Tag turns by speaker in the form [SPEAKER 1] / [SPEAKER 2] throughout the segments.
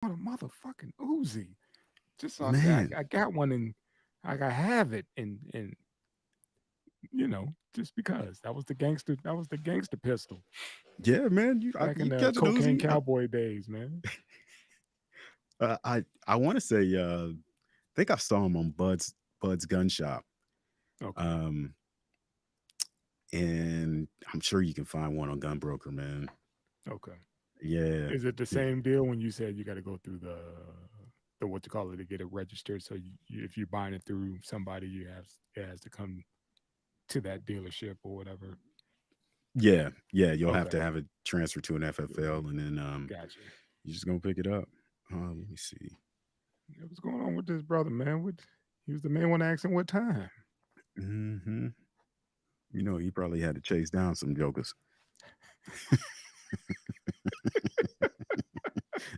[SPEAKER 1] want a motherfucking Uzi. Just so
[SPEAKER 2] Man,
[SPEAKER 1] I got one and I have it and just because that was the gangster pistol
[SPEAKER 2] yeah, man,
[SPEAKER 1] back in
[SPEAKER 2] you
[SPEAKER 1] the
[SPEAKER 2] catch an
[SPEAKER 1] cocaine
[SPEAKER 2] Uzi.
[SPEAKER 1] cowboy days, man.
[SPEAKER 2] I want to say, I think I saw him on Bud's gun shop.
[SPEAKER 1] Okay.
[SPEAKER 2] Um, and I'm sure you can find one on Gunbroker, man.
[SPEAKER 1] Okay.
[SPEAKER 2] Yeah,
[SPEAKER 1] Is it the
[SPEAKER 2] yeah,
[SPEAKER 1] same deal when you said you got to go through the what you call it to get it registered? So if you're buying it through somebody, it has to come to that dealership or whatever.
[SPEAKER 2] yeah, yeah. You'll have
[SPEAKER 1] Okay.
[SPEAKER 2] to have it transferred to an FFL, and then
[SPEAKER 1] Gotcha.
[SPEAKER 2] you're just gonna pick it up. Let me see.
[SPEAKER 1] Yeah, what's going on with this brother, man? He was the main one asking what time.
[SPEAKER 2] Hmm. You know, he probably had to chase down some jokers.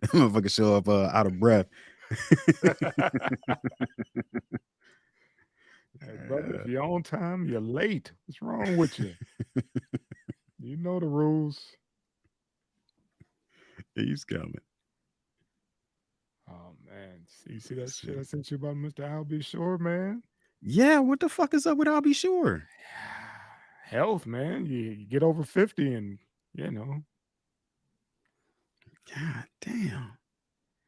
[SPEAKER 2] Motherfucker show up out of breath.
[SPEAKER 1] Hey, brother, if you're on time, you're late. What's wrong with you? You know the rules.
[SPEAKER 2] He's coming.
[SPEAKER 1] Oh man, you see that
[SPEAKER 2] Let's
[SPEAKER 1] shit I
[SPEAKER 2] see.
[SPEAKER 1] sent you about Mr. Albie Shore, man?
[SPEAKER 2] Yeah, what the fuck is up with I'll be sure?
[SPEAKER 1] Health, man. You get over 50 and you know
[SPEAKER 2] God damn.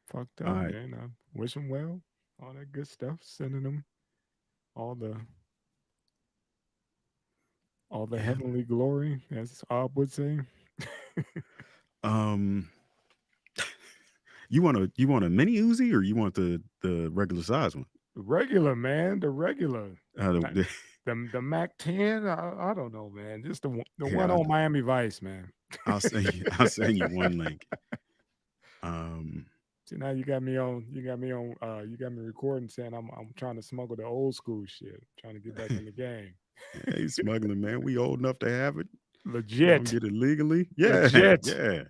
[SPEAKER 1] fucked
[SPEAKER 2] All
[SPEAKER 1] up,
[SPEAKER 2] right.
[SPEAKER 1] man. I wish him well. All that good stuff. Sending him all the
[SPEAKER 2] Yeah.
[SPEAKER 1] heavenly glory, as Ob would say.
[SPEAKER 2] Um, you want a mini Uzi or you want the regular size one?
[SPEAKER 1] Regular, man. The regular. Not,
[SPEAKER 2] The,
[SPEAKER 1] the Mac 10. I don't know, man. Just the
[SPEAKER 2] here,
[SPEAKER 1] one on Miami Vice, man.
[SPEAKER 2] I'll send you. I'll send you one link. Um,
[SPEAKER 1] See now you got me recording saying I'm trying to smuggle the old school shit. Trying to get back in the game.
[SPEAKER 2] hey, smuggling man, we old enough to have it. Go and
[SPEAKER 1] Legit.
[SPEAKER 2] get it legally. Yeah,
[SPEAKER 1] Legit.
[SPEAKER 2] yeah.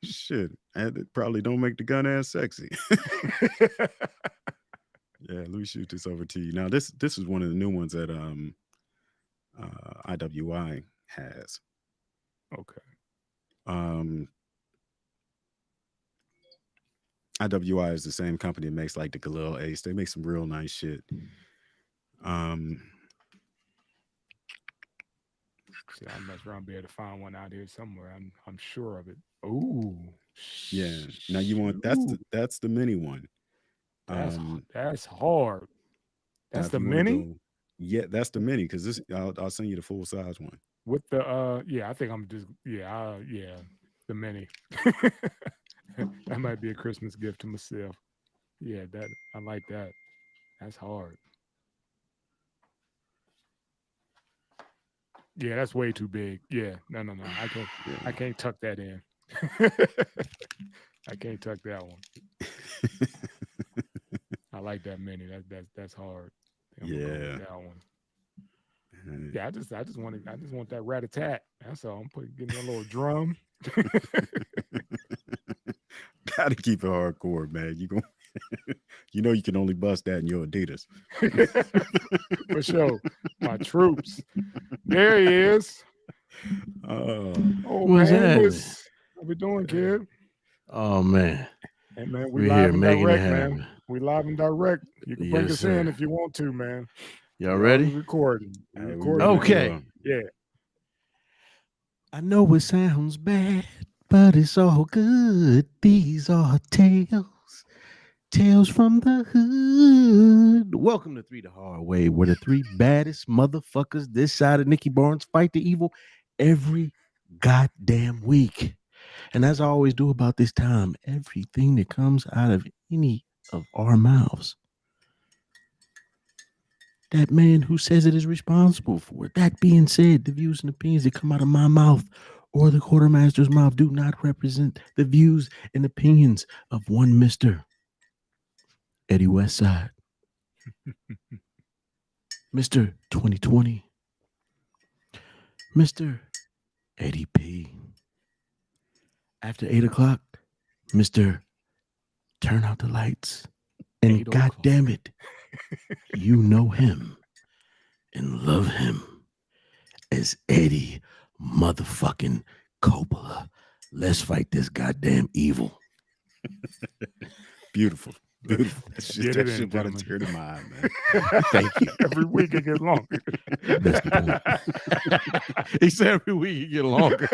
[SPEAKER 2] Shit, and it probably don't make the gun as sexy. Yeah, let me shoot this over to you. Now, this is one of the new ones that IWI has.
[SPEAKER 1] Okay.
[SPEAKER 2] Um, IWI is the same company that makes like the Galil Ace. They make some real nice shit. Um,
[SPEAKER 1] See, I mess around be able to find one out here somewhere. I'm sure of it. Ooh.
[SPEAKER 2] yeah. Now you want
[SPEAKER 1] Shoot.
[SPEAKER 2] that's the mini one.
[SPEAKER 1] That's
[SPEAKER 2] Um,
[SPEAKER 1] that's hard.
[SPEAKER 2] now
[SPEAKER 1] That's
[SPEAKER 2] if
[SPEAKER 1] the
[SPEAKER 2] you want to
[SPEAKER 1] mini
[SPEAKER 2] go, yeah, that's the mini because this I'll send you the full size one.
[SPEAKER 1] with the yeah, I think I'm just yeah, the mini. That might be a Christmas gift to myself. Yeah, that I like that. That's hard. Yeah, that's way too big. Yeah, no. I
[SPEAKER 2] Yeah.
[SPEAKER 1] can't tuck that in. I can't tuck that one. I like that mini. That's hard. I'm gonna go with
[SPEAKER 2] Yeah.
[SPEAKER 1] that one.
[SPEAKER 2] Uh,
[SPEAKER 1] Yeah, I just want that rat a tat. That's all. I'm putting getting that little drum.
[SPEAKER 2] Gotta keep it hardcore, man. You go, you know, you can only bust that in your Adidas.
[SPEAKER 1] For sure. My troops. There he is.
[SPEAKER 2] Oh,
[SPEAKER 1] Old
[SPEAKER 3] What's
[SPEAKER 1] man,
[SPEAKER 3] happening?
[SPEAKER 1] what we doing, kid?
[SPEAKER 3] Oh man,
[SPEAKER 1] Hey man, we
[SPEAKER 3] we're
[SPEAKER 1] live
[SPEAKER 3] here
[SPEAKER 1] and
[SPEAKER 3] making it
[SPEAKER 1] direct, man.
[SPEAKER 3] happen.
[SPEAKER 1] We live and direct. You can bring
[SPEAKER 3] Yes,
[SPEAKER 1] us in
[SPEAKER 3] sir.
[SPEAKER 1] if you want to, man.
[SPEAKER 3] Y'all
[SPEAKER 1] We already
[SPEAKER 3] ready?
[SPEAKER 1] recording. We
[SPEAKER 2] hey, we
[SPEAKER 1] recording
[SPEAKER 2] ready to
[SPEAKER 1] now.
[SPEAKER 3] Okay.
[SPEAKER 2] go.
[SPEAKER 1] Yeah.
[SPEAKER 3] I know it sounds bad, but it's all good. These are tales, tales from the hood. Welcome to Three the Hard Way, where the three baddest motherfuckers this side of Nicky Barnes fight the evil every goddamn week. And as I always do about this time, everything that comes out of any of our mouths, that man who says it is responsible for it. That being said, the views and opinions that come out of my mouth or the quartermaster's mouth do not represent the views and opinions of one Mr. Eddie Westside, Mr. 2020, Mr. Eddie P. After 8 o'clock, Mr. Turn out the lights. And
[SPEAKER 1] 8
[SPEAKER 3] god
[SPEAKER 1] o'clock.
[SPEAKER 3] damn it, you know him and love him as Eddie motherfucking Coppola. Let's fight this goddamn evil.
[SPEAKER 2] Beautiful.
[SPEAKER 1] Let's
[SPEAKER 2] That
[SPEAKER 1] get it
[SPEAKER 2] shit
[SPEAKER 1] in,
[SPEAKER 2] brought a
[SPEAKER 1] gentlemen.
[SPEAKER 2] tear to my eye, man.
[SPEAKER 3] Thank you.
[SPEAKER 1] Every week it gets longer.
[SPEAKER 3] That's the point. He said every week you get longer.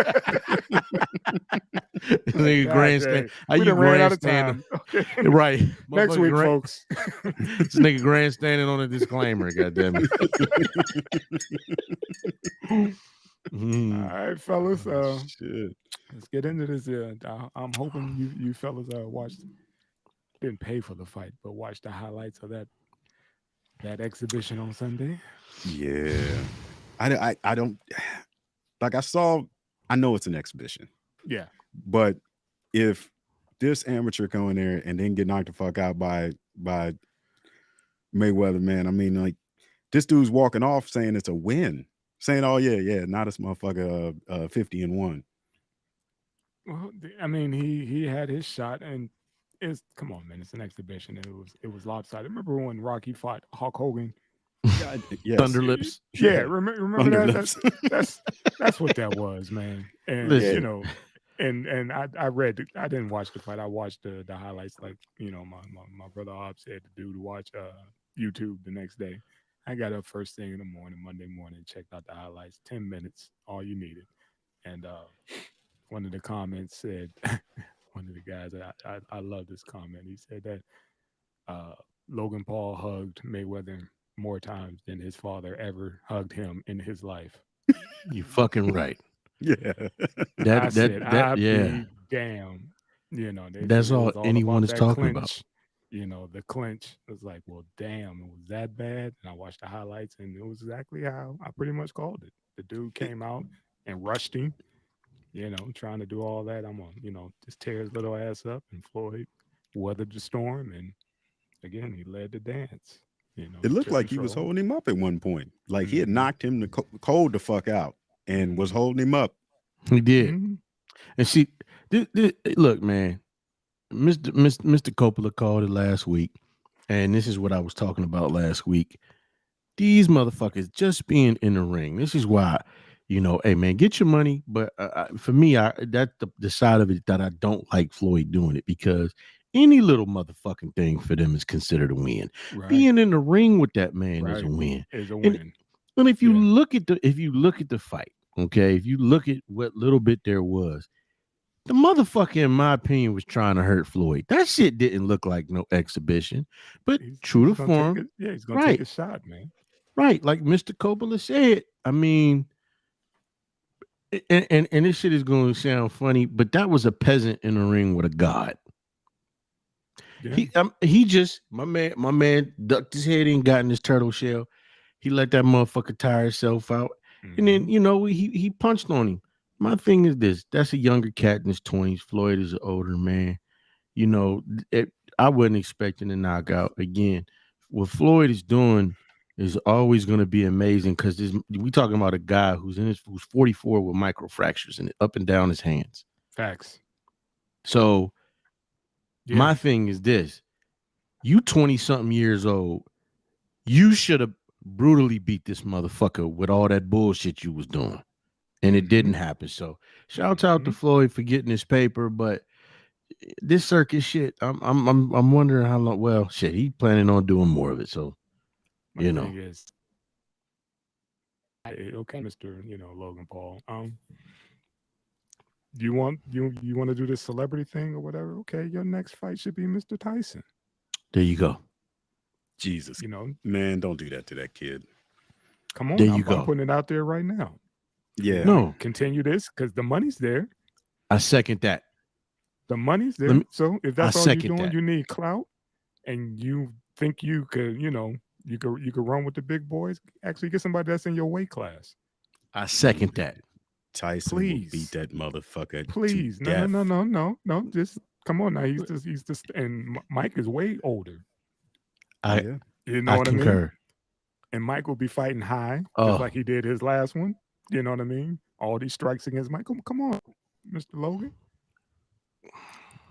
[SPEAKER 3] Nigga
[SPEAKER 1] God
[SPEAKER 3] grandstand.
[SPEAKER 1] dang.
[SPEAKER 3] How
[SPEAKER 1] We
[SPEAKER 3] you
[SPEAKER 1] done ran out of
[SPEAKER 3] grandstanding?
[SPEAKER 1] time. Okay.
[SPEAKER 3] Right.
[SPEAKER 1] Next
[SPEAKER 3] Motherfucker
[SPEAKER 1] week, folks.
[SPEAKER 3] This nigga grandstanding on a disclaimer. Goddamn it.
[SPEAKER 1] All right, fellas.
[SPEAKER 2] Shit.
[SPEAKER 1] Let's get into this. I'm hoping you fellas watched. Didn't pay for the fight, but watched the highlights of that exhibition on Sunday.
[SPEAKER 2] Yeah. I don't like I know it's an exhibition.
[SPEAKER 1] Yeah.
[SPEAKER 2] But if this amateur go in there and then get knocked the fuck out by Mayweather, man, I mean, like, this dude's walking off saying it's a win. Saying, oh yeah, not this motherfucker 50-1.
[SPEAKER 1] Well, I mean, he had his shot, and come on, man, it's an exhibition. It was lopsided. Remember when Rocky fought Hulk Hogan?
[SPEAKER 2] Yes.
[SPEAKER 3] Thunderlips.
[SPEAKER 1] Yeah, remember that?
[SPEAKER 2] Underlips.
[SPEAKER 1] That's what that was, man. And
[SPEAKER 3] Listen.
[SPEAKER 1] you know, and I read. I didn't watch the fight. I watched the highlights. Like, you know, my brother Ob said to do to watch YouTube the next day. I got up first thing in the morning, Monday morning, checked out the highlights. 10 minutes, all you needed. And one of the comments said, one of the guys, I love this comment. He said that Logan Paul hugged Mayweather more times than his father ever hugged him in his life.
[SPEAKER 3] You fucking right.
[SPEAKER 2] Yeah.
[SPEAKER 1] I'd
[SPEAKER 3] yeah.
[SPEAKER 1] be damn. You know,
[SPEAKER 3] That's all anyone is talking about.
[SPEAKER 1] You know, the clinch was like, well, damn, it was that bad. And I watched the highlights, and it was exactly how I pretty much called it. The dude came out and rushed him, you know, trying to do all that. I'm on, you know, just tear his little ass up, and Floyd weathered the storm. And again, he led the dance. You know,
[SPEAKER 2] It looked
[SPEAKER 1] took
[SPEAKER 2] like he was
[SPEAKER 1] control.
[SPEAKER 2] holding him up at one point. Like he had
[SPEAKER 1] Mhm.
[SPEAKER 2] knocked him cold the fuck out and was holding him up.
[SPEAKER 3] He did.
[SPEAKER 1] Mhm.
[SPEAKER 3] And see, look, man, Mr. Coppola called it last week, and this is what I was talking about last week. These motherfuckers just being in the ring. This is why, you know, hey man, get your money. But for me, that's the side of it that I don't like Floyd doing it, because any little motherfucking thing for them is considered a win.
[SPEAKER 1] Right.
[SPEAKER 3] Being in the ring with that man is a
[SPEAKER 1] Right.
[SPEAKER 3] win.
[SPEAKER 1] Is a win.
[SPEAKER 3] And if you
[SPEAKER 1] Yeah.
[SPEAKER 3] look at the fight, okay, if you look at what little bit there was, the motherfucker, in my opinion, was trying to hurt Floyd. That shit didn't look like no exhibition, but true to
[SPEAKER 1] He's gonna
[SPEAKER 3] form,
[SPEAKER 1] take yeah, he's gonna
[SPEAKER 3] right.
[SPEAKER 1] take a shot, man.
[SPEAKER 3] right? Like Mr. Coppola said. I mean, and this shit is going to sound funny, but that was a peasant in the ring with a god.
[SPEAKER 1] Yeah.
[SPEAKER 3] He just my man ducked his head in, got in his turtle shell. He let that motherfucker tire himself out, and then
[SPEAKER 1] Mhm.
[SPEAKER 3] you know he punched on him. My thing is this: that's a younger cat in his 20s. Floyd is an older man. You know, I wasn't expecting a knockout again. What Floyd is doing is always going to be amazing, because we talking about a guy who's 44 with microfractures and up and down his hands.
[SPEAKER 1] Facts.
[SPEAKER 3] So
[SPEAKER 1] Yeah.
[SPEAKER 3] my thing is this: you 20-something years old, you should have brutally beat this motherfucker with all that bullshit you was doing, and it didn't happen. So shout out to Floyd for getting his paper, but this circus shit, I'm wondering how long. Well, shit, he planning on doing more of it. So,
[SPEAKER 1] My
[SPEAKER 3] you know,
[SPEAKER 1] thing is, okay, Mr. You know, Logan Paul. Do you want to do this celebrity thing or whatever? Okay, your next fight should be Mr. Tyson.
[SPEAKER 3] there you go.
[SPEAKER 2] Jesus.
[SPEAKER 1] You know,
[SPEAKER 2] Man, don't do that to that kid.
[SPEAKER 1] come on.
[SPEAKER 3] There you
[SPEAKER 1] I'm
[SPEAKER 3] go.
[SPEAKER 1] putting it out there right now.
[SPEAKER 2] Yeah.
[SPEAKER 3] No,
[SPEAKER 1] Continue this because the money's there.
[SPEAKER 3] I second that.
[SPEAKER 1] The money's there.
[SPEAKER 3] Let me-
[SPEAKER 1] So if that's
[SPEAKER 3] I
[SPEAKER 1] all you're
[SPEAKER 3] second
[SPEAKER 1] doing,
[SPEAKER 3] that.
[SPEAKER 1] you need clout, and you think you could, you know, you could run with the big boys. Actually, get somebody that's in your weight class.
[SPEAKER 3] I second that.
[SPEAKER 2] Tyson
[SPEAKER 1] Please.
[SPEAKER 2] will beat that motherfucker.
[SPEAKER 1] Please,
[SPEAKER 2] to
[SPEAKER 1] no,
[SPEAKER 2] death.
[SPEAKER 1] no. Just come on now. He's just, and Mike is way older.
[SPEAKER 2] Yeah.
[SPEAKER 1] You know
[SPEAKER 3] I
[SPEAKER 1] what I mean?
[SPEAKER 3] concur.
[SPEAKER 1] And Mike will be fighting high,
[SPEAKER 3] Oh.
[SPEAKER 1] just like he did his last one. You know what I mean? All these strikes against Mike. Come on, Mr. Logan.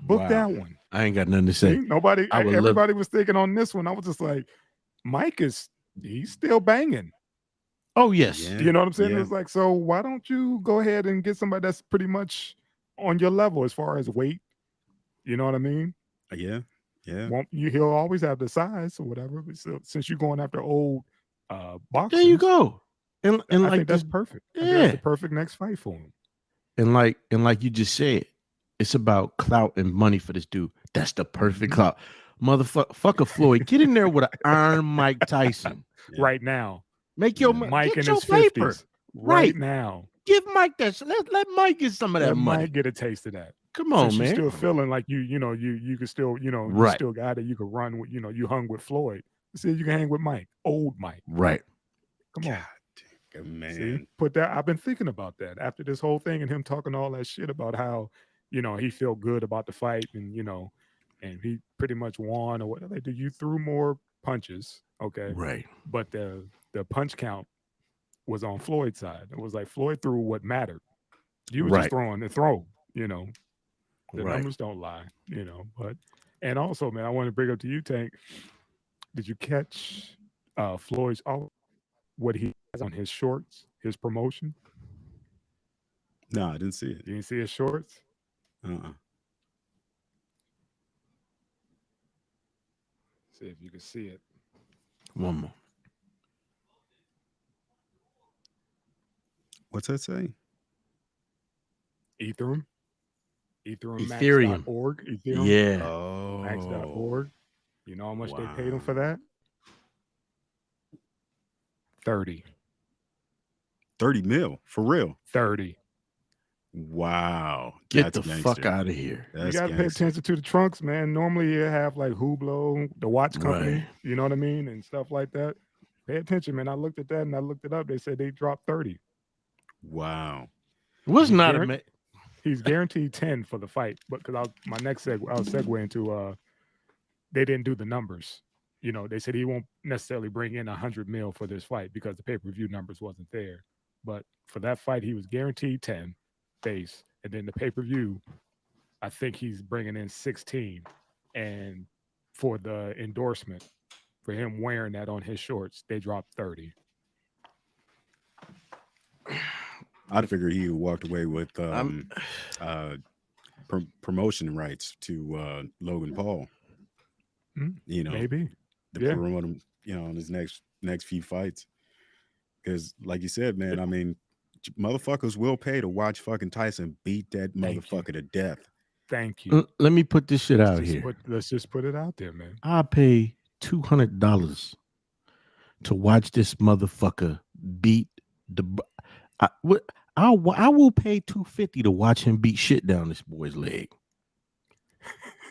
[SPEAKER 1] Book
[SPEAKER 3] Wow.
[SPEAKER 1] that one.
[SPEAKER 3] I ain't got nothing to say.
[SPEAKER 1] See, nobody,
[SPEAKER 3] I would love-
[SPEAKER 1] everybody was thinking on this one. I was just like, Mike he's still banging.
[SPEAKER 3] Oh yes.
[SPEAKER 2] Yeah.
[SPEAKER 1] You know what I'm saying?
[SPEAKER 2] Yeah.
[SPEAKER 1] It's like, so why don't you go ahead and get somebody that's pretty much on your level as far as weight, You know what I mean?
[SPEAKER 2] Yeah. Yeah.
[SPEAKER 1] Won't you? He'll always have the size or whatever. But so, since you're going after old
[SPEAKER 3] There you
[SPEAKER 1] boxers,
[SPEAKER 3] go. And
[SPEAKER 1] I
[SPEAKER 3] like
[SPEAKER 1] think that's
[SPEAKER 3] this,
[SPEAKER 1] perfect. I think that's
[SPEAKER 3] yeah.
[SPEAKER 1] the perfect next fight for him.
[SPEAKER 3] And like you just said, it's about clout and money for this dude. That's the perfect
[SPEAKER 1] Mhm.
[SPEAKER 3] clout. Motherfucker Floyd, get in there with an Iron Mike Tyson.
[SPEAKER 2] Yeah.
[SPEAKER 1] Right now,
[SPEAKER 3] Make your
[SPEAKER 1] Mike
[SPEAKER 3] get
[SPEAKER 1] in
[SPEAKER 3] your
[SPEAKER 1] his
[SPEAKER 3] paper.
[SPEAKER 1] 50s.
[SPEAKER 3] Right.
[SPEAKER 1] Right now,
[SPEAKER 3] Give Mike that. Let Mike get some of that
[SPEAKER 1] let
[SPEAKER 3] money.
[SPEAKER 1] Mike get a taste of that.
[SPEAKER 3] Come on,
[SPEAKER 1] Since you're
[SPEAKER 3] man.
[SPEAKER 1] still feeling like you can still, you
[SPEAKER 3] Right.
[SPEAKER 1] still got it. You can run with, you hung with Floyd. See, you can hang with Mike, old Mike.
[SPEAKER 3] Right.
[SPEAKER 1] Come on.
[SPEAKER 2] God, man.
[SPEAKER 1] See, put that. I've been thinking about that after this whole thing and him talking all that shit about how, he felt good about the fight and and he pretty much won or whatever. Did you threw more punches? Okay,
[SPEAKER 3] Right.
[SPEAKER 1] but the punch count was on Floyd's side. It was like Floyd threw what mattered. You were just
[SPEAKER 3] Right.
[SPEAKER 1] throwing the throw. The
[SPEAKER 3] Right.
[SPEAKER 1] numbers don't lie. But and also, man, I want to bring up to you, Tank. Did you catch Floyd's what he has on his shorts, his promotion?
[SPEAKER 2] No, I didn't see it.
[SPEAKER 1] You didn't see his shorts? See if you can see it.
[SPEAKER 3] One more.
[SPEAKER 2] What's that say?
[SPEAKER 1] Ethereum.
[SPEAKER 3] Ethereum.
[SPEAKER 1] Ethereum.org. Ethereum.
[SPEAKER 3] Yeah.
[SPEAKER 2] Oh.
[SPEAKER 1] Max.org. You know how much they paid him for
[SPEAKER 2] Wow.
[SPEAKER 1] that? 30.
[SPEAKER 2] 30 mil for real.
[SPEAKER 1] 30.
[SPEAKER 2] Wow.
[SPEAKER 3] Get
[SPEAKER 2] That's
[SPEAKER 3] the
[SPEAKER 2] gangster.
[SPEAKER 3] fuck out of here.
[SPEAKER 1] You
[SPEAKER 2] That's
[SPEAKER 1] got to pay
[SPEAKER 2] gangster.
[SPEAKER 1] attention to the trunks, man. Normally you have like Hublot, the watch company,
[SPEAKER 3] Right.
[SPEAKER 1] you know what I mean? And stuff like that. Pay attention, man. I looked at that and I looked it up. They said they dropped 30.
[SPEAKER 2] Wow.
[SPEAKER 3] Was
[SPEAKER 1] He's
[SPEAKER 3] not a
[SPEAKER 1] guaran- He's guaranteed 10 for the fight. But because my next segue, I'll segue into they didn't do the numbers. They said he won't necessarily bring in 100 mil for this fight because the pay-per-view numbers wasn't there. But for that fight, he was guaranteed 10 base. And then the pay-per-view, I think he's bringing in 16. And for the endorsement, for him wearing that on his shorts, they dropped 30.
[SPEAKER 2] I'd figure he walked away with promotion rights to Logan Paul.
[SPEAKER 1] Maybe.
[SPEAKER 2] To
[SPEAKER 1] Yeah.
[SPEAKER 2] promote him, in his next few fights. Because, like you said, man, I mean, motherfuckers will pay to watch fucking Tyson beat that motherfucker to death.
[SPEAKER 1] Thank you.
[SPEAKER 3] Let me put this shit out here.
[SPEAKER 1] Let's just put it out there, man.
[SPEAKER 3] I pay $200 to watch this motherfucker beat the. I will pay $250 to watch him beat shit down this boy's leg.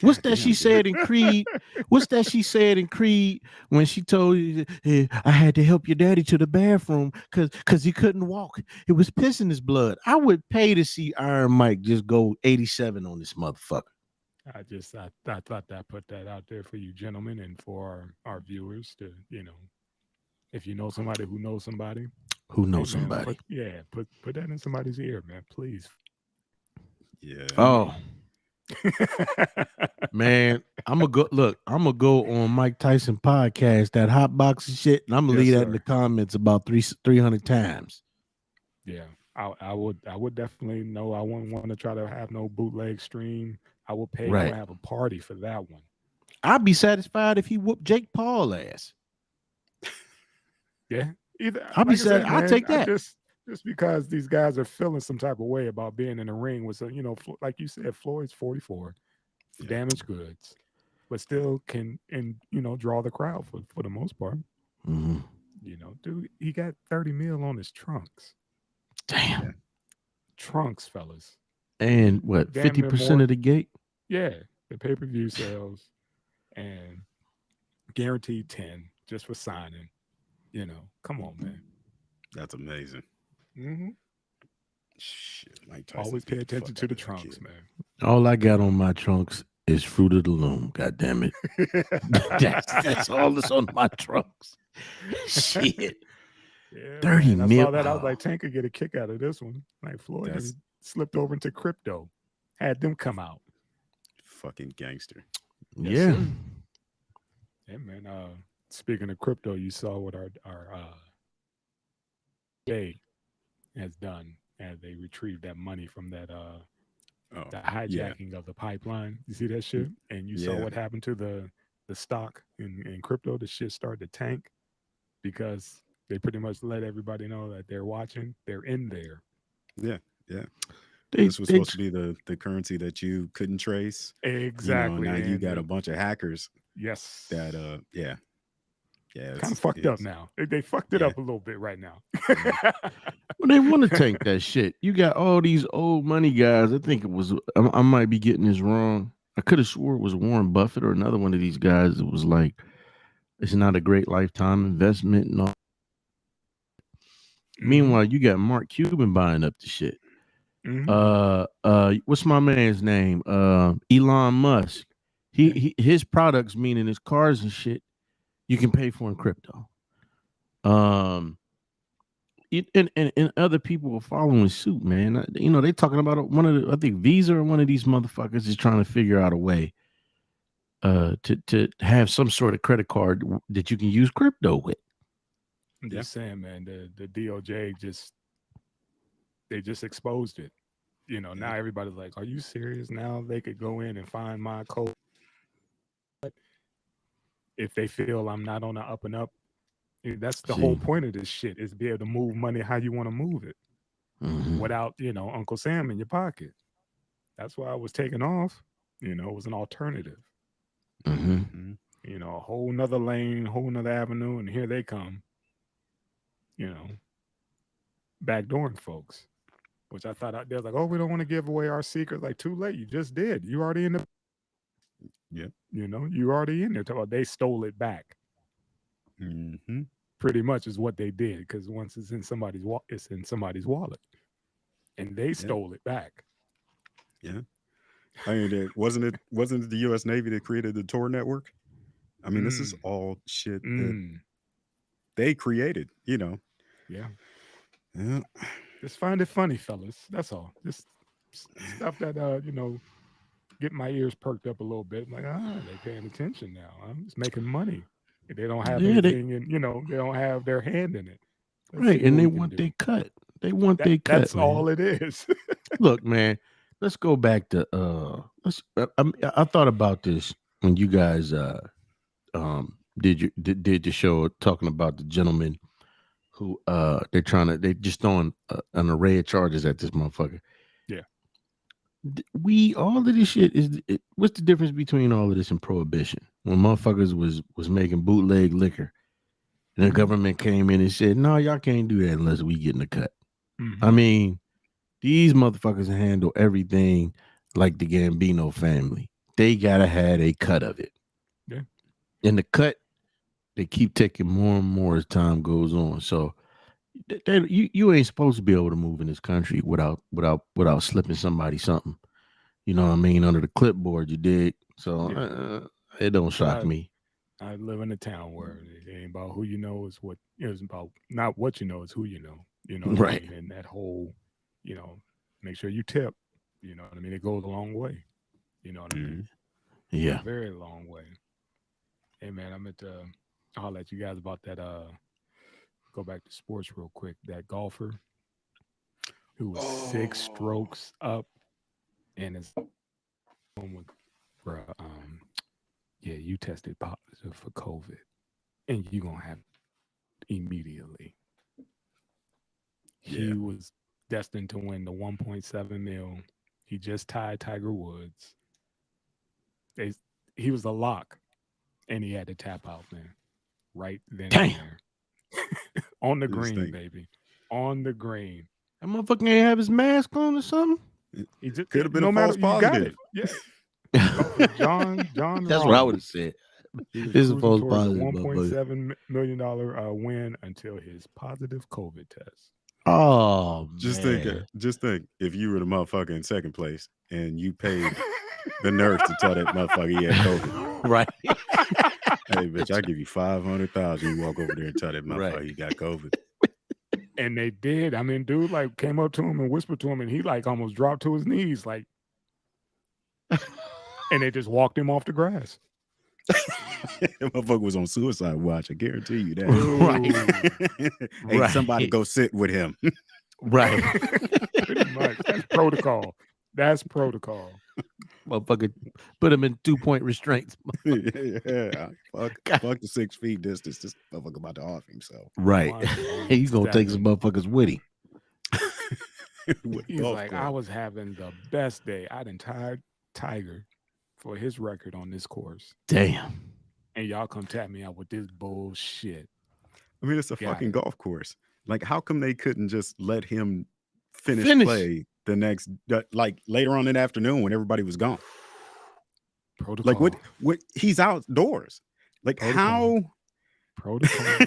[SPEAKER 3] What's that she said in Creed? What's that she said in Creed when she told you, hey, I had to help your daddy to the bathroom because he couldn't walk. It was pissing his blood. I would pay to see Iron Mike just go 87 on this motherfucker.
[SPEAKER 1] I thought that put that out there for you gentlemen and for our viewers to, if you know somebody who knows somebody.
[SPEAKER 3] Who knows
[SPEAKER 1] hey, man,
[SPEAKER 3] somebody.
[SPEAKER 1] Put that in somebody's ear, man, please.
[SPEAKER 2] Yeah.
[SPEAKER 3] Oh. Man, I'm gonna go on Mike Tyson podcast, that hot box of shit, and I'm gonna leave that in the comments about 300 times.
[SPEAKER 1] Yeah, I would definitely know. I wouldn't want to try to have no bootleg stream. I would pay to have a party for that one.
[SPEAKER 3] I'd be satisfied if he whooped Jake Paul ass.
[SPEAKER 1] Yeah, either
[SPEAKER 3] I'll be sad. I'll take that.
[SPEAKER 1] Just because these guys are feeling some type of way about being in the ring with, like you said, Floyd's 44, damaged goods, but still can draw the crowd for the most part.
[SPEAKER 3] Mm-hmm.
[SPEAKER 1] Dude, he got 30 mil on his trunks.
[SPEAKER 3] Damn,
[SPEAKER 1] trunks, fellas.
[SPEAKER 3] And what, 50% of the gate?
[SPEAKER 1] Yeah, the pay-per-view sales and guaranteed 10 just for signing. Come on, man.
[SPEAKER 2] That's amazing.
[SPEAKER 1] Mm-hmm.
[SPEAKER 2] Shit, Mike Tyson.
[SPEAKER 1] Always pay attention to the trunks, man.
[SPEAKER 3] All I got on my trunks is Fruit of the Loom. God damn it. that's all that's on my trunks. Shit.
[SPEAKER 1] Yeah,
[SPEAKER 3] 30
[SPEAKER 1] man.
[SPEAKER 3] mil.
[SPEAKER 1] I saw that. I was like, Tank could get a kick out of this one. Like Floyd slipped over into crypto. Had them come out.
[SPEAKER 2] Fucking gangster.
[SPEAKER 3] Yes,
[SPEAKER 1] yeah, man. Speaking of crypto, you saw what our day has done as they retrieved that money from that the
[SPEAKER 2] yeah.
[SPEAKER 1] hijacking of the pipeline. You see that shit? And you saw
[SPEAKER 2] Yeah.
[SPEAKER 1] what happened to the stock in crypto. The shit started to tank because they pretty much let everybody know that they're watching. They're in there.
[SPEAKER 2] Yeah. Yeah.
[SPEAKER 3] They
[SPEAKER 2] This was
[SPEAKER 3] they
[SPEAKER 2] supposed to be the currency that you couldn't trace. Now
[SPEAKER 1] Exactly.
[SPEAKER 2] you
[SPEAKER 1] And
[SPEAKER 2] got a bunch of hackers that
[SPEAKER 1] yes,
[SPEAKER 2] yeah. Yeah,
[SPEAKER 1] kind of fucked up
[SPEAKER 2] it's
[SPEAKER 1] now. They fucked it
[SPEAKER 2] yeah.
[SPEAKER 1] up a little bit right now.
[SPEAKER 2] Mhm.
[SPEAKER 3] well, they want to tank that shit. You got all these old money guys. I think it was. I might be getting this wrong. I could have swore it was Warren Buffett or another one of these guys. It was like it's not a great lifetime investment and all.
[SPEAKER 1] Hmm.
[SPEAKER 3] Meanwhile, you got Mark Cuban buying up the shit.
[SPEAKER 1] Hmm.
[SPEAKER 3] What's my man's name? Elon Musk.
[SPEAKER 1] Yeah.
[SPEAKER 3] His products, meaning his cars and shit, you can pay for in crypto. Um, and other people are following suit, man. You know, they talking about one of the, I think Visa or one of these motherfuckers is trying to figure out a way to have some sort of credit card that you can use crypto with.
[SPEAKER 1] I'm
[SPEAKER 2] Yeah.
[SPEAKER 1] just saying, man. The DOJ they just exposed it. Now everybody's like, "Are you serious?" Now they could go in and find my code if they feel I'm not on the up and up. That's the whole
[SPEAKER 3] See.
[SPEAKER 1] point of this shit is be able to move money how you want to move it
[SPEAKER 3] Mhm.
[SPEAKER 1] without Uncle Sam in your pocket. That's why I was taken off. It was an alternative.
[SPEAKER 3] Mhm.
[SPEAKER 2] Mhm.
[SPEAKER 1] A whole nother lane, whole nother avenue, and here they come. You know, backdooring folks. Which I thought they was like, oh, we don't want to give away our secrets. Like, too late. You just did. You already in the.
[SPEAKER 2] Yep.
[SPEAKER 1] You already in there. Talk about they stole it back.
[SPEAKER 2] Hmm.
[SPEAKER 1] Pretty much is what they did because once it's in somebody's wallet, and they
[SPEAKER 2] Yeah.
[SPEAKER 1] stole it back.
[SPEAKER 2] Yeah. I mean, wasn't it the U.S. Navy that created the Tor network? I mean, this is
[SPEAKER 1] Mm,
[SPEAKER 2] all shit that
[SPEAKER 1] mm,
[SPEAKER 2] they created.
[SPEAKER 1] yeah.
[SPEAKER 2] Yeah.
[SPEAKER 1] Just find it funny, fellas. That's all. Just stuff that get my ears perked up a little bit. I'm like, they paying attention now. I'm just making money. They don't have
[SPEAKER 3] Yeah, they
[SPEAKER 1] anything, and they don't have their hand in it. Let's
[SPEAKER 3] right,
[SPEAKER 1] see what
[SPEAKER 3] and they
[SPEAKER 1] we can
[SPEAKER 3] want
[SPEAKER 1] do.
[SPEAKER 3] they cut. They want
[SPEAKER 1] That
[SPEAKER 3] they cut,
[SPEAKER 1] that's
[SPEAKER 3] man.
[SPEAKER 1] all it is.
[SPEAKER 3] Look, man, let's go back to I thought about this when you guys did the show talking about the gentleman who they just throwing an array of charges at this motherfucker.
[SPEAKER 1] Yeah.
[SPEAKER 3] We all of this shit what's the difference between all of this and prohibition when motherfuckers was making bootleg liquor and the
[SPEAKER 1] Mhm.
[SPEAKER 3] government came in and said no, y'all can't do that unless we get in the cut. I
[SPEAKER 1] Mhm.
[SPEAKER 3] mean, these motherfuckers handle everything like the Gambino family. They gotta have a cut of it.
[SPEAKER 1] Yeah.
[SPEAKER 3] And the cut, they keep taking more and more as time goes on. So you ain't supposed to be able to move in this country without slipping somebody something. You know what I mean? Under the clipboard, you dig. So
[SPEAKER 1] Yeah.
[SPEAKER 3] it don't shock
[SPEAKER 1] I
[SPEAKER 3] me.
[SPEAKER 1] I live in a town where it ain't about who you know, is what it's about. Not what you know, it's who you know. You know what I
[SPEAKER 3] Right.
[SPEAKER 1] mean? And that whole, make sure you tip. You know what I mean? It goes a long way. You know what I mean?
[SPEAKER 2] Mhm.
[SPEAKER 3] Yeah.
[SPEAKER 1] Very long way. Hey man, I meant to holler at you guys about that. Go back to sports real quick. That golfer who was six
[SPEAKER 2] Oh.
[SPEAKER 1] strokes up and is home with, bruh, yeah, you tested positive for COVID, and you gonna have it immediately.
[SPEAKER 2] Yeah.
[SPEAKER 1] He was destined to win the 1.7 mil. He just tied Tiger Woods. They, he was a lock, and he had to tap out, man. Right then and
[SPEAKER 3] Damn.
[SPEAKER 1] there. On the
[SPEAKER 2] This
[SPEAKER 1] green,
[SPEAKER 2] thing
[SPEAKER 1] baby. On the green.
[SPEAKER 3] That motherfucker ain't have his mask on or something.
[SPEAKER 1] He just
[SPEAKER 2] could have been a
[SPEAKER 1] no matter
[SPEAKER 2] false
[SPEAKER 1] you got it.
[SPEAKER 2] positive.
[SPEAKER 1] Yeah. Golfer John
[SPEAKER 3] That's what I would
[SPEAKER 1] Rahm.
[SPEAKER 3] have said.
[SPEAKER 1] He was
[SPEAKER 3] This is
[SPEAKER 1] cruising
[SPEAKER 3] false
[SPEAKER 1] towards a
[SPEAKER 3] positive, motherfucker.
[SPEAKER 1] $1.7 million win until his positive COVID test.
[SPEAKER 3] Oh
[SPEAKER 2] Just
[SPEAKER 3] man.
[SPEAKER 2] think if you were the motherfucker in second place and you paid the nurse to tell that motherfucker he had COVID.
[SPEAKER 3] Right.
[SPEAKER 2] Hey, bitch, I give you 500,000. You walk over there and tell that motherfucker
[SPEAKER 3] Right.
[SPEAKER 2] he got COVID.
[SPEAKER 1] And they did. I mean, dude, like came up to him and whispered to him, and he like almost dropped to his knees, like, and they just walked him off the grass.
[SPEAKER 2] That motherfucker was on suicide watch. I guarantee you that.
[SPEAKER 3] Right.
[SPEAKER 2] Hey,
[SPEAKER 3] Right.
[SPEAKER 2] somebody go sit with him.
[SPEAKER 3] Right.
[SPEAKER 1] Pretty much. That's protocol. That's protocol.
[SPEAKER 3] Motherfucker, put him in 2-point restraints.
[SPEAKER 2] Yeah, fuck
[SPEAKER 3] God.
[SPEAKER 2] the 6 feet distance. This motherfucker about to off himself.
[SPEAKER 3] Right. He's gonna take some
[SPEAKER 1] 107.
[SPEAKER 3] motherfuckers with him.
[SPEAKER 2] With a
[SPEAKER 1] He's
[SPEAKER 2] golf
[SPEAKER 1] like, I
[SPEAKER 2] club.
[SPEAKER 1] was having the best day. I done tired Tiger for his record on this course.
[SPEAKER 3] Damn.
[SPEAKER 1] And y'all come tap me out with this bullshit.
[SPEAKER 2] I mean, it's a
[SPEAKER 1] Got
[SPEAKER 2] fucking
[SPEAKER 1] it.
[SPEAKER 2] golf course. Like, how come they couldn't just let him finish play the next, like later on in the afternoon when everybody was gone?
[SPEAKER 1] Protocol.
[SPEAKER 2] Like, what? He's outdoors. Like,
[SPEAKER 1] Protocol.
[SPEAKER 2] how?
[SPEAKER 1] Protocol.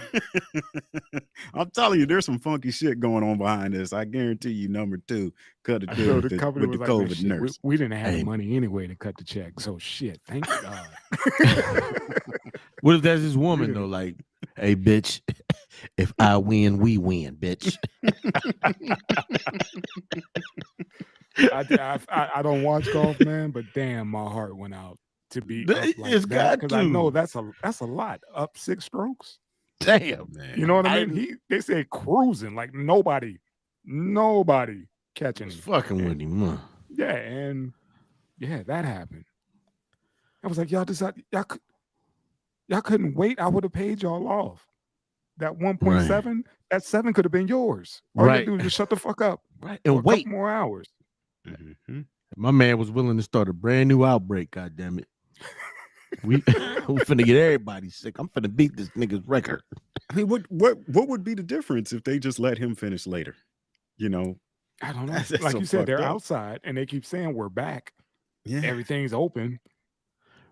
[SPEAKER 2] I'm telling you, there's some funky shit going on behind this. I guarantee you, number 2 cut a
[SPEAKER 1] I
[SPEAKER 2] deal
[SPEAKER 1] know
[SPEAKER 2] with
[SPEAKER 1] the
[SPEAKER 2] the,
[SPEAKER 1] company
[SPEAKER 2] with
[SPEAKER 1] was
[SPEAKER 2] the
[SPEAKER 1] like, man,
[SPEAKER 2] COVID
[SPEAKER 1] shit,
[SPEAKER 2] nurse.
[SPEAKER 1] we didn't have
[SPEAKER 3] Hey.
[SPEAKER 1] the money anyway to cut the check. So shit, thank God.
[SPEAKER 3] What if that's his woman
[SPEAKER 1] didn't-
[SPEAKER 3] though? Like, hey, bitch, if I win, we win, bitch.
[SPEAKER 1] I don't watch golf, man, but damn, my heart went out to be up like
[SPEAKER 3] It's
[SPEAKER 1] that
[SPEAKER 3] got
[SPEAKER 1] because I know
[SPEAKER 3] to.
[SPEAKER 1] that's a lot. Up 6 strokes.
[SPEAKER 3] Damn.
[SPEAKER 2] Man,
[SPEAKER 1] You know what I
[SPEAKER 3] I
[SPEAKER 1] mean? They said cruising like nobody catching
[SPEAKER 3] was
[SPEAKER 1] him.
[SPEAKER 3] fucking with him, huh?
[SPEAKER 1] Yeah, and yeah, that happened. I was like, y'all decided y'all couldn't wait. I would have paid y'all off. That 1.7, that 7 could have been yours. All you
[SPEAKER 3] Right.
[SPEAKER 1] do is just shut the fuck up
[SPEAKER 3] Right.
[SPEAKER 1] for a
[SPEAKER 3] And wait,
[SPEAKER 1] couple more hours.
[SPEAKER 2] Mhm.
[SPEAKER 3] my man was willing to start a brand new outbreak. God damn it. We finna get everybody sick. I'm finna beat this nigga's record.
[SPEAKER 2] I mean, what would be the difference if they just let him finish later? You know,
[SPEAKER 1] I don't know.
[SPEAKER 2] That's
[SPEAKER 1] Like
[SPEAKER 2] so
[SPEAKER 1] you said, they're
[SPEAKER 2] fucked up.
[SPEAKER 1] outside and they keep saying we're back.
[SPEAKER 2] yeah.
[SPEAKER 1] Everything's open.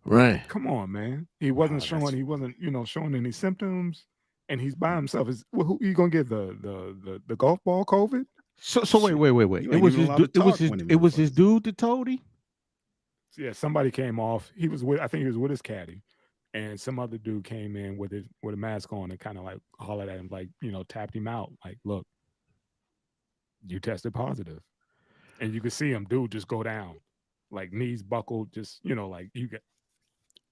[SPEAKER 3] Right.
[SPEAKER 1] Come on, man. He wasn't
[SPEAKER 2] Oh, that's-
[SPEAKER 1] showing any symptoms, and he's by himself. Who you gonna give the golf ball COVID?
[SPEAKER 3] So wait.
[SPEAKER 2] You
[SPEAKER 3] It
[SPEAKER 2] ain't
[SPEAKER 3] was
[SPEAKER 2] even
[SPEAKER 3] his
[SPEAKER 2] allowed to
[SPEAKER 3] it was
[SPEAKER 2] talk
[SPEAKER 3] his
[SPEAKER 2] when him
[SPEAKER 3] it was his
[SPEAKER 2] motherfuckers-
[SPEAKER 3] dude that told him.
[SPEAKER 1] Yeah, somebody came off. I think he was with his caddy, and some other dude came in with a mask on and kind of like hollered at him, like tapped him out, like, look, you tested positive, and you could see him, dude, just go down, like knees buckled, just like you get,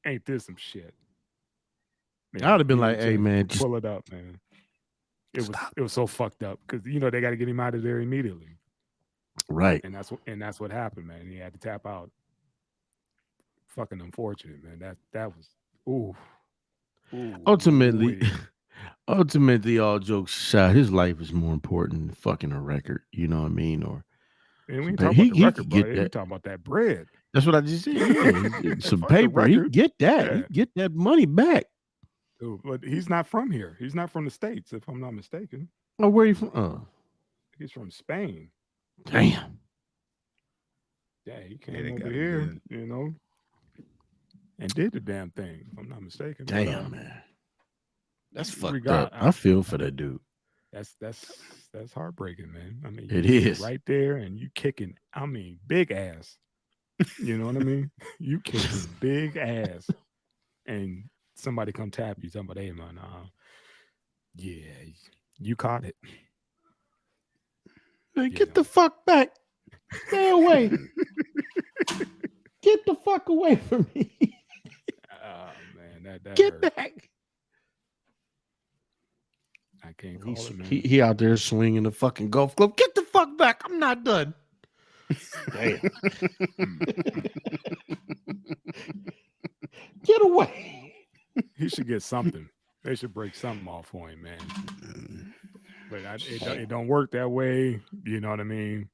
[SPEAKER 1] ain't this some shit?
[SPEAKER 3] I would have been
[SPEAKER 1] he
[SPEAKER 3] like, hey
[SPEAKER 1] just
[SPEAKER 3] man, just
[SPEAKER 1] pull it up, man. It
[SPEAKER 3] stop.
[SPEAKER 1] was so fucked up because they got to get him out of there immediately,
[SPEAKER 3] Right.
[SPEAKER 1] and that's what happened, man. He had to tap out. Fucking unfortunate, man. That was ooh.
[SPEAKER 3] Ultimately,
[SPEAKER 1] wee.
[SPEAKER 3] ultimately, all jokes aside, his life is more important than fucking a record. You know what I mean? Or
[SPEAKER 1] And we ain't
[SPEAKER 3] But
[SPEAKER 1] talking about the
[SPEAKER 3] he
[SPEAKER 1] record,
[SPEAKER 3] could
[SPEAKER 1] bro.
[SPEAKER 3] get
[SPEAKER 1] We
[SPEAKER 3] that.
[SPEAKER 1] talking about that bread.
[SPEAKER 3] That's what I just said. Yeah, some
[SPEAKER 1] Fuck the
[SPEAKER 3] paper. He
[SPEAKER 1] record.
[SPEAKER 3] can get that. He
[SPEAKER 1] Yeah.
[SPEAKER 3] can get that money back.
[SPEAKER 1] Dude, but he's not from here. He's not from the States, if I'm not mistaken.
[SPEAKER 3] Oh, where you from?
[SPEAKER 1] He's from Spain.
[SPEAKER 3] Damn.
[SPEAKER 1] Yeah, he
[SPEAKER 2] Yeah,
[SPEAKER 1] came
[SPEAKER 2] they
[SPEAKER 1] over
[SPEAKER 2] got him
[SPEAKER 1] here,
[SPEAKER 2] good.
[SPEAKER 1] and did the damn thing, if I'm not mistaken. But,
[SPEAKER 3] Damn, man. That's fucked
[SPEAKER 1] regard-
[SPEAKER 3] up. I feel for that dude.
[SPEAKER 1] that's heartbreaking, man. I mean,
[SPEAKER 3] It
[SPEAKER 1] you sit
[SPEAKER 3] is.
[SPEAKER 1] right there and you kicking, I mean, big ass. You know what I mean? You kicking big ass. And somebody come tap you, talking about, hey man, yeah, you caught it.
[SPEAKER 3] Man,
[SPEAKER 1] You
[SPEAKER 3] get
[SPEAKER 1] know.
[SPEAKER 3] the fuck back. Stay away. Get the fuck away from me.
[SPEAKER 1] Oh man, that
[SPEAKER 3] Get
[SPEAKER 1] hurt.
[SPEAKER 3] back.
[SPEAKER 1] I can't call it, man.
[SPEAKER 3] He out there swinging the fucking golf club. Get the fuck back. I'm not done. Damn. Get away.
[SPEAKER 1] He should get something. They should break something off for him, man. But it don't work that way. You know what I mean?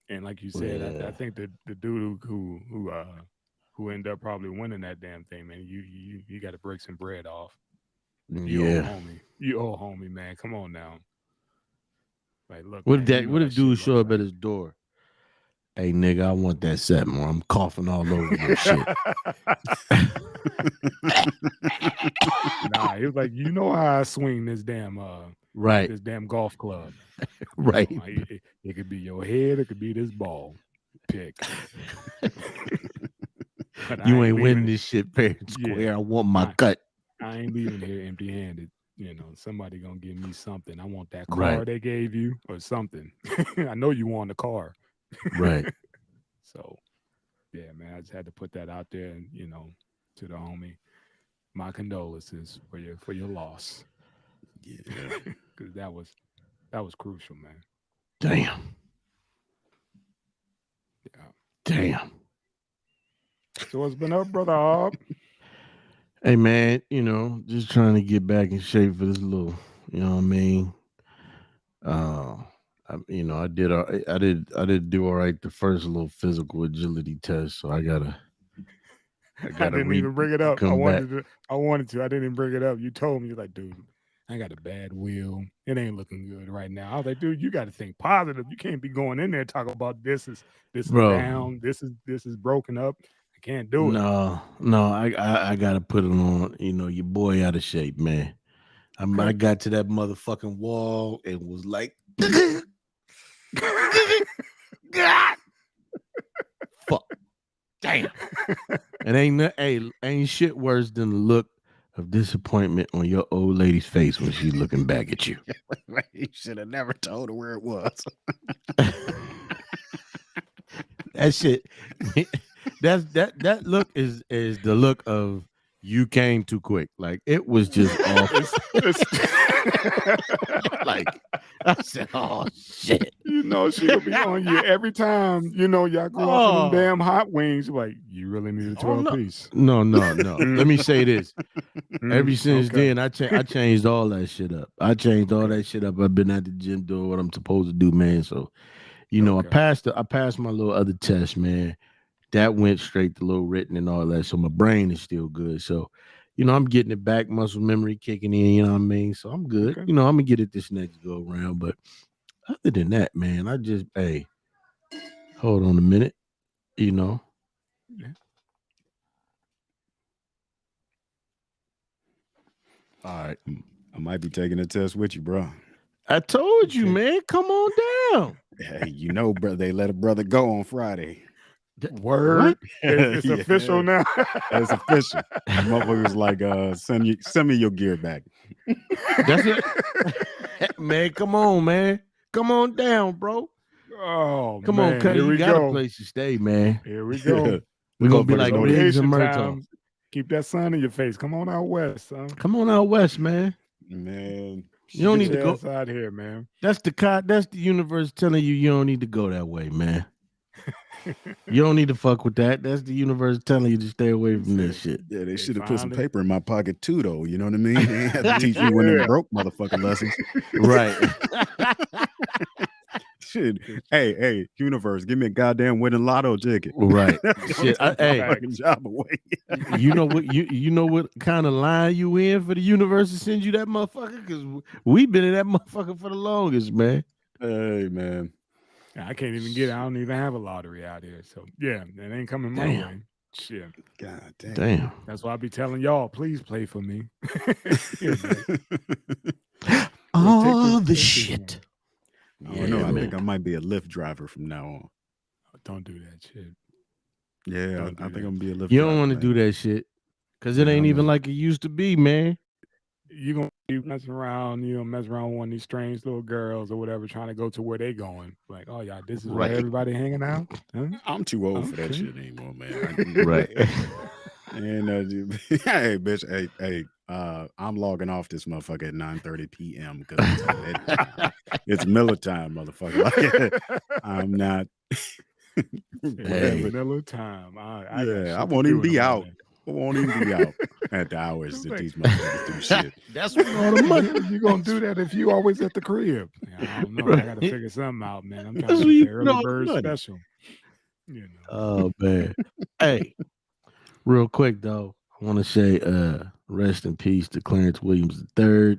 [SPEAKER 1] And like you said,
[SPEAKER 3] Yeah.
[SPEAKER 1] I think the dude who ended up probably winning that damn thing, man. You got to break some bread off. You owe homie. You owe homie, man. Come on now. Like, look.
[SPEAKER 3] What
[SPEAKER 1] man,
[SPEAKER 3] if
[SPEAKER 1] that
[SPEAKER 3] dude
[SPEAKER 1] shit
[SPEAKER 3] show
[SPEAKER 1] look
[SPEAKER 3] up at his door? Hey nigga, I want that set more. I'm coughing all over your shit.
[SPEAKER 1] Nah, he was like, you know how I swing this damn
[SPEAKER 3] Right.
[SPEAKER 1] this damn golf club.
[SPEAKER 3] Right.
[SPEAKER 1] You know, it could be your head, it could be this ball. Pick. But I
[SPEAKER 3] You ain't winning
[SPEAKER 1] leaving-
[SPEAKER 3] this shit fair and square.
[SPEAKER 1] Yeah.
[SPEAKER 3] I want my
[SPEAKER 1] I-
[SPEAKER 3] cut.
[SPEAKER 1] I ain't leaving here empty handed. You know, somebody gonna give me something. I want that car
[SPEAKER 3] Right.
[SPEAKER 1] they gave you or something. I know you want the car.
[SPEAKER 3] Right.
[SPEAKER 1] So yeah, man, I just had to put that out there and to the homie. My condolences for your loss.
[SPEAKER 2] Yeah.
[SPEAKER 1] Because that was crucial, man.
[SPEAKER 3] Damn. Damn.
[SPEAKER 1] So what's been up, brother Ob?
[SPEAKER 3] Hey man, just trying to get back in shape for this little, you know what I mean? I did do all right the first little physical agility test, so I gotta
[SPEAKER 1] I didn't even bring it up. I
[SPEAKER 3] come back.
[SPEAKER 1] wanted to. I didn't even bring it up. You told me, you're like, dude, I got a bad wheel. It ain't looking good right now. I was like, dude, you got to think positive. You can't be going in there talking about this is
[SPEAKER 3] Bro.
[SPEAKER 1] down. This is broken up. I can't do it.
[SPEAKER 3] No, I gotta put it on. Your boy out of shape, man. I got to that motherfucking wall and was like, fuck, damn. And ain't shit worse than the look of disappointment on your old lady's face when she's looking back at you.
[SPEAKER 2] You should have never told her where it was.
[SPEAKER 3] That shit. That look is the look of you came too quick. Like it was just off. Like I said, oh shit.
[SPEAKER 1] She'll be on you every time. Y'all go off for them damn hot wings. Like you really need a 12-piece.
[SPEAKER 3] No. Let me say this. Ever since then, I changed all that shit up. I've been at the gym doing what I'm supposed to do, man. So, I passed my little other test, man. That went straight to low written and all that. So my brain is still good. So, I'm getting it back, muscle memory kicking in, you know what I mean? So I'm good.
[SPEAKER 1] Okay.
[SPEAKER 3] I'm gonna get it this next go around. But other than that, man, hold on a minute,
[SPEAKER 1] Yeah.
[SPEAKER 3] All right.
[SPEAKER 2] I might be taking a test with you, bro.
[SPEAKER 3] I told you, man. Come on down.
[SPEAKER 2] Hey, bro, they let a brother go on Friday.
[SPEAKER 1] Word.
[SPEAKER 3] What?
[SPEAKER 1] It's official now.
[SPEAKER 2] It's official. Motherfuckers like, send me your gear back.
[SPEAKER 3] That's it. Man, come on, man. Come on down, bro.
[SPEAKER 1] Oh,
[SPEAKER 3] come
[SPEAKER 1] man.
[SPEAKER 3] on, cuz you got a place to stay, man.
[SPEAKER 1] Here we go.
[SPEAKER 3] We're gonna be like Biggs
[SPEAKER 1] vacation
[SPEAKER 3] and
[SPEAKER 1] time. Keep that sun in your face. Come on out west, son.
[SPEAKER 3] Come on out west, man.
[SPEAKER 2] Man,
[SPEAKER 3] you don't need to go
[SPEAKER 1] out here, man.
[SPEAKER 3] That's the universe telling you don't need to go that way, man. You don't need to fuck with that. That's the universe telling you to stay away from this shit.
[SPEAKER 2] Yeah, they should have put some paper in my pocket too, though. You know what I mean? They had to teach me one of them broke motherfucking lessons.
[SPEAKER 3] Right.
[SPEAKER 2] Shit. Hey, universe, give me a goddamn winning lotto ticket.
[SPEAKER 3] Right. Shit.
[SPEAKER 2] Fucking job away.
[SPEAKER 3] You know what kind of line you in for the universe to send you that motherfucker? Because we've been in that motherfucker for the longest, man.
[SPEAKER 2] Hey, man.
[SPEAKER 1] I can't even get it. I don't even have a lottery out here. So yeah, it ain't coming my way. Shit.
[SPEAKER 2] God damn.
[SPEAKER 3] Damn.
[SPEAKER 1] That's why I be telling y'all, please play for me.
[SPEAKER 3] All the shit.
[SPEAKER 2] I don't know. I think I might be a Lyft driver from now on.
[SPEAKER 1] Don't do that shit.
[SPEAKER 2] Yeah, I think I'm gonna be a Lyft driver.
[SPEAKER 3] You don't want to do that shit. Because it ain't even like it used to be, man.
[SPEAKER 1] You're going to be messing around, with one of these strange little girls or whatever, trying to go to where they going. Like, oh, yeah, this is where everybody hanging out? Huh?
[SPEAKER 2] I'm too old for that shit anymore, man.
[SPEAKER 3] Right.
[SPEAKER 2] And, hey, bitch, hey, I'm logging off this motherfucker at 9:30 p.m. because it's Miller time, motherfucker. Like, I'm not.
[SPEAKER 1] Miller time.
[SPEAKER 2] I won't even be out. I won't even be out at the hours that these motherfuckers do shit.
[SPEAKER 3] That's what all the money.
[SPEAKER 1] You're going to do that if you always at the crib. I don't know. I got to figure something out, man. I'm trying to get the early bird special.
[SPEAKER 3] Oh, man. Hey, real quick, though, I want to say rest in peace to Clarence Williams III.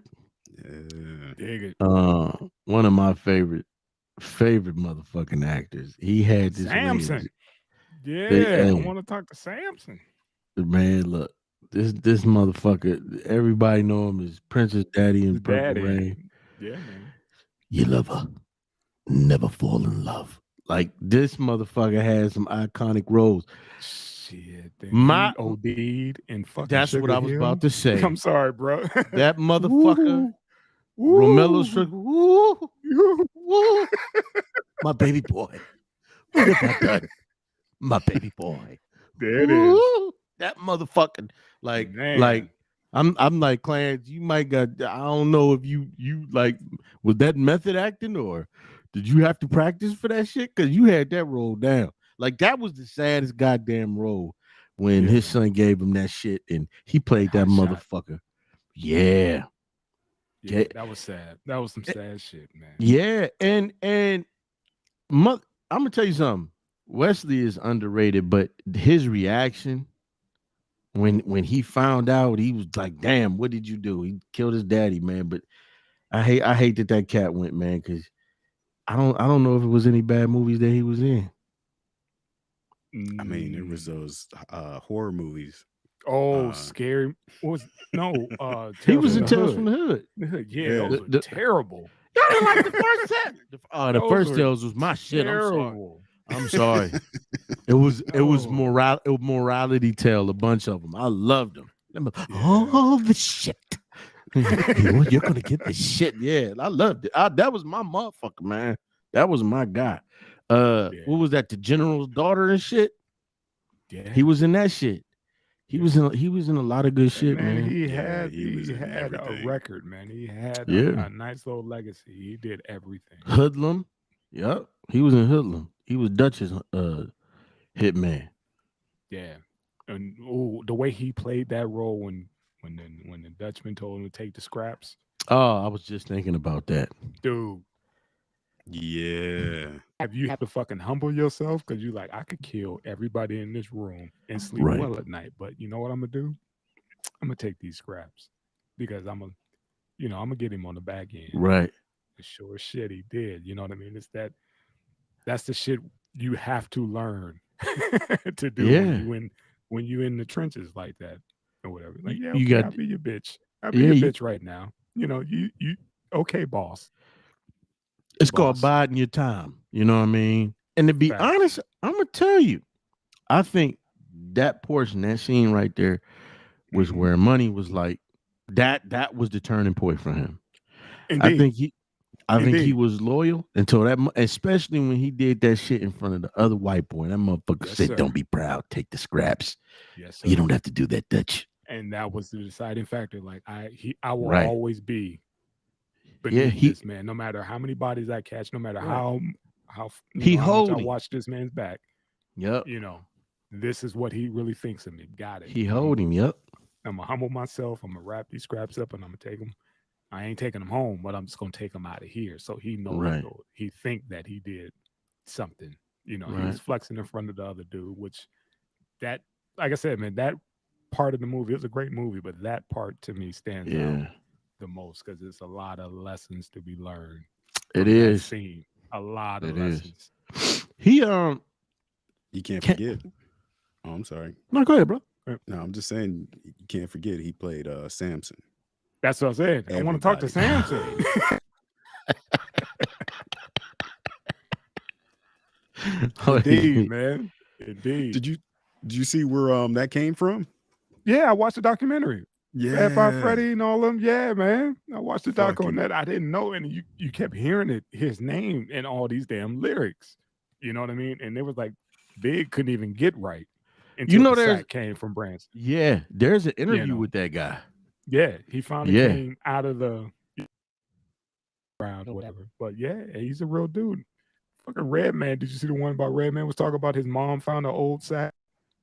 [SPEAKER 2] Yeah.
[SPEAKER 1] Dig it.
[SPEAKER 3] One of my favorite motherfucking actors. He had this
[SPEAKER 1] Samson. I want to talk to Samson.
[SPEAKER 3] Man, look, this motherfucker, everybody know him as Princess Daddy in Purple Rain.
[SPEAKER 1] Yeah, man.
[SPEAKER 3] You love her, never fall in love. Like, this motherfucker has some iconic roles.
[SPEAKER 1] Shit, he OD'd and fucking
[SPEAKER 3] that's
[SPEAKER 1] Sugar
[SPEAKER 3] what I was
[SPEAKER 1] Hill.
[SPEAKER 3] about to say.
[SPEAKER 1] I'm sorry, bro.
[SPEAKER 3] That motherfucker, Romello Strickland, woo, my baby boy. What have I done? My baby boy.
[SPEAKER 1] There it is.
[SPEAKER 3] That motherfucking
[SPEAKER 1] Man.
[SPEAKER 3] like I'm like, Clarence, you might got, I don't know if you like, was that method acting or did you have to practice for that shit? Because you had that roll down. Like that was the saddest goddamn role when
[SPEAKER 1] Yeah.
[SPEAKER 3] his son gave him that shit and he played that
[SPEAKER 1] hot shot.
[SPEAKER 3] motherfucker. Yeah.
[SPEAKER 1] Yeah, that was sad. That was some sad shit, man.
[SPEAKER 3] Yeah, and I'm gonna tell you something. Wesley is underrated, but his reaction when he found out, he was like, "Damn, what did you do?" He killed his daddy, man. But I hate that cat went, man, because I don't know if it was any bad movies that he was in.
[SPEAKER 2] I mean, there was those horror movies.
[SPEAKER 1] Oh, scary. What was
[SPEAKER 3] he was in Tales from the Hood.
[SPEAKER 1] Yeah, those were terrible.
[SPEAKER 3] Y'all didn't like the first set. The first Tales was my shit. I'm sorry. It was morality tale, a bunch of them. I loved them. Oh, the shit. You're gonna get the shit. Yeah, I loved it. That was my motherfucker, man. That was my guy. What was that? The general's daughter and shit.
[SPEAKER 1] Yeah,
[SPEAKER 3] he was in that shit. He was in a lot of good shit, man.
[SPEAKER 1] He had a record, man. He had a nice little legacy. He did everything.
[SPEAKER 3] Hoodlum. Yep. He was in Hoodlum. He was Dutch's hitman.
[SPEAKER 1] Yeah. And the way he played that role when the Dutchman told him to take the scraps.
[SPEAKER 3] Oh, I was just thinking about that.
[SPEAKER 1] Dude.
[SPEAKER 2] Yeah.
[SPEAKER 1] You have to fucking humble yourself because you're like, I could kill everybody in this room and sleep well at night. But you know what I'm gonna do? I'm gonna take these scraps because I'm gonna get him on the back end.
[SPEAKER 3] Right.
[SPEAKER 1] Sure shit he did. You know what I mean? It's that's the shit you have to learn to do when you in the trenches like that or whatever. Like, I'll be your bitch. I'll be your bitch right now. You know, you okay, boss.
[SPEAKER 3] It's called biding your time. You know what I mean? And to be honest, I'm gonna tell you, I think that portion, that scene right there, was where money was like that was the turning point for him.
[SPEAKER 1] Indeed.
[SPEAKER 3] I think he was loyal until that, especially when he did that shit in front of the other white boy. That motherfucker said, "Don't be proud, take the scraps.
[SPEAKER 1] Yes, sir.
[SPEAKER 3] You don't have to do that, Dutch."
[SPEAKER 1] And that was the deciding factor. Like I will always be beneath this man, no matter how many bodies I catch, no matter how how much I watch this man's back.
[SPEAKER 3] Yep.
[SPEAKER 1] You know, this is what he really thinks of me. Got it.
[SPEAKER 3] He hold him. Yep.
[SPEAKER 1] I'm gonna humble myself. I'm gonna wrap these scraps up, and I'm gonna take them. I ain't taking them home, but I'm just gonna take them out of here. So he knows. He think that he did something. You know, he's flexing in front of the other dude. Which like I said, man, that part of the movie, it was a great movie, but that part to me stands out the most because there's a lot of lessons to be learned.
[SPEAKER 3] It is
[SPEAKER 1] scene. A lot of lessons.
[SPEAKER 3] He
[SPEAKER 2] you can't forget. Oh, I'm sorry.
[SPEAKER 3] No, go ahead, bro.
[SPEAKER 2] No, I'm just saying you can't forget he played Samson.
[SPEAKER 1] That's what I said. I want to talk to Samson. Indeed, man. Indeed.
[SPEAKER 2] Did you see where that came from?
[SPEAKER 1] Yeah, I watched the documentary.
[SPEAKER 2] Yeah,
[SPEAKER 1] Bad by Freddy and all of them. Yeah, man. I watched the doc on that. I didn't know, and you kept hearing his name in all these damn lyrics. You know what I mean? And it was like Big couldn't even get right until the sack came from Branson.
[SPEAKER 3] Yeah, there's an interview with that guy.
[SPEAKER 1] Yeah, he finally came out of the round or whatever. But yeah, he's a real dude. Fucking Redman. Did you see the one about Redman was talking about his mom found an old sack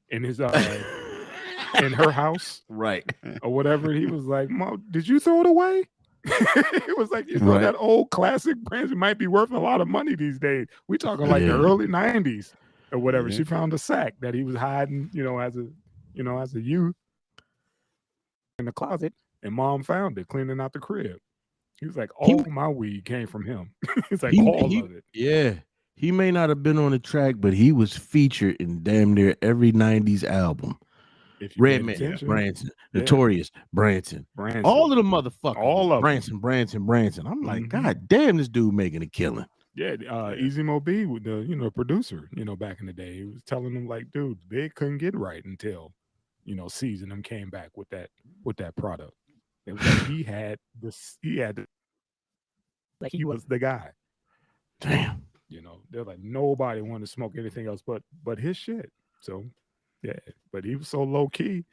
[SPEAKER 1] in his in her house,
[SPEAKER 3] right,
[SPEAKER 1] or whatever? He was like, "Mom, did you throw it away?" It was like, that old classic Branson might be worth a lot of money these days. We talking like the early 90s or whatever. She found a sack that he was hiding, as a youth in the closet, and Mom found it cleaning out the crib. He was like, my weed came from him. He's like, all of it.
[SPEAKER 3] Yeah. He may not have been on the track, but he was featured in damn near every 90s album. Redman, Branson, Notorious, Branson. All of the motherfuckers.
[SPEAKER 1] All of
[SPEAKER 3] Branson. I'm like, God damn, this dude making a killing.
[SPEAKER 1] Yeah, Easy Mo B, with the producer, back in the day, he was telling him like, dude, Big couldn't get right until, Season them came back with that product. It was like he was the guy.
[SPEAKER 3] Damn.
[SPEAKER 1] They're like, nobody wanted to smoke anything else but his shit. So yeah, but he was so low key,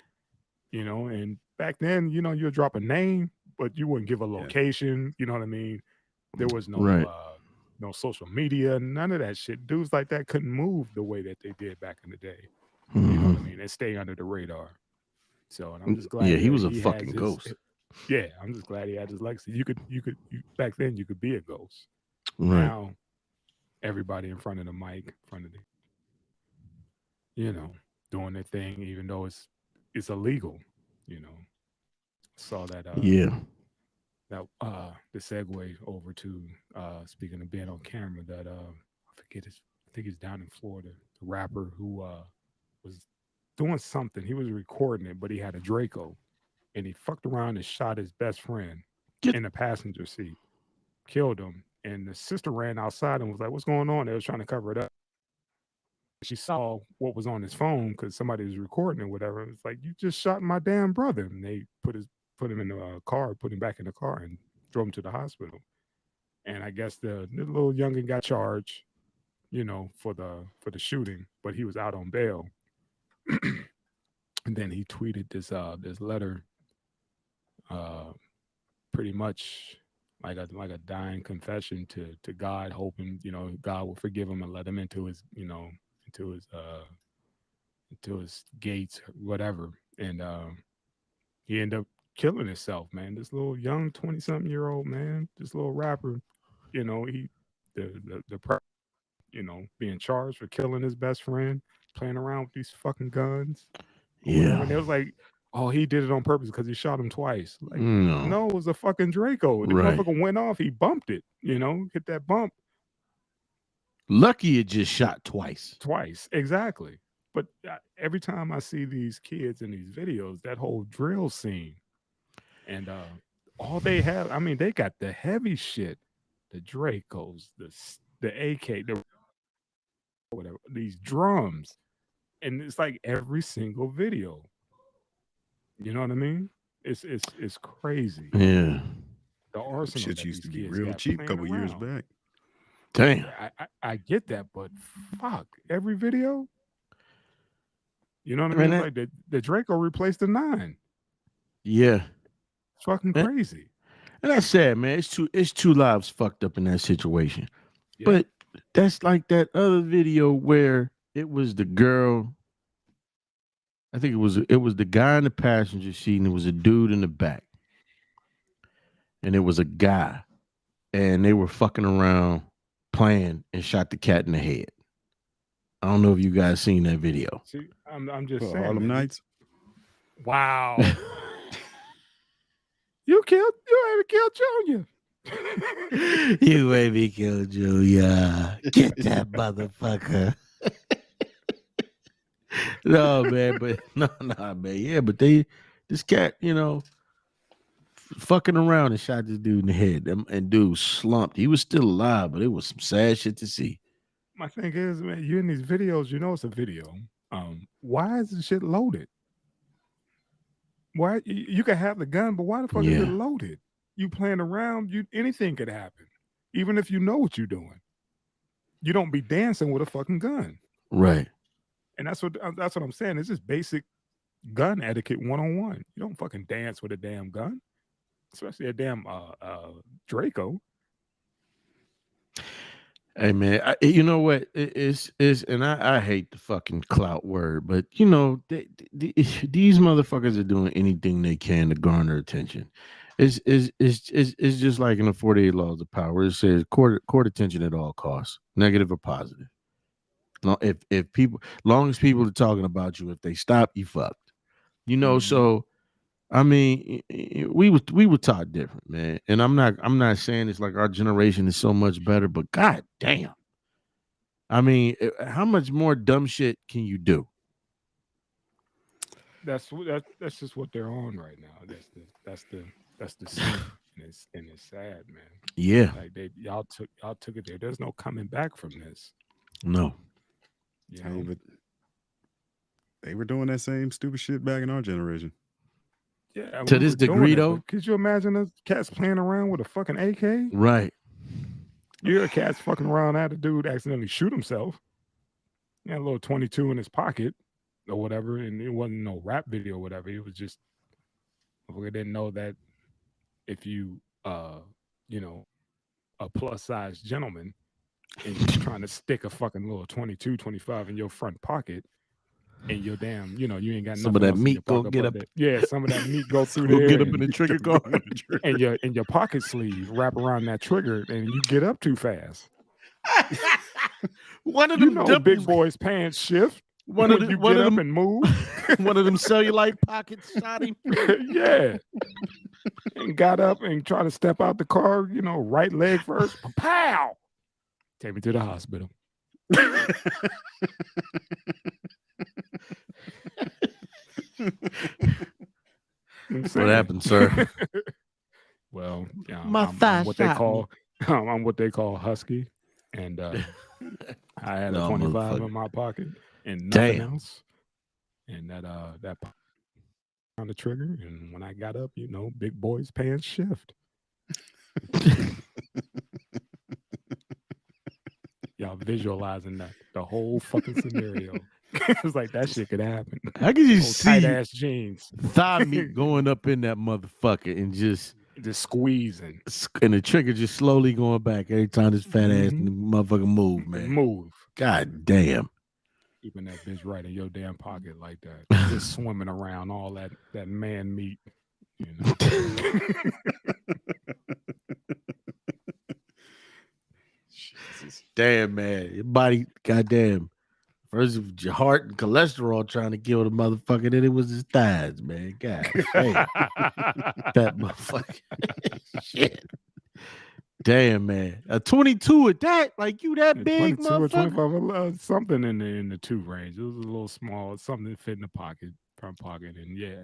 [SPEAKER 1] and back then, you'd drop a name, but you wouldn't give a location. You know what I mean? There was no no social media, none of that shit. Dudes like that couldn't move the way that they did back in the day. You know what I mean? And stay under the radar. So, and I'm just
[SPEAKER 3] Yeah,
[SPEAKER 1] glad
[SPEAKER 3] he
[SPEAKER 1] that
[SPEAKER 3] was a
[SPEAKER 1] he has
[SPEAKER 3] fucking
[SPEAKER 1] his.
[SPEAKER 3] ghost.
[SPEAKER 1] Yeah, I'm just glad he had his legacy. Back then you could be a ghost.
[SPEAKER 3] Right.
[SPEAKER 1] Now everybody in front of the mic, in front of the, you know, doing their thing, even though it's illegal. You know, saw
[SPEAKER 3] Yeah.
[SPEAKER 1] that the segue over to speaking of being on camera, that I forget his, I think he's down in Florida, the rapper who was doing something. He was recording it, but he had a Draco, and he fucked around and shot his best friend
[SPEAKER 3] Get
[SPEAKER 1] in the passenger seat, killed him. And the sister ran outside and was like, "What's going on?" They was trying to cover it up. She saw what was on his phone because somebody was recording it, whatever. It's like, "You just shot my damn brother." And they put him in the car, put him back in the car, and drove him to the hospital. And I guess the little youngin got charged, for the shooting, but he was out on bail. And then he tweeted this letter, uh, pretty much like a dying confession to God, hoping God will forgive him and let him into his into his gates, whatever. And he ended up killing himself, man. This little young 20-something-year-old man, this little rapper, he the being charged for killing his best friend, playing around with these fucking guns or whatever.
[SPEAKER 3] yeah.
[SPEAKER 1] And it was like, oh, he did it on purpose because he shot him twice. Like,
[SPEAKER 3] No.
[SPEAKER 1] no, it was a fucking Draco. The
[SPEAKER 3] Right.
[SPEAKER 1] motherfucker went off. He bumped it, hit that bump
[SPEAKER 3] Lucky it just shot twice.
[SPEAKER 1] twice. Exactly. But every time I see these kids in these videos, that whole drill scene, and all they have, I mean, they got the heavy shit, the Dracos, the AK, the whatever, these drums, and it's like every single video. You know what I mean? It's crazy.
[SPEAKER 3] Yeah.
[SPEAKER 1] The arsenal
[SPEAKER 2] Shit
[SPEAKER 1] that
[SPEAKER 2] used
[SPEAKER 1] these
[SPEAKER 2] to be
[SPEAKER 1] kids
[SPEAKER 2] real
[SPEAKER 1] got
[SPEAKER 2] cheap a
[SPEAKER 1] playing
[SPEAKER 2] couple years
[SPEAKER 1] around.
[SPEAKER 2] back.
[SPEAKER 3] Damn.
[SPEAKER 1] I get that, but fuck, every video. You know what I
[SPEAKER 3] I mean,
[SPEAKER 1] mean? Like the Draco replaced the 9.
[SPEAKER 3] yeah.
[SPEAKER 1] It's fucking
[SPEAKER 3] And,
[SPEAKER 1] crazy.
[SPEAKER 3] and that's sad, man. It's two lives fucked up in that situation.
[SPEAKER 1] Yeah.
[SPEAKER 3] But that's like that other video where it was the girl. I think it was the guy in the passenger seat, and it was a dude in the back, and it was a guy, and they were fucking around, playing, and shot the cat in the head. I don't know if you guys seen that video.
[SPEAKER 1] See, I'm just
[SPEAKER 2] For
[SPEAKER 1] saying,
[SPEAKER 2] Harlem
[SPEAKER 1] man.
[SPEAKER 2] Nights.
[SPEAKER 1] Wow. You ain't killed Junior.
[SPEAKER 3] You made me kill Julia. Get that motherfucker. No, man, but no, man. Yeah, but this cat, fucking around and shot this dude in the head. And dude slumped. He was still alive, but it was some sad shit to see.
[SPEAKER 1] My thing is, man, you in these videos, it's a video. Why is the shit loaded? Why you can have the gun, but why the fuck is it
[SPEAKER 3] Yeah.
[SPEAKER 1] loaded? You playing around, anything could happen. Even if you know what you're doing. You don't be dancing with a fucking gun.
[SPEAKER 3] Right.
[SPEAKER 1] And that's what I'm saying. It's just basic gun etiquette 101. You don't fucking dance with a damn gun. Especially a damn Draco.
[SPEAKER 3] Hey man, you know what? It's and I hate the fucking clout word, but these motherfuckers are doing anything they can to garner attention. It's just like in the 48 laws of power. It says court attention at all costs, negative or positive. No, if people, long as people are talking about you, if they stop, you fucked. So I mean, we were taught different, man. And I'm not saying it's like our generation is so much better, but god damn. I mean, how much more dumb shit can you do?
[SPEAKER 1] That's just what they're on right now. That's the scene. And it's sad, man.
[SPEAKER 3] Yeah.
[SPEAKER 1] Like y'all took it there. There's no coming back from this.
[SPEAKER 3] No.
[SPEAKER 2] Hey, but they were doing that same stupid shit back in our generation.
[SPEAKER 1] Yeah,
[SPEAKER 3] to this degree, though.
[SPEAKER 1] Could you imagine us cats playing around with a fucking AK?
[SPEAKER 3] Right.
[SPEAKER 1] You hear cats fucking around at a dude accidentally shoot himself. He had a little 22 in his pocket or whatever, and it wasn't no rap video or whatever. It was just we didn't know that if you a plus size gentleman, and you're trying to stick a fucking little 22, 25 in your front pocket, and your damn, you ain't got
[SPEAKER 3] Some of
[SPEAKER 1] nothing
[SPEAKER 3] that
[SPEAKER 1] else in
[SPEAKER 3] meat
[SPEAKER 1] your
[SPEAKER 3] gonna
[SPEAKER 1] pocket
[SPEAKER 3] get
[SPEAKER 1] but
[SPEAKER 3] up.
[SPEAKER 1] that. Yeah, some of that meat go through
[SPEAKER 3] Go
[SPEAKER 1] there,
[SPEAKER 3] get up in the trigger guard.
[SPEAKER 1] and your pocket sleeve wrap around that trigger, and you get up too fast.
[SPEAKER 3] One of
[SPEAKER 1] You
[SPEAKER 3] them
[SPEAKER 1] know,
[SPEAKER 3] dimples,
[SPEAKER 1] big boys' pants shift
[SPEAKER 3] one of
[SPEAKER 1] when you
[SPEAKER 3] them, one
[SPEAKER 1] get
[SPEAKER 3] of
[SPEAKER 1] up
[SPEAKER 3] them,
[SPEAKER 1] and move.
[SPEAKER 3] one of them cellulite pockets shot him.
[SPEAKER 1] Yeah. And got up and tried to step out the car, right leg first. Pow! Take me to the hospital.
[SPEAKER 3] What happened, sir?
[SPEAKER 1] Well,
[SPEAKER 3] My
[SPEAKER 1] I'm
[SPEAKER 3] thigh
[SPEAKER 1] what they
[SPEAKER 3] shot
[SPEAKER 1] call I'm what they call husky, and I had a
[SPEAKER 3] No,
[SPEAKER 1] 25
[SPEAKER 3] motherfucker.
[SPEAKER 1] in my pocket and nothing
[SPEAKER 3] Damn.
[SPEAKER 1] else, and that on the trigger, and when I got up, big boy's pants shift. Y'all visualizing the whole fucking scenario. It was like that shit could happen.
[SPEAKER 3] How could you
[SPEAKER 1] Tight
[SPEAKER 3] see
[SPEAKER 1] ass jeans,
[SPEAKER 3] thigh meat going up in that motherfucker and just
[SPEAKER 1] squeezing,
[SPEAKER 3] and the trigger just slowly going back every time this fat ass
[SPEAKER 1] Mhm.
[SPEAKER 3] motherfucker move, man.
[SPEAKER 1] Move.
[SPEAKER 3] God damn.
[SPEAKER 1] Keeping that bitch right in your damn pocket like that. Just swimming around all that man meat.
[SPEAKER 2] Jesus.
[SPEAKER 3] Damn, man. Your body, goddamn. First it was your heart and cholesterol trying to kill the motherfucker, then it was his thighs, man. God damn. That motherfucker. Shit. Damn, man. A 22 at that? Like you that big,
[SPEAKER 1] 22 or
[SPEAKER 3] motherfucker?
[SPEAKER 1] 25, something in the 2 range. It was a little small, something that fit in the pocket, front pocket, and yeah,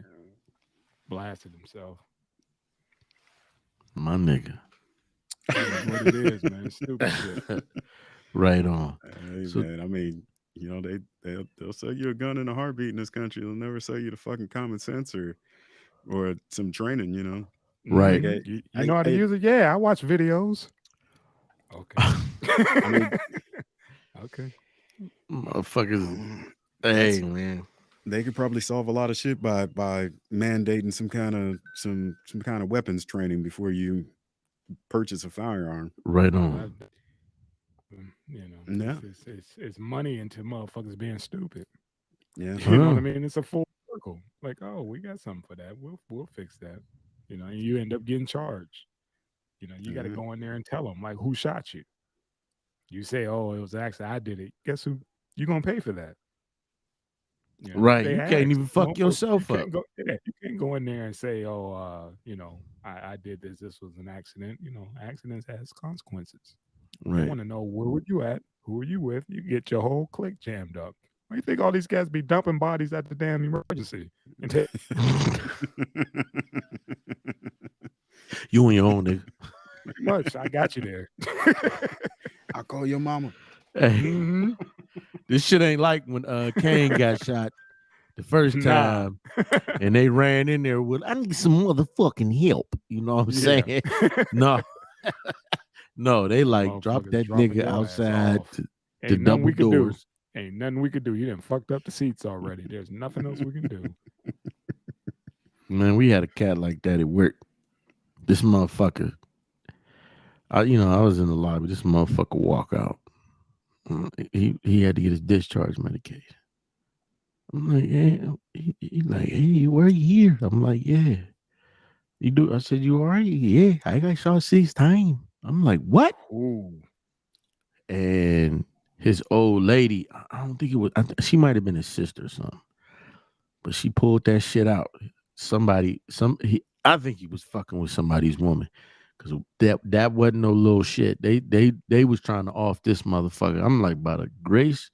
[SPEAKER 1] blasted himself.
[SPEAKER 3] My nigga.
[SPEAKER 1] That's what it is, man. It's stupid shit.
[SPEAKER 3] Right on.
[SPEAKER 2] Hey,
[SPEAKER 3] So-
[SPEAKER 2] man, I mean, they'll sell you a gun in a heartbeat in this country. They'll never sell you the fucking common sense or some training.
[SPEAKER 3] Right.
[SPEAKER 1] Mhm. You know how to use it? Yeah, I watch videos. Okay.
[SPEAKER 2] I mean,
[SPEAKER 1] okay.
[SPEAKER 3] Motherfuckers. Hey, man.
[SPEAKER 2] they could probably solve a lot of shit by mandating some kind of weapons training before you purchase a firearm.
[SPEAKER 3] Right on.
[SPEAKER 2] Yeah.
[SPEAKER 1] It's money into motherfuckers being stupid.
[SPEAKER 2] Yeah.
[SPEAKER 1] You know what I mean? It's a full circle. Like, oh, we got something for that. We'll fix that. And you end up getting charged. You got to go in there and tell them, like, who shot you? You say, oh, it was an accident. I did it. Guess who? You're going to pay for that.
[SPEAKER 3] Right. You can't even fuck yourself up.
[SPEAKER 1] You can't go in there and say, oh, I did this. This was an accident. Accidents has consequences.
[SPEAKER 3] Right.
[SPEAKER 1] I want to know where were you at? Who are you with? You get your whole clique jammed up. Why you think all these guys be dumping bodies at the damn emergency?
[SPEAKER 3] You on your own, nigga.
[SPEAKER 1] Pretty much. I got you there.
[SPEAKER 2] I'll call your mama.
[SPEAKER 3] Hey, this shit ain't like when Kane got shot the first time and they ran in there with, I need some motherfucking help. You know what I'm saying? No. No, they like drop that nigga outside to double doors.
[SPEAKER 1] Ain't nothing we could do. You done fucked up the seats already. There's nothing else we can do.
[SPEAKER 3] Man, we had a cat like that at work. This motherfucker, I was in the lobby. This motherfucker walk out. He had to get his discharge medication. I'm like, yeah. He like, hey, where you here? I'm like, yeah. You do? I said, you all right? Yeah, I got shot 6 times. I'm like, what?
[SPEAKER 1] Ooh.
[SPEAKER 3] And his old lady, I don't think it was, she might have been his sister or something, but she pulled that shit out. I think he was fucking with somebody's woman, because that wasn't no little shit. They was trying to off this motherfucker. I'm like, by the grace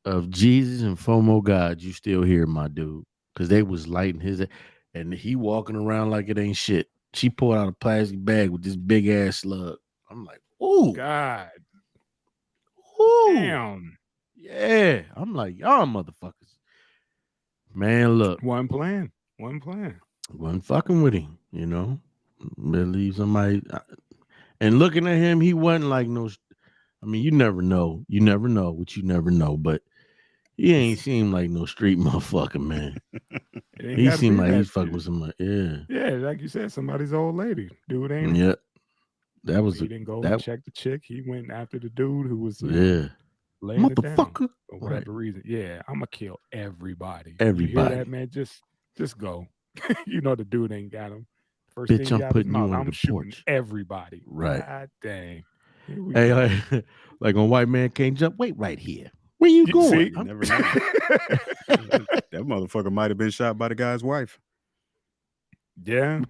[SPEAKER 3] of Jesus and FOMO God, you still here, my dude, because they was lighting his, and he walking around like it ain't shit. She pulled out a plastic bag with this big ass slug. I'm like, ooh,
[SPEAKER 1] God.
[SPEAKER 3] ooh,
[SPEAKER 1] Damn.
[SPEAKER 3] yeah. I'm like, y'all motherfuckers. Man, look.
[SPEAKER 1] One plan.
[SPEAKER 3] Wasn't fucking with him, Believe somebody. And looking at him, he wasn't like no. I mean, you never know. You never know what you never know. But he ain't seem like no street motherfucker, man. He seemed like he's fucking with somebody. Yeah.
[SPEAKER 1] Yeah, like you said, somebody's old lady. Dude ain't.
[SPEAKER 3] Yep. That was
[SPEAKER 1] he didn't go and
[SPEAKER 3] that.
[SPEAKER 1] check the chick. He went after the dude who was,
[SPEAKER 3] Yeah,
[SPEAKER 1] laying it down
[SPEAKER 3] motherfucker.
[SPEAKER 1] for
[SPEAKER 3] Right.
[SPEAKER 1] whatever reason. Yeah, I'm gonna kill everybody. You hear
[SPEAKER 3] Everybody.
[SPEAKER 1] that, man? Just go. You know the dude ain't got him. First
[SPEAKER 3] Bitch,
[SPEAKER 1] thing
[SPEAKER 3] I'm
[SPEAKER 1] he out his
[SPEAKER 3] putting you
[SPEAKER 1] mouth,
[SPEAKER 3] under
[SPEAKER 1] I'm
[SPEAKER 3] the
[SPEAKER 1] shooting
[SPEAKER 3] porch.
[SPEAKER 1] everybody.
[SPEAKER 3] Right.
[SPEAKER 1] God dang. Here we
[SPEAKER 3] Hey,
[SPEAKER 1] go.
[SPEAKER 3] like on White Man Can't Jump. Wait right here. Where you going?
[SPEAKER 1] See?
[SPEAKER 2] You never know. That motherfucker might have been shot by the guy's wife.
[SPEAKER 1] Yeah.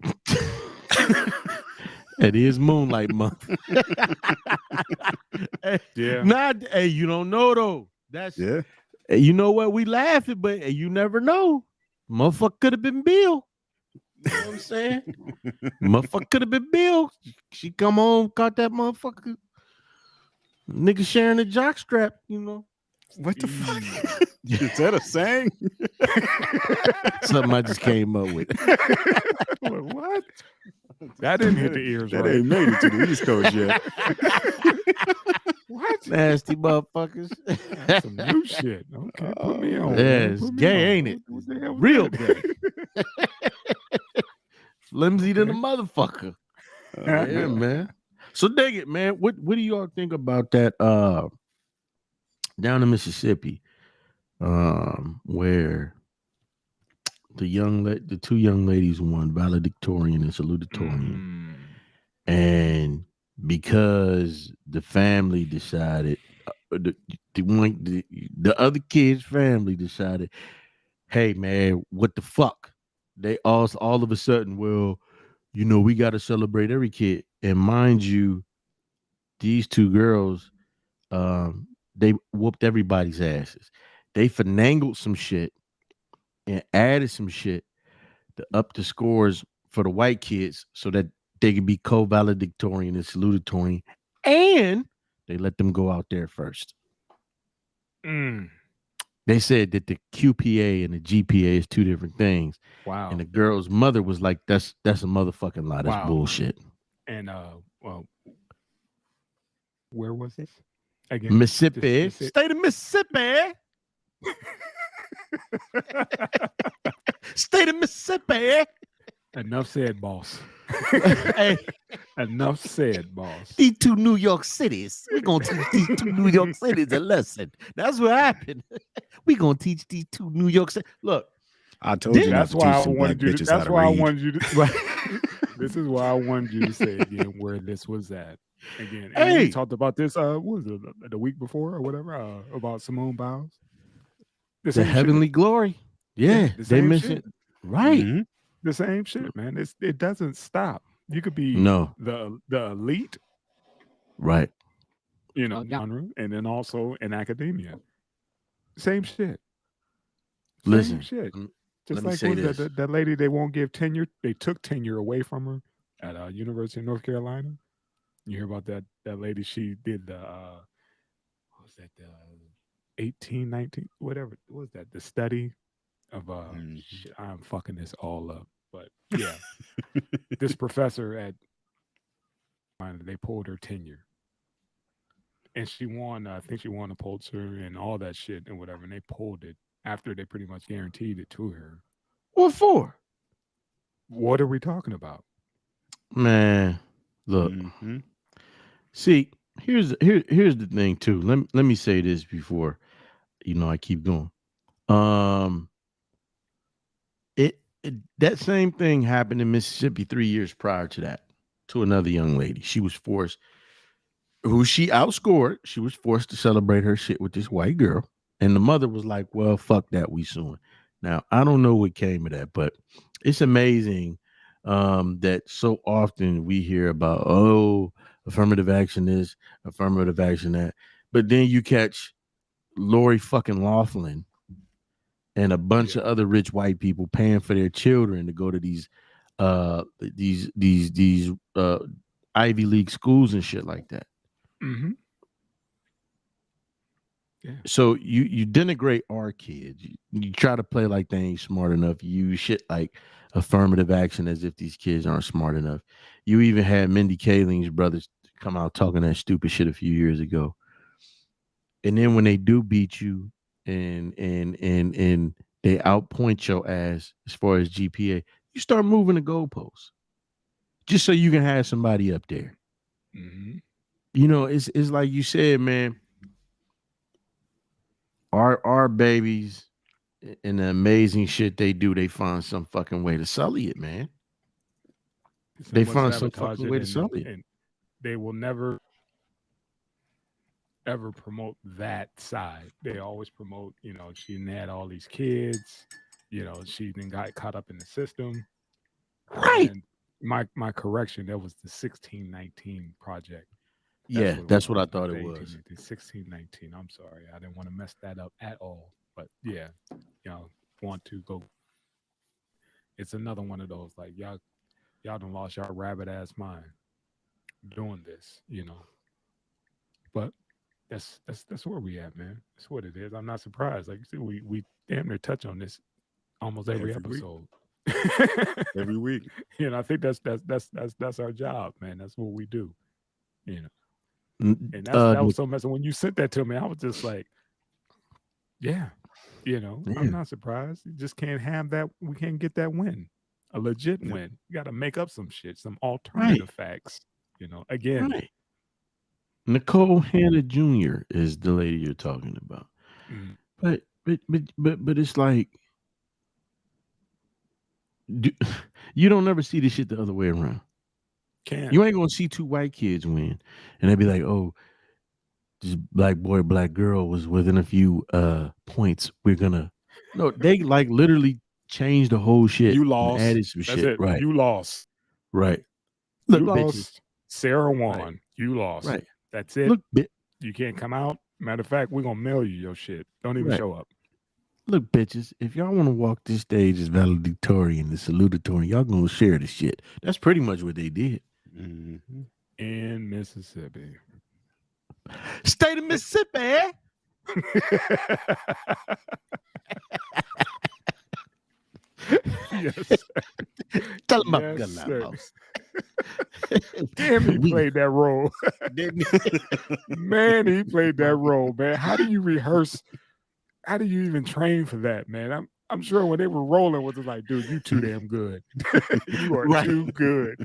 [SPEAKER 3] It is Moonlight Month. Hey,
[SPEAKER 1] Yeah.
[SPEAKER 3] hey, you don't know though. That's
[SPEAKER 2] Yeah.
[SPEAKER 3] hey, you know what? We laughing, but hey, you never know. Motherfucker could have been Bill. You know what I'm saying? Motherfucker could have been Bill. She come home, caught that motherfucker. Nigga sharing the jock strap, you know.
[SPEAKER 2] What the fuck? Is that a saying?
[SPEAKER 3] Something I just came up with.
[SPEAKER 1] What? That didn't hit the ears
[SPEAKER 2] That
[SPEAKER 1] right.
[SPEAKER 2] ain't made it to the East Coast yet.
[SPEAKER 1] What?
[SPEAKER 3] Nasty motherfuckers.
[SPEAKER 1] That's some new shit. Okay, put me on.
[SPEAKER 3] Yeah,
[SPEAKER 1] man.
[SPEAKER 3] it's
[SPEAKER 1] Put me
[SPEAKER 3] gay,
[SPEAKER 1] on.
[SPEAKER 3] ain't it?
[SPEAKER 1] What the hell was
[SPEAKER 3] Real
[SPEAKER 1] that?
[SPEAKER 3] Flimsy than a
[SPEAKER 1] Okay.
[SPEAKER 3] motherfucker. Yeah, man. So dig it, man. What do y'all think about that down in Mississippi? Where the two young ladies won valedictorian and salutatorian. And because the family decided the other kid's family decided, hey man, what the fuck? They all of a sudden, well, you know, we got to celebrate every kid. And mind you, these two girls, they whooped everybody's asses. They finangled some shit and added some shit to up the scores for the white kids so that they could be co-valedictorian and salutatorian, and they let them go out there first. They said that the QPA and the GPA is two different things.
[SPEAKER 1] Wow.
[SPEAKER 3] And the girl's mother was like, that's a motherfucking lie. That's bullshit.
[SPEAKER 1] And well, where was this? Again,
[SPEAKER 3] Mississippi. State of Mississippi. State of Mississippi.
[SPEAKER 1] Enough said, boss.
[SPEAKER 3] Hey,
[SPEAKER 1] enough said, boss.
[SPEAKER 3] These two New York cities. We're gonna teach these two New York cities a lesson. That's what happened. We're gonna teach these two New York cities. Look,
[SPEAKER 2] I told you
[SPEAKER 1] that's
[SPEAKER 2] not to
[SPEAKER 1] why
[SPEAKER 2] teach
[SPEAKER 1] I
[SPEAKER 2] some black
[SPEAKER 1] wanted you to.
[SPEAKER 2] bitches how
[SPEAKER 1] That's
[SPEAKER 2] to
[SPEAKER 1] why I
[SPEAKER 2] read.
[SPEAKER 1] wanted you to. Right. This is why I wanted you to say again where this was at. Again, and
[SPEAKER 3] Hey.
[SPEAKER 1] we talked about this. What was it, the week before or whatever? About Simone Biles.
[SPEAKER 3] The heavenly
[SPEAKER 1] shit.
[SPEAKER 3] glory. Yeah,
[SPEAKER 1] the
[SPEAKER 3] they
[SPEAKER 1] same
[SPEAKER 3] mentioned
[SPEAKER 1] shit.
[SPEAKER 3] right.
[SPEAKER 2] Mm-hmm.
[SPEAKER 1] The same shit, man. It doesn't stop. You could be
[SPEAKER 3] No.
[SPEAKER 1] the elite,
[SPEAKER 3] Right.
[SPEAKER 1] you know, genre, and then also in academia. Same shit.
[SPEAKER 3] Listen,
[SPEAKER 1] shit.
[SPEAKER 3] let
[SPEAKER 1] Just
[SPEAKER 3] me
[SPEAKER 1] like
[SPEAKER 3] say
[SPEAKER 1] was
[SPEAKER 3] this.
[SPEAKER 1] that lady, they won't give tenure. They took tenure away from her at University of North Carolina. You hear about that lady? She did the what was that, the 18, 19, whatever. What was that? The study of shit, I'm fucking this all up. But yeah. This professor at they pulled her tenure. And she won, I think she won a Pulitzer and all that shit and whatever. And they pulled it after they pretty much guaranteed it to her.
[SPEAKER 3] What for?
[SPEAKER 1] What are we talking about?
[SPEAKER 3] Man, look.
[SPEAKER 2] Mm-hmm.
[SPEAKER 3] See, here's the thing too. Let me say this before I keep going. That same thing happened in Mississippi 3 years prior to that to another young lady. She was forced, who she outscored. She was forced to celebrate her shit with this white girl, and the mother was like, "Well, fuck that, we suing." Now I don't know what came of that, but it's amazing that so often we hear about affirmative action this, affirmative action that, but then you catch Lori fucking Laughlin and a bunch of other rich white people paying for their children to go to these Ivy League schools and shit like that.
[SPEAKER 1] Mm-hmm. Yeah.
[SPEAKER 3] So you denigrate our kids. You try to play like they ain't smart enough. You use shit like affirmative action as if these kids aren't smart enough. You even had Mindy Kaling's brothers come out talking that stupid shit a few years ago. And then when they do beat you and they outpoint your ass as far as GPA, you start moving the goalposts just so you can have somebody up there.
[SPEAKER 1] Mm-hmm.
[SPEAKER 3] You know, it's like you said, man. Our babies and the amazing shit they do, they find some fucking way to sully it, man. They
[SPEAKER 1] Someone
[SPEAKER 3] find some
[SPEAKER 1] sabotage
[SPEAKER 3] fucking
[SPEAKER 1] it,
[SPEAKER 3] way to sully it.
[SPEAKER 1] and they will never ever promote that side. They always promote, she done had all these kids, she then got caught up in the system.
[SPEAKER 3] Right.
[SPEAKER 1] And my correction, that was the 1619 project. That's
[SPEAKER 3] Yeah,
[SPEAKER 1] what it
[SPEAKER 3] that's
[SPEAKER 1] was.
[SPEAKER 3] what I
[SPEAKER 1] Not
[SPEAKER 3] thought
[SPEAKER 1] the
[SPEAKER 3] it was.
[SPEAKER 1] 1819, 1619. I'm sorry, I didn't want to mess that up at all. But yeah, want to go. It's another one of those like y'all done lost y'all rabbit ass mind doing this. But that's where we at, man. That's what it is. I'm not surprised. Like you said, we damn near touch on this almost every
[SPEAKER 2] Every week.
[SPEAKER 1] episode.
[SPEAKER 2] Every week.
[SPEAKER 1] I think that's our job, man. That's what we do. And that was so messy. When you sent that to me, I was just like, yeah, I'm not surprised. You just can't have that. We can't get that win, a legit win. You got to make up some shit, some alternative facts. Again.
[SPEAKER 3] Right. Nicole Hannah Jr. is the lady you're talking about.
[SPEAKER 1] Mm.
[SPEAKER 3] But it's like you don't never see this shit the other way around. You ain't gonna see two white kids win, and they be like, "Oh, this black boy, black girl was within a few points. We're gonna." No, they like literally changed the whole shit.
[SPEAKER 1] You lost.
[SPEAKER 3] Added some
[SPEAKER 1] That's
[SPEAKER 3] shit.
[SPEAKER 1] it.
[SPEAKER 3] Right.
[SPEAKER 1] You lost.
[SPEAKER 3] Right.
[SPEAKER 1] Look, you lost. Sarah won. Right. You lost.
[SPEAKER 3] Right.
[SPEAKER 1] That's it.
[SPEAKER 3] Look,
[SPEAKER 1] you can't come out. Matter of fact, we're gonna mail you your shit. Don't even show up.
[SPEAKER 3] Look, bitches, if y'all want to walk this stage as valedictorian, the salutatorian, y'all gonna share the shit. That's pretty much what they did.
[SPEAKER 1] Mm-hmm. In Mississippi.
[SPEAKER 3] State of Mississippi.
[SPEAKER 1] Yes.
[SPEAKER 3] Tell him up, gun now.
[SPEAKER 1] Damn, he played that role. Man, he played that role, man. How do you rehearse? How do you even train for that, man? I'm sure when they were rolling, was like, dude, you too damn good. You are too good,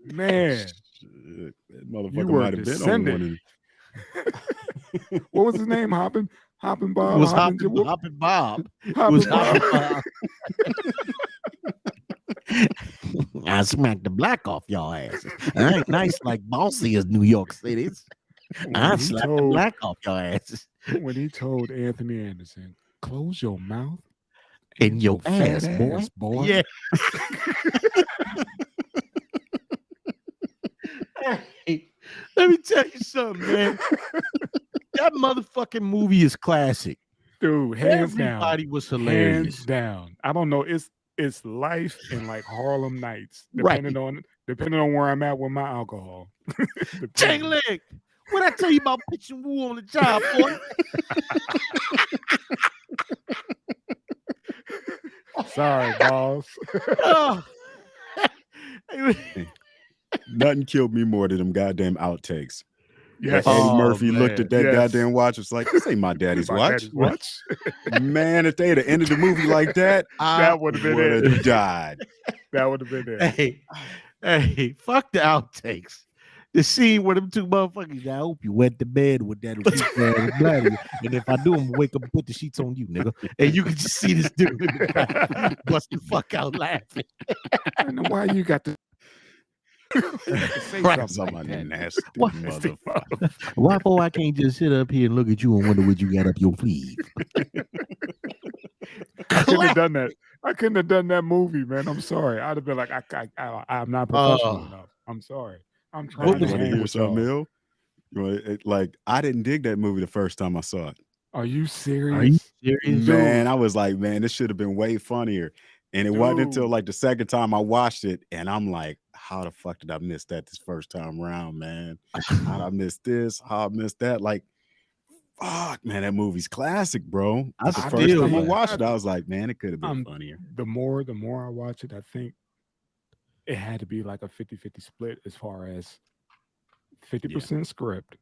[SPEAKER 1] man.
[SPEAKER 2] Shit, that motherfucker
[SPEAKER 1] you were
[SPEAKER 2] might have been on one.
[SPEAKER 1] What was his name? Hopping Bob.
[SPEAKER 3] It was Hopping Bob.
[SPEAKER 1] Hopping Bob.
[SPEAKER 3] I smacked the black off y'all asses. I ain't nice like bossy as New York City's. I slapped the black off y'all asses.
[SPEAKER 1] When he told Anthony Anderson, close your mouth
[SPEAKER 3] and your ass, boy. Yeah. Hey, let me tell you something, man. That motherfucking movie is classic.
[SPEAKER 1] Dude, hands down.
[SPEAKER 3] Everybody was hilarious.
[SPEAKER 1] Hands down. I don't know. It's life in like Harlem Nights, depending on where I'm at with my alcohol.
[SPEAKER 3] Chain leg. What I tell you about pitching woo on the job, boy?
[SPEAKER 1] Sorry, boss.
[SPEAKER 3] Oh.
[SPEAKER 2] Nothing killed me more than them goddamn outtakes.
[SPEAKER 1] Yes.
[SPEAKER 2] Eddie Murphy looked at that goddamn watch. It's like, this ain't my daddy's watch. Man, if they had ended the movie like that,
[SPEAKER 1] that would have been it.
[SPEAKER 2] Died.
[SPEAKER 1] That would have been it.
[SPEAKER 3] Hey, fuck the outtakes. The scene where them two motherfuckers, I hope you went to bed with that bloody. And if I do, I'm gonna wake up and put the sheets on you, nigga. And you can just see this dude in the back bust the fuck out laughing.
[SPEAKER 1] I don't know why you got to
[SPEAKER 2] say something like that. Nasty motherfucker.
[SPEAKER 3] Why for I can't just sit up here and look at you and wonder what you got up your sleeve?
[SPEAKER 1] I couldn't have done that. I couldn't have done that movie, man. I'm sorry. I'd have been like, I'm not professional enough. I'm sorry. I'm trying to hear
[SPEAKER 2] something, like I didn't dig that movie the first time I saw it.
[SPEAKER 1] Are you serious?
[SPEAKER 2] Man, I was like, man, this should have been way funnier. And it wasn't until like the second time I watched it, and I'm like, how the fuck did I miss that this first time around, man? How did I miss this? How I missed that? Like, fuck, man, that movie's classic, bro. The first time I watched it, I was like, man, it could have been funnier.
[SPEAKER 1] The more I watch it, I think it had to be like a 50-50 split as far as 50% script,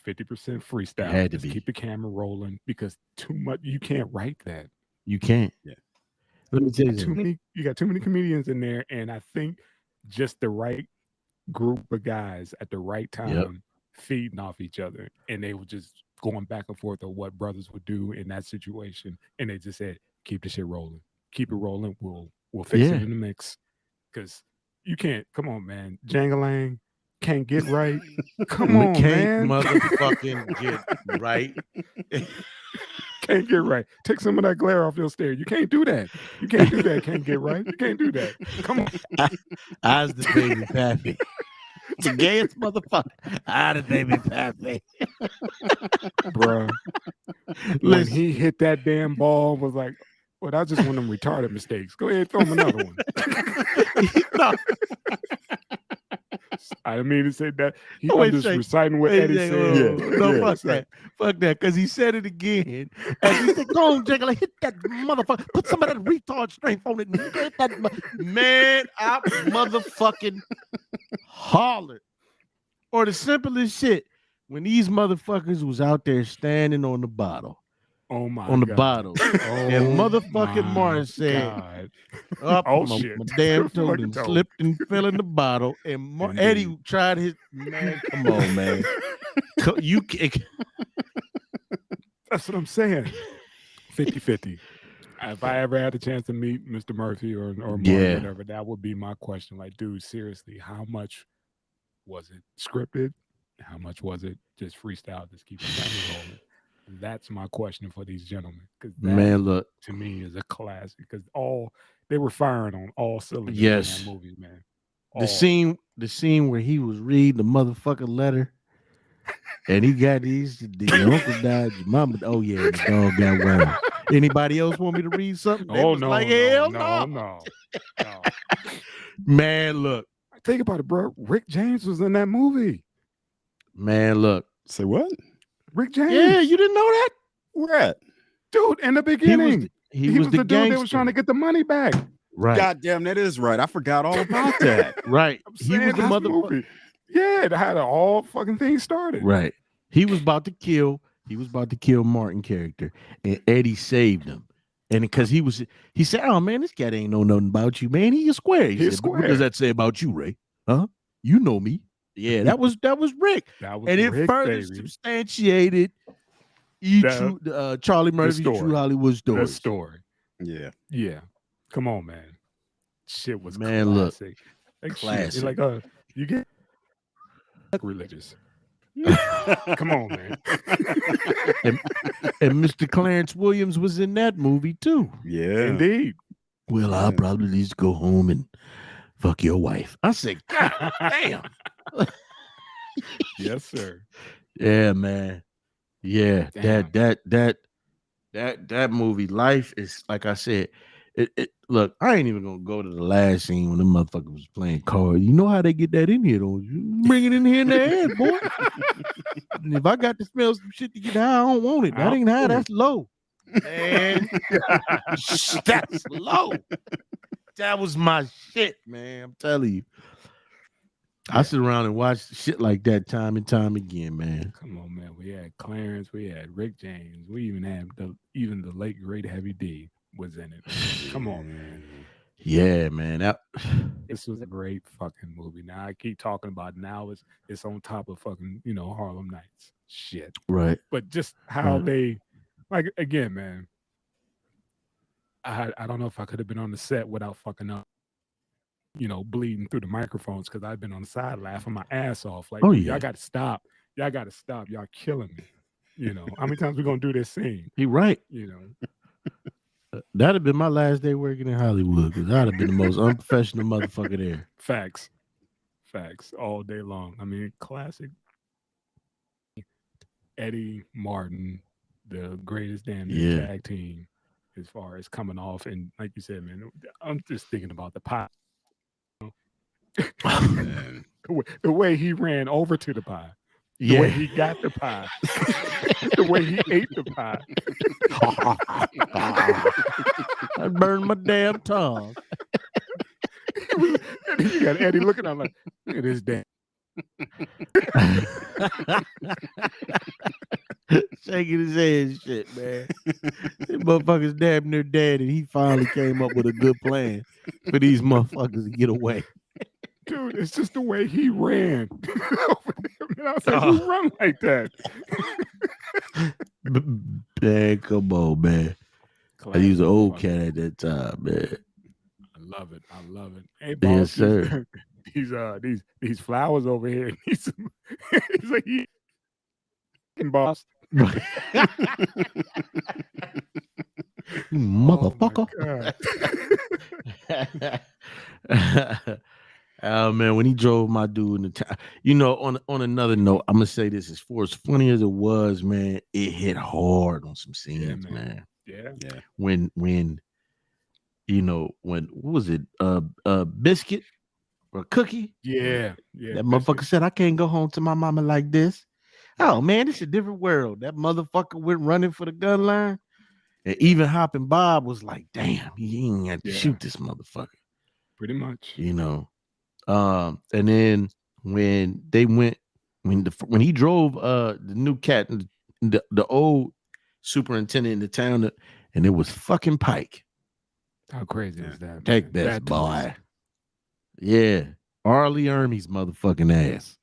[SPEAKER 1] 50% freestyle.
[SPEAKER 3] Had to
[SPEAKER 1] Just keep the camera rolling because too much. You can't write that.
[SPEAKER 3] You can't.
[SPEAKER 2] Yeah.
[SPEAKER 3] Let me tell you,
[SPEAKER 1] you got too many comedians in there, and I think just the right group of guys at the right time
[SPEAKER 3] Yep.
[SPEAKER 1] feeding off each other, and they were just going back and forth of what brothers would do in that situation, and they just said, "Keep the shit rolling, keep it rolling. We'll fix it
[SPEAKER 3] Yeah.
[SPEAKER 1] in the mix." Because you can't. Come on, man. Jangalang can't get right. Come on,
[SPEAKER 3] Can't
[SPEAKER 1] man.
[SPEAKER 3] motherfucking get right.
[SPEAKER 1] Can't get right. Take some of that glare off your stare. You can't do that. You can't do that. Can't get right. You can't do that. Come on.
[SPEAKER 3] I's the baby pappy. The gayest motherfucker. I the baby pappy.
[SPEAKER 1] Bruh. When
[SPEAKER 3] Listen,
[SPEAKER 1] he hit that damn ball, was like, well, that's just one of them retarded mistakes. Go ahead, throw him another one.
[SPEAKER 3] no,
[SPEAKER 1] I didn't mean to say that.
[SPEAKER 3] Oh, wait,
[SPEAKER 1] I'm just
[SPEAKER 3] say-
[SPEAKER 1] reciting what
[SPEAKER 3] wait,
[SPEAKER 1] Eddie
[SPEAKER 3] say,
[SPEAKER 1] said.
[SPEAKER 3] no,
[SPEAKER 2] Yeah.
[SPEAKER 3] fuck that. Fuck that. Because he said it again. And he said, go on, Jiggle, hit that motherfucker. Put some of that retard strength on it. And hit that man, I motherfucking hollered. Or the simplest shit. When these motherfuckers was out there standing on the bottle.
[SPEAKER 1] Oh my
[SPEAKER 3] On the
[SPEAKER 1] God.
[SPEAKER 3] bottle. And
[SPEAKER 1] Oh
[SPEAKER 3] motherfucking
[SPEAKER 1] my
[SPEAKER 3] Martin said,
[SPEAKER 1] God.
[SPEAKER 3] up
[SPEAKER 1] Oh,
[SPEAKER 3] my,
[SPEAKER 1] shit.
[SPEAKER 3] my damn toe
[SPEAKER 1] Fucking
[SPEAKER 3] and
[SPEAKER 1] toe.
[SPEAKER 3] slipped and fell in the bottle. And
[SPEAKER 1] Indeed.
[SPEAKER 3] Eddie tried his man. Come on, man. You can't.
[SPEAKER 1] That's what I'm saying. 50-50. If I ever had a chance to meet Mr. Murphy or Mark,
[SPEAKER 3] Yeah.
[SPEAKER 1] whatever, that would be my question. Like, dude, seriously, how much was it scripted? How much was it just freestyle? Just keep the camera rolling. That's my question for these gentlemen. Because that,
[SPEAKER 3] Man, look.
[SPEAKER 1] to me, is a classic. Because they were firing on all cylinders
[SPEAKER 3] Yes.
[SPEAKER 1] in that movie, man.
[SPEAKER 3] The scene where he was reading the motherfucking letter, and he got your uncle died, your mama. Oh yeah, the dog got worm. Anybody else want me to read something? They
[SPEAKER 1] Oh
[SPEAKER 3] was
[SPEAKER 1] no,
[SPEAKER 3] like,
[SPEAKER 1] no,
[SPEAKER 3] hell
[SPEAKER 1] no.
[SPEAKER 3] Man, look,
[SPEAKER 1] Think about it, bro. Rick James was in that movie.
[SPEAKER 3] man, look.
[SPEAKER 2] Say what?
[SPEAKER 1] Rick James.
[SPEAKER 3] Yeah, you didn't know that?
[SPEAKER 2] Where at?
[SPEAKER 1] Dude, in the beginning.
[SPEAKER 3] He was the
[SPEAKER 1] dude that was
[SPEAKER 3] gangster.
[SPEAKER 1] trying to get the money back.
[SPEAKER 3] Right,
[SPEAKER 2] God damn, that is right. I forgot all about that.
[SPEAKER 3] right.
[SPEAKER 1] I'm
[SPEAKER 3] He was
[SPEAKER 1] saying
[SPEAKER 3] the
[SPEAKER 1] this
[SPEAKER 3] motherfucker.
[SPEAKER 1] movie. Yeah, it had all fucking thing started.
[SPEAKER 3] Right. He was about to kill Martin character, and Eddie saved him. And because he said, "Oh man, this cat ain't know nothing about you, man. He is square." He
[SPEAKER 1] He's
[SPEAKER 3] said, "But what
[SPEAKER 1] square.
[SPEAKER 3] does that say about you, Ray? Huh? You know me." Yeah, that was Rick,
[SPEAKER 1] That was
[SPEAKER 3] and it
[SPEAKER 1] Rick,
[SPEAKER 3] further
[SPEAKER 1] baby.
[SPEAKER 3] substantiated Charlie Murphy's
[SPEAKER 1] story.
[SPEAKER 3] True Hollywood
[SPEAKER 1] The
[SPEAKER 3] Stories.
[SPEAKER 1] story.
[SPEAKER 2] Yeah.
[SPEAKER 1] Yeah. Come on, man. Shit was
[SPEAKER 3] Man, look.
[SPEAKER 1] classic. Like, shit,
[SPEAKER 3] Classic.
[SPEAKER 1] it's like you get religious. Come on, man.
[SPEAKER 3] And Mr. Clarence Williams was in that movie too.
[SPEAKER 2] Yeah.
[SPEAKER 1] Indeed.
[SPEAKER 3] Well, I'll probably need to go home and fuck your wife. I said, God damn.
[SPEAKER 1] Yes, sir.
[SPEAKER 3] Yeah, man. Yeah,
[SPEAKER 1] Damn.
[SPEAKER 3] that movie, Life, is like I said. Look, I ain't even gonna go to the last scene when the motherfucker was playing cards. You know how they get that in here, don't you? Bring it in here in the ass, boy. And if I got to smell some shit to get high, I don't want it. That ain't high, that's low. Man, that's low. That was my shit, man. I'm telling you. I sit around and watch shit like that time and time again, man.
[SPEAKER 1] Come on, man. We had Clarence, we had Rick James, we even had the late great Heavy D was in it. Come on, man.
[SPEAKER 3] Yeah, man.
[SPEAKER 1] This was a great fucking movie. Now I keep talking about it. Now it's on top of fucking, Harlem Nights. Shit.
[SPEAKER 3] Right.
[SPEAKER 1] But just how they, like, again, man, I don't know if I could have been on the set without fucking up, bleeding through the microphones, because I've been on the side laughing my ass off. Like,
[SPEAKER 3] Oh, yeah.
[SPEAKER 1] y'all got to stop. Y'all got to stop. Y'all killing me. How many times we going to do this scene?
[SPEAKER 3] He right. That'd have been my last day working in Hollywood, because I'd have been the most unprofessional motherfucker there.
[SPEAKER 1] Facts all day long. I mean, classic Eddie Martin, the greatest damn tag team as far as coming off. And like you said, man, I'm just thinking about the pie. The way he ran over to the pie. The way he got the pie. The way he ate the pie.
[SPEAKER 3] I burned my damn tongue.
[SPEAKER 1] And you got Eddie looking at him like, look at this damn.
[SPEAKER 3] Shaking his head and shit, man. This motherfucker's damn near dead, and he finally came up with a good plan for these motherfuckers to get away.
[SPEAKER 1] Dude, it's just the way he ran over there. Man, I was like, who run like that?
[SPEAKER 3] Man, come on, man. He was an old cat at that time, man.
[SPEAKER 1] I love it. I love it. Hey,
[SPEAKER 3] Yes,
[SPEAKER 1] boss,
[SPEAKER 3] sir.
[SPEAKER 1] these flowers over here. He's like, boss.
[SPEAKER 3] Motherfucker. Oh man, when he drove my dude in the town, on another note, I'm gonna say this: as far as funny as it was, man, it hit hard on some scenes, man.
[SPEAKER 1] Yeah.
[SPEAKER 3] When when what was it? Biscuit or cookie?
[SPEAKER 1] Yeah.
[SPEAKER 3] That motherfucker said, "I can't go home to my mama like this." Oh man, this is a different world. That motherfucker went running for the gun line. And even Hopping Bob was like, damn, he ain't have to shoot this motherfucker.
[SPEAKER 1] Pretty much.
[SPEAKER 3] And then when they went, when he drove the new cat, the old superintendent in the town, and it was fucking Pike.
[SPEAKER 1] How crazy is that?
[SPEAKER 3] Take this, boy. Yeah. Arlie Ermey's motherfucking ass.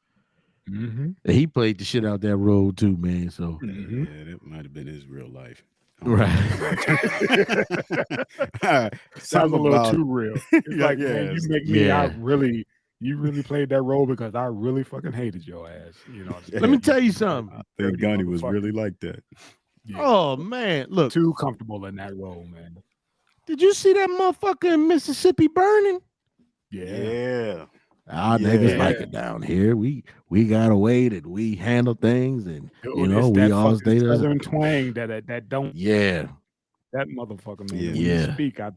[SPEAKER 1] Mm-hmm.
[SPEAKER 3] He played the shit out that road too, man. So
[SPEAKER 2] yeah, that might have been his real life.
[SPEAKER 3] Right.
[SPEAKER 1] Sounds a little too real. It's like, man, you make me you really played that role because I really fucking hated your ass.
[SPEAKER 3] Let me tell you something.
[SPEAKER 2] I think Gunny was really like that.
[SPEAKER 3] Yeah. Oh man, look.
[SPEAKER 1] Too comfortable in that role, man.
[SPEAKER 3] Did you see that motherfucker in Mississippi burning?
[SPEAKER 2] Yeah.
[SPEAKER 3] Our niggas like it down here. We got a way that we handle things, and
[SPEAKER 1] dude,
[SPEAKER 3] we all stay there.
[SPEAKER 1] Southern twang that don't.
[SPEAKER 3] Yeah.
[SPEAKER 1] That motherfucker, man. When you speak, I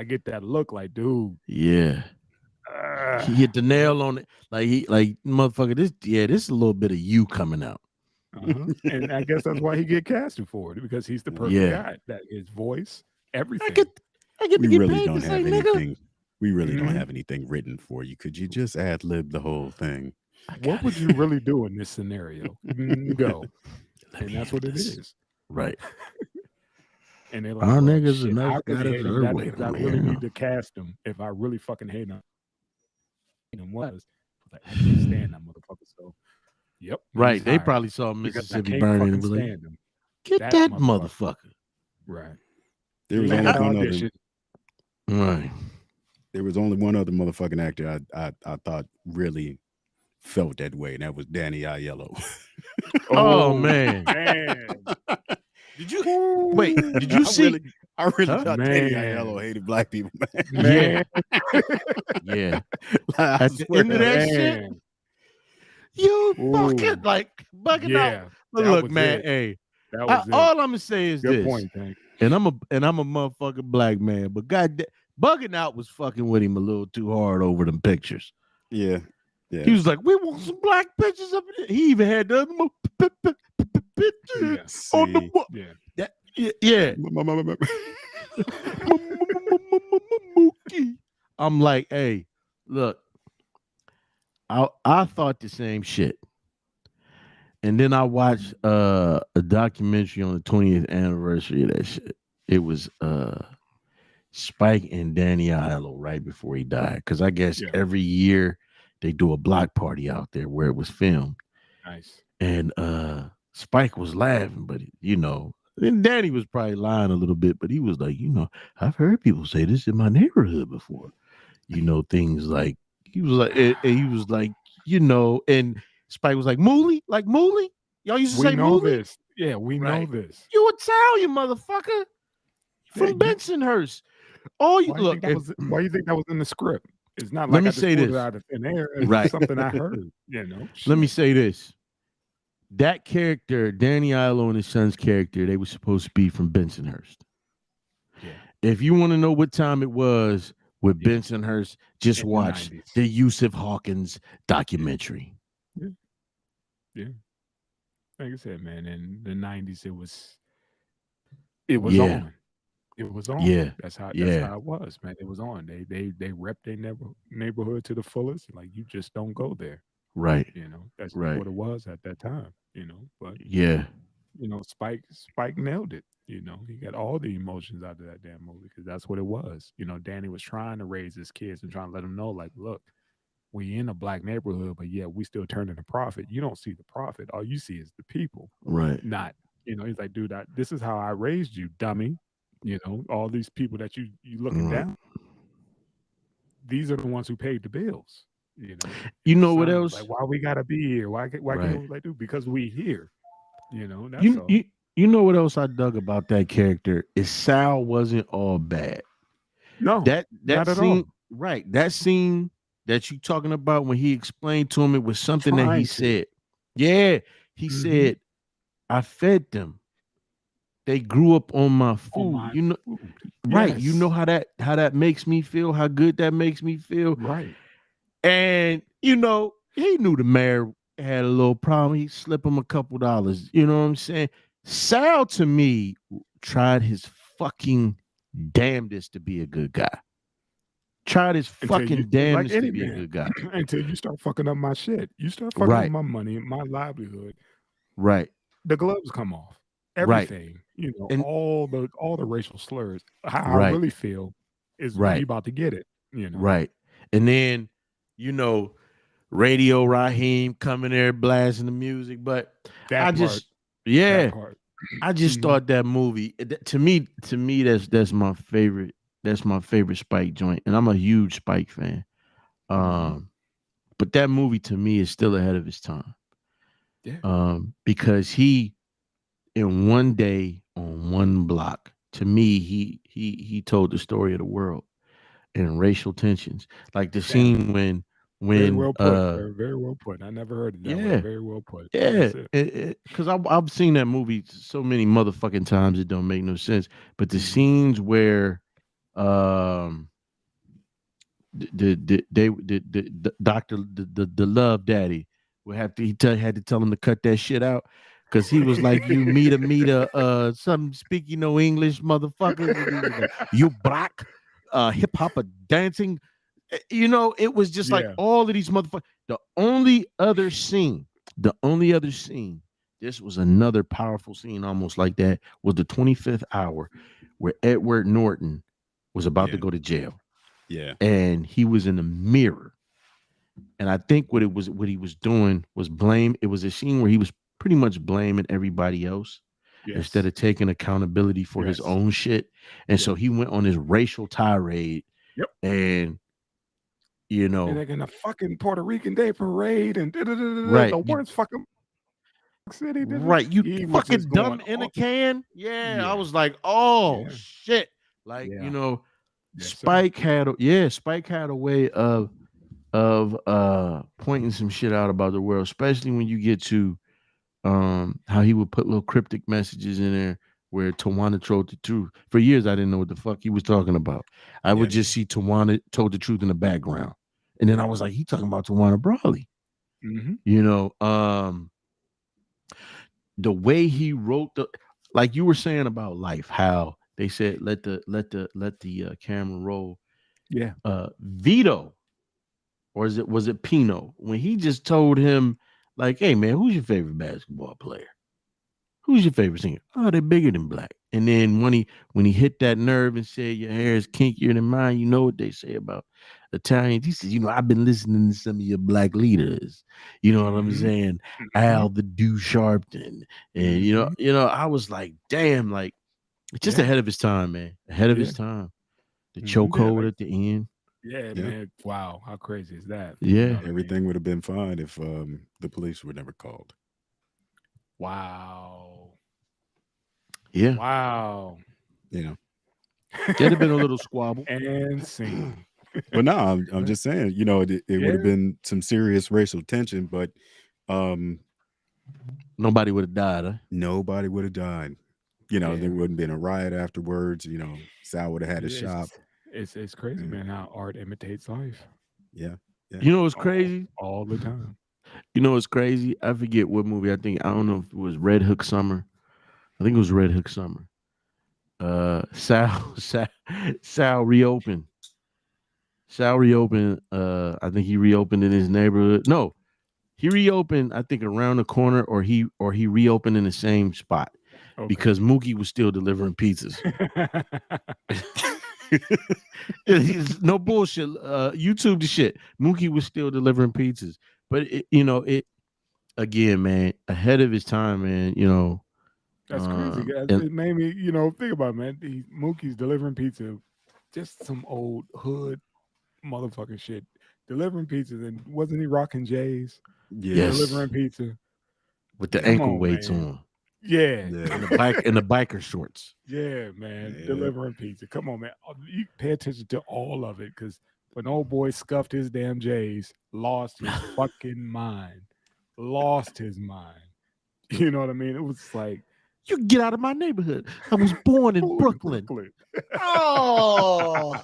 [SPEAKER 1] get that look like, dude.
[SPEAKER 3] Yeah. He hit the nail on it. Like motherfucker. This is a little bit of you coming out.
[SPEAKER 1] And I guess that's why he get casted for it, because he's the perfect guy. That his voice, everything.
[SPEAKER 3] I get to get paid to say nigga.
[SPEAKER 2] We really don't have anything written for you. Could you just ad lib the whole thing?
[SPEAKER 1] What would you really do in this scenario? Go. And that's what it is.
[SPEAKER 3] Right.
[SPEAKER 1] And they're like,
[SPEAKER 3] our niggas
[SPEAKER 1] shit,
[SPEAKER 3] enough got it their way.
[SPEAKER 1] I really need to cast him if I really fucking hate him. I can't stand that motherfucker. So, yep.
[SPEAKER 3] Right. They probably saw Mississippi burning and like, get that motherfucker.
[SPEAKER 1] Right.
[SPEAKER 2] There was only one
[SPEAKER 1] audition.
[SPEAKER 3] Right.
[SPEAKER 2] There was only one other motherfucking actor I thought really felt that way, and that was Danny Aiello.
[SPEAKER 3] Oh man. Did you see?
[SPEAKER 2] I really thought Danny Aiello hated black people,
[SPEAKER 3] man. Yeah. At the end of that shit, you fucking like bugging out. But look, man, hey, all I'm gonna say is
[SPEAKER 1] good
[SPEAKER 3] this.
[SPEAKER 1] Point, thank you.
[SPEAKER 3] And I'm a motherfucking black man, but goddamn, bugging out was fucking with him a little too hard over them pictures.
[SPEAKER 2] Yeah.
[SPEAKER 3] He was like, "We want some black pictures of it." He even had the other pictures on the book. Yeah. I'm like, hey, look, I thought the same shit. And then I watched a documentary on the 20th anniversary of that shit. It was Spike and Danny Aiello right before he died. Because I guess every year they do a block party out there where it was filmed.
[SPEAKER 1] Nice.
[SPEAKER 3] And Spike was laughing, but and Danny was probably lying a little bit, but he was like, I've heard people say this in my neighborhood before. Things like he was like, and Spike was like, Mooly? Like Mooly? Y'all used to say Mooly?
[SPEAKER 1] This. Yeah, we know this.
[SPEAKER 3] You Italian, motherfucker. From Bensonhurst. Oh, you look.
[SPEAKER 1] Why you think that was in the script? It's not
[SPEAKER 3] let
[SPEAKER 1] like
[SPEAKER 3] me
[SPEAKER 1] I just
[SPEAKER 3] say
[SPEAKER 1] pulled
[SPEAKER 3] this.
[SPEAKER 1] It out of thin air. It's something I heard.
[SPEAKER 3] Let me say this. That character, Danny Aiello and his son's character, they were supposed to be from Bensonhurst.
[SPEAKER 1] Yeah.
[SPEAKER 3] If you want to know what time it was with Bensonhurst, just watch the Yusuf Hawkins documentary.
[SPEAKER 1] Yeah. Like I said, man, in the 90s, it was on. It was on.
[SPEAKER 3] Yeah.
[SPEAKER 1] That's how it was, man. It was on. They repped their neighborhood to the fullest. Like, you just don't go there.
[SPEAKER 3] Right.
[SPEAKER 1] That's what it was at that time, but Spike nailed it. He got all the emotions out of that damn movie because that's what it was. Danny was trying to raise his kids and trying to let them know, like, look, we in a black neighborhood, but yet we still turning a profit. You don't see the profit. All you see is the people,
[SPEAKER 3] Right.
[SPEAKER 1] not, he's like, dude, this is how I raised you, dummy. All these people that you looking
[SPEAKER 3] Right.
[SPEAKER 1] down, these are the ones who paid the bills.
[SPEAKER 3] You
[SPEAKER 1] And the
[SPEAKER 3] know what
[SPEAKER 1] son was
[SPEAKER 3] else?
[SPEAKER 1] like, why we gotta be here? Why
[SPEAKER 3] Right.
[SPEAKER 1] can't we, like, dude, because we here. That's
[SPEAKER 3] You
[SPEAKER 1] all.
[SPEAKER 3] you you know what else I dug about that character is Sal wasn't all bad.
[SPEAKER 1] No,
[SPEAKER 3] That
[SPEAKER 1] not at
[SPEAKER 3] scene,
[SPEAKER 1] all.
[SPEAKER 3] right? That scene that you talking about when he explained to him, it was something that he
[SPEAKER 1] Trying to.
[SPEAKER 3] said. Yeah, he
[SPEAKER 1] Mhm.
[SPEAKER 3] said, "I fed them. They grew up on my
[SPEAKER 1] On
[SPEAKER 3] food."
[SPEAKER 1] my
[SPEAKER 3] You know,
[SPEAKER 1] food.
[SPEAKER 3] right? You know
[SPEAKER 1] Yes.
[SPEAKER 3] how that makes me feel. How good that makes me feel.
[SPEAKER 1] Right.
[SPEAKER 3] And he knew the mayor had a little problem. He slipped him a couple dollars. You know what I'm saying? Sal to me tried his fucking damnedest to be a good guy. Tried his
[SPEAKER 1] Until you,
[SPEAKER 3] fucking
[SPEAKER 1] like
[SPEAKER 3] damnedest to
[SPEAKER 1] any
[SPEAKER 3] be a
[SPEAKER 1] man,
[SPEAKER 3] good guy.
[SPEAKER 1] until you start fucking up my shit. You start fucking up
[SPEAKER 3] Right,
[SPEAKER 1] my money, my livelihood.
[SPEAKER 3] right,
[SPEAKER 1] The gloves come off.
[SPEAKER 3] right,
[SPEAKER 1] Everything.
[SPEAKER 3] and
[SPEAKER 1] all the racial slurs. How I
[SPEAKER 3] right,
[SPEAKER 1] really feel is we
[SPEAKER 3] right,
[SPEAKER 1] about to get it.
[SPEAKER 3] right. And then, you know, Radio Raheem coming there blasting the music. But I
[SPEAKER 1] That part.
[SPEAKER 3] just,
[SPEAKER 1] That
[SPEAKER 3] yeah,
[SPEAKER 1] part.
[SPEAKER 3] I just
[SPEAKER 1] Mhm.
[SPEAKER 3] thought that movie to me that's my favorite. That's my favorite Spike joint, and I'm a huge Spike fan.
[SPEAKER 1] Mhm.
[SPEAKER 3] But that movie to me is still ahead of its time.
[SPEAKER 1] Yeah.
[SPEAKER 3] Because he in one day on one block, to me, he told the story of the world and racial tensions. Like the
[SPEAKER 1] Damn.
[SPEAKER 3] scene when
[SPEAKER 1] Very well put, sir. Very well put. I never heard it that way.
[SPEAKER 3] yeah,
[SPEAKER 1] Very well put.
[SPEAKER 3] yeah,
[SPEAKER 1] That's it.
[SPEAKER 3] because I've seen that movie so many motherfucking times it don't make no sense. But the
[SPEAKER 1] Mhm.
[SPEAKER 3] scenes where um the doctor the love daddy would have to had to tell him to cut that shit out because he was like, you meet a some speaking no English motherfuckers, and he was like, you black hip hop dancing. It was just like
[SPEAKER 1] Yeah.
[SPEAKER 3] all of these motherfuckers. The only other scene, this was another powerful scene almost like that, was the 25th hour where Edward Norton was about to
[SPEAKER 2] Yeah.
[SPEAKER 3] go to jail
[SPEAKER 2] Yeah.
[SPEAKER 3] and he was in the mirror. And I think what he was doing was blame. It was a scene where he was pretty much blaming everybody else instead
[SPEAKER 1] Yes.
[SPEAKER 3] of taking accountability for his
[SPEAKER 1] Yes.
[SPEAKER 3] own shit. And
[SPEAKER 1] Yep.
[SPEAKER 3] so he went on his racial tirade
[SPEAKER 1] Yep.
[SPEAKER 3] and you
[SPEAKER 1] And
[SPEAKER 3] know,
[SPEAKER 1] like in a fucking Puerto Rican Day parade and
[SPEAKER 3] right,
[SPEAKER 1] the worst fucking city.
[SPEAKER 3] right, you
[SPEAKER 1] He was
[SPEAKER 3] fucking
[SPEAKER 1] just going
[SPEAKER 3] dumb in a
[SPEAKER 1] on.
[SPEAKER 3] can. Yeah, I
[SPEAKER 1] Yeah.
[SPEAKER 3] was like, oh
[SPEAKER 1] Yeah.
[SPEAKER 3] shit. Like,
[SPEAKER 1] Yeah. Yes, sir.
[SPEAKER 3] Spike had a way of pointing some shit out about the world, especially when you get to how he would put little cryptic messages in there where Tawana told the truth. For years I didn't know what the fuck he was talking about. I would
[SPEAKER 2] Yeah.
[SPEAKER 3] just see Tawana told the truth in the background. And then I was like, he talking about Tawana Brawley.
[SPEAKER 1] Mm-hmm.
[SPEAKER 3] The way he wrote like you were saying about life, how they said let the camera roll.
[SPEAKER 1] Yeah.
[SPEAKER 3] Vito, or was it Pino, when he just told him like, hey man, who's your favorite basketball player? Who's your favorite singer? Oh, they're bigger than black. And then when he hit that nerve and said your hair is kinkier than mine, you know what they say about Italians. He said, I've been listening to some of your black leaders. You know what I'm
[SPEAKER 1] Mm-hmm.
[SPEAKER 3] saying?
[SPEAKER 1] Mm-hmm.
[SPEAKER 3] Al the Do Sharpton. And
[SPEAKER 1] Mm-hmm.
[SPEAKER 3] I was like, damn, like just
[SPEAKER 1] Yeah.
[SPEAKER 3] ahead of his time, man. Ahead of
[SPEAKER 1] Yeah.
[SPEAKER 3] his time. The
[SPEAKER 1] Yeah.
[SPEAKER 3] chokehold
[SPEAKER 1] Like,
[SPEAKER 3] at the end.
[SPEAKER 1] yeah,
[SPEAKER 2] Yeah.
[SPEAKER 1] man. Wow. How crazy is that? You know
[SPEAKER 3] Yeah.
[SPEAKER 1] what I mean?
[SPEAKER 2] Everything would have been fine if the police were never called.
[SPEAKER 1] Wow.
[SPEAKER 3] Yeah.
[SPEAKER 1] Wow.
[SPEAKER 2] You know.
[SPEAKER 3] There'd have been a little squabble.
[SPEAKER 1] And scene.
[SPEAKER 2] But no, I'm just saying, it would have
[SPEAKER 1] Yeah.
[SPEAKER 2] been some serious racial tension, but um
[SPEAKER 3] Nobody would have died, huh?
[SPEAKER 2] nobody would have died. There
[SPEAKER 1] Yeah.
[SPEAKER 2] wouldn't have been a riot afterwards. Sal would have had a
[SPEAKER 1] Yeah,
[SPEAKER 2] shop.
[SPEAKER 1] it's crazy,
[SPEAKER 2] Yeah.
[SPEAKER 1] man, how art imitates life
[SPEAKER 2] Yeah. Yeah.
[SPEAKER 3] You know what's
[SPEAKER 1] all,
[SPEAKER 3] crazy?
[SPEAKER 1] all the time.
[SPEAKER 3] You know what's crazy? I forget what movie. I don't know if it was Red Hook Summer. I think it was Red Hook Summer. Sal reopened. Sal reopened. I think he reopened in his neighborhood. No, he reopened. I think around the corner, or he reopened in the same spot
[SPEAKER 1] Okay.
[SPEAKER 3] because Mookie was still delivering pizzas. No bullshit. YouTube the shit. Mookie was still delivering pizzas, but it again, man, ahead of his time, man.
[SPEAKER 1] That's crazy, guys.
[SPEAKER 3] And
[SPEAKER 1] It made me, think about it, man. Mookie's delivering pizza, just some old hood motherfucking shit. Delivering pizzas, and wasn't he rocking J's?
[SPEAKER 2] Yeah.
[SPEAKER 3] yes,
[SPEAKER 1] Delivering pizza.
[SPEAKER 3] with the
[SPEAKER 1] Come
[SPEAKER 3] ankle
[SPEAKER 1] on,
[SPEAKER 3] weights
[SPEAKER 1] man.
[SPEAKER 3] on
[SPEAKER 1] Yeah,
[SPEAKER 3] and
[SPEAKER 2] Yeah.
[SPEAKER 3] the biker shorts.
[SPEAKER 1] yeah, man.
[SPEAKER 2] Yeah.
[SPEAKER 1] Delivering pizza. Come on, man. You pay attention to all of it, because when old boy scuffed his damn J's, lost his fucking mind. Lost his mind. You know what I mean? It was like,
[SPEAKER 3] You get out of my neighborhood. I was born in
[SPEAKER 1] "Ooh,
[SPEAKER 3] Brooklyn. Oh,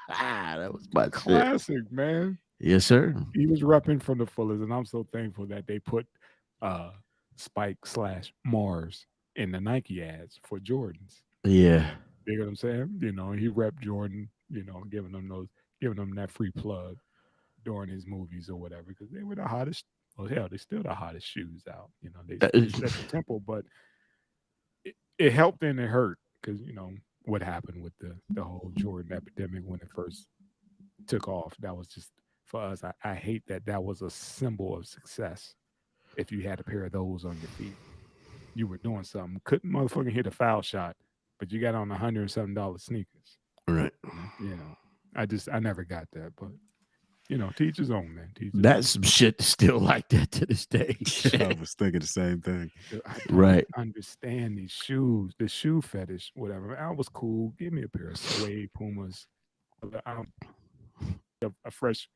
[SPEAKER 3] that was my shit.
[SPEAKER 1] Classic, man.
[SPEAKER 3] Yes, sir.
[SPEAKER 1] He was repping from the fullest, and I'm so thankful that they put Spike slash Mars in the Nike ads for Jordans.
[SPEAKER 3] Yeah.
[SPEAKER 1] You know what I'm saying? He repped Jordan, giving them that free plug during his movies or whatever, because they were the hottest. Well, hell, they still the hottest shoes out. They still set the tempo, but it helped and it hurt, because what happened with the whole Jordan epidemic when it first took off. That was just for us. I hate that was a symbol of success. If you had a pair of those on your feet, you were doing something. Couldn't motherfucking hit a foul shot, but you got on $107 sneakers.
[SPEAKER 3] Right.
[SPEAKER 1] I never got that, but teach his own, man. Teach his
[SPEAKER 3] That's some shit still like that to this day.
[SPEAKER 2] I was thinking the same thing.
[SPEAKER 1] own. I don't
[SPEAKER 3] Right.
[SPEAKER 1] understand these shoes, the shoe fetish, whatever. I was cool. Give me a pair of suede Pumas. I'm a fresh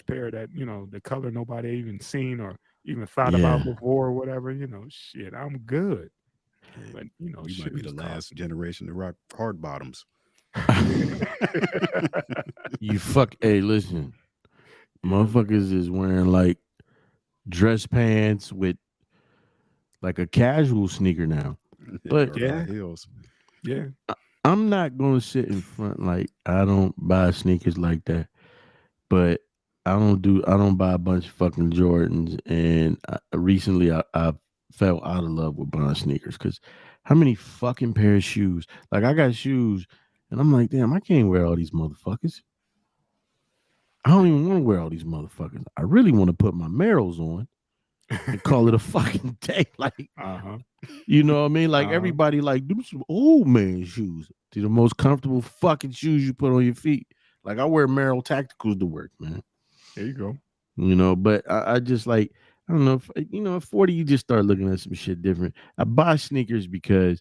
[SPEAKER 1] pair that the color nobody even seen or even thought about
[SPEAKER 3] Yeah.
[SPEAKER 1] before or whatever. Shit, I'm good. But
[SPEAKER 2] You might be
[SPEAKER 1] shoes
[SPEAKER 2] the last
[SPEAKER 1] cost
[SPEAKER 2] generation to rock hard bottoms.
[SPEAKER 3] You fuck. Hey, listen. Motherfuckers is wearing like dress pants with like a casual sneaker now. But
[SPEAKER 2] Or high heels.
[SPEAKER 1] yeah.
[SPEAKER 3] I'm not gonna sit in front like I don't buy sneakers like that. But I don't buy a bunch of fucking Jordans. And recently I fell out of love with buying sneakers because how many fucking pair of shoes? Like I got shoes, and I'm like, damn, I can't wear all these motherfuckers. I don't even want to wear all these motherfuckers. I really want to put my Merrells on and call it a fucking day. Like,
[SPEAKER 1] Uh-huh.
[SPEAKER 3] you know what I mean? Like
[SPEAKER 1] Uh-huh.
[SPEAKER 3] everybody like do some old man shoes. They're the most comfortable fucking shoes you put on your feet. Like I wear Merrell Tacticals to work, man.
[SPEAKER 1] There you go.
[SPEAKER 3] But I just like I don't know if at 40 you just start looking at some shit different. I buy sneakers because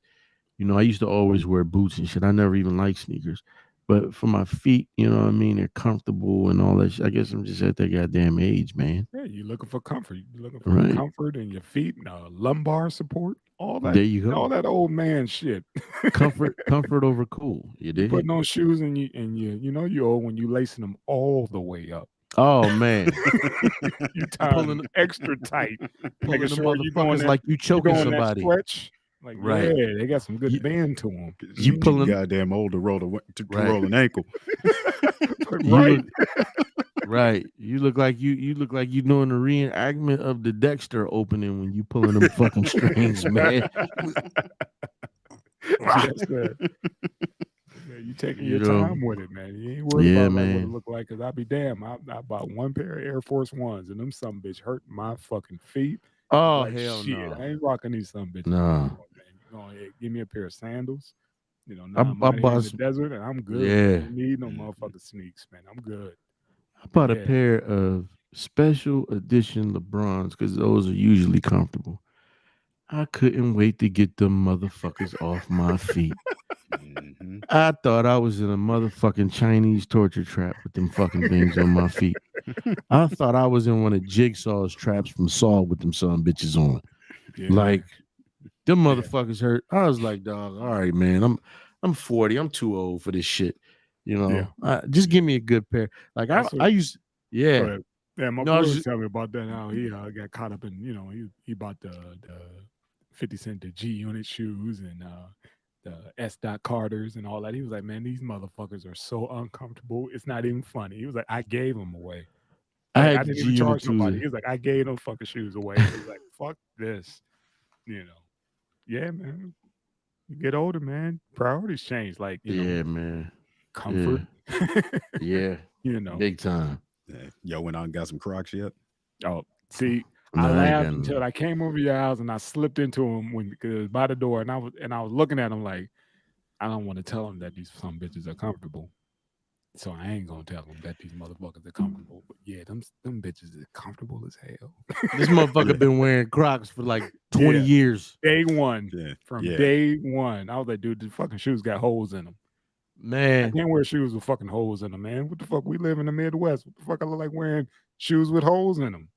[SPEAKER 3] I used to always wear boots and shit. I never even liked sneakers. But for my feet, you know what I mean? They're comfortable and all that shit. I guess I'm just at that goddamn age, man.
[SPEAKER 1] Yeah, you're looking for comfort. You're looking for
[SPEAKER 3] Right.
[SPEAKER 1] comfort in your feet, lumbar support,
[SPEAKER 3] There you
[SPEAKER 1] all
[SPEAKER 3] go.
[SPEAKER 1] that old man shit.
[SPEAKER 3] Comfort over cool. You
[SPEAKER 1] You
[SPEAKER 3] dig?
[SPEAKER 1] putting on shoes and you old when you lacing them all the way up.
[SPEAKER 3] Oh man.
[SPEAKER 1] You tying them
[SPEAKER 3] Pulling
[SPEAKER 1] extra tight,
[SPEAKER 3] pulling
[SPEAKER 1] making
[SPEAKER 3] the
[SPEAKER 1] sure you doing
[SPEAKER 3] motherfuckers
[SPEAKER 1] that
[SPEAKER 3] like you
[SPEAKER 1] you
[SPEAKER 3] choking
[SPEAKER 1] doing that
[SPEAKER 3] somebody.
[SPEAKER 1] stretch. Like,
[SPEAKER 3] Right.
[SPEAKER 1] yeah, they got some good
[SPEAKER 3] You-
[SPEAKER 1] bend to them.
[SPEAKER 3] You
[SPEAKER 2] Too
[SPEAKER 3] pulling
[SPEAKER 2] goddamn old to
[SPEAKER 3] Right.
[SPEAKER 2] roll an ankle.
[SPEAKER 3] you
[SPEAKER 1] Right.
[SPEAKER 3] look right. You look like you doing a reenactment of the Dexter opening when you pulling them fucking strings, man.
[SPEAKER 1] Yes, sir. Yeah, you taking
[SPEAKER 3] You
[SPEAKER 1] your
[SPEAKER 3] know.
[SPEAKER 1] time with it, man. You ain't worried
[SPEAKER 3] Yeah,
[SPEAKER 1] about like what it
[SPEAKER 3] man.
[SPEAKER 1] look like. Cause I'll be damn. I bought one pair of Air Force Ones, and them some bitch hurt my fucking feet. I'm
[SPEAKER 3] Oh
[SPEAKER 1] like,
[SPEAKER 3] hell
[SPEAKER 1] shit,
[SPEAKER 3] no.
[SPEAKER 1] I ain't rocking these some bitches.
[SPEAKER 3] No.
[SPEAKER 1] anymore, man. You go ahead, give me a pair of sandals. Now
[SPEAKER 3] I
[SPEAKER 1] I'm out here in
[SPEAKER 3] bought
[SPEAKER 1] the
[SPEAKER 3] some,
[SPEAKER 1] desert, and I'm good.
[SPEAKER 3] yeah.
[SPEAKER 1] I don't need no
[SPEAKER 2] Mhm.
[SPEAKER 1] motherfucking sneaks, man. I'm good.
[SPEAKER 3] I bought a
[SPEAKER 1] Yeah.
[SPEAKER 3] pair of special edition LeBrons because those are usually comfortable. I couldn't wait to get them motherfuckers off my feet.
[SPEAKER 2] Mhm.
[SPEAKER 3] I thought I was in a motherfucking Chinese torture trap with them fucking things on my feet. I thought I was in one of Jigsaw's traps from Saw with them son bitches on.
[SPEAKER 1] Yeah.
[SPEAKER 3] Like them
[SPEAKER 1] Yeah.
[SPEAKER 3] motherfuckers hurt. I was like, dog, all right, man. I'm 40. I'm too old for this shit.
[SPEAKER 1] Yeah.
[SPEAKER 3] Just give me a good pair. Like
[SPEAKER 1] That's what.
[SPEAKER 3] I used,
[SPEAKER 1] Go
[SPEAKER 3] yeah.
[SPEAKER 1] ahead. Yeah, my
[SPEAKER 3] No, I
[SPEAKER 1] boy
[SPEAKER 3] was
[SPEAKER 1] was
[SPEAKER 3] just,
[SPEAKER 1] telling me about that. How he got caught up in, he bought the 50 Cent the G Unit shoes and the S. Dot Carters and all that. He was like, man, these motherfuckers are so uncomfortable. It's not even funny. He was like, I gave them away.
[SPEAKER 3] I
[SPEAKER 1] Like, I
[SPEAKER 3] had the
[SPEAKER 1] didn't
[SPEAKER 3] G
[SPEAKER 1] even
[SPEAKER 3] Unit
[SPEAKER 1] charge nobody.
[SPEAKER 3] too.
[SPEAKER 1] He was like, I gave them fucking shoes away. He was like, fuck this. You know. Yeah, man. You get older, man. Priorities change. Like,
[SPEAKER 3] Yeah, man.
[SPEAKER 1] comfort.
[SPEAKER 3] Yeah.
[SPEAKER 1] You know.
[SPEAKER 3] Big time.
[SPEAKER 2] Yeah. Yo, went out and got some Crocs yet?
[SPEAKER 1] Oh, see, I
[SPEAKER 3] Nah, I ain't
[SPEAKER 1] laughed
[SPEAKER 3] got
[SPEAKER 1] until
[SPEAKER 3] none.
[SPEAKER 1] I came over your house and I slipped into him because by the door, and I was looking at him like I don't want to tell him that these some bitches are comfortable. So I ain't gonna tell them that these motherfuckers are comfortable. But yeah, them bitches is comfortable as hell.
[SPEAKER 3] This motherfucker
[SPEAKER 2] Yeah.
[SPEAKER 3] been wearing Crocs for like 20
[SPEAKER 1] Yeah.
[SPEAKER 3] years.
[SPEAKER 1] Day one.
[SPEAKER 2] Yeah.
[SPEAKER 1] From
[SPEAKER 2] Yeah.
[SPEAKER 1] day one. I was like, dude, the fucking shoes got holes in them. I
[SPEAKER 3] Man,
[SPEAKER 1] can't wear shoes with fucking holes in them, man. What the fuck? We live in the Midwest. What the fuck I look like wearing shoes with holes in them?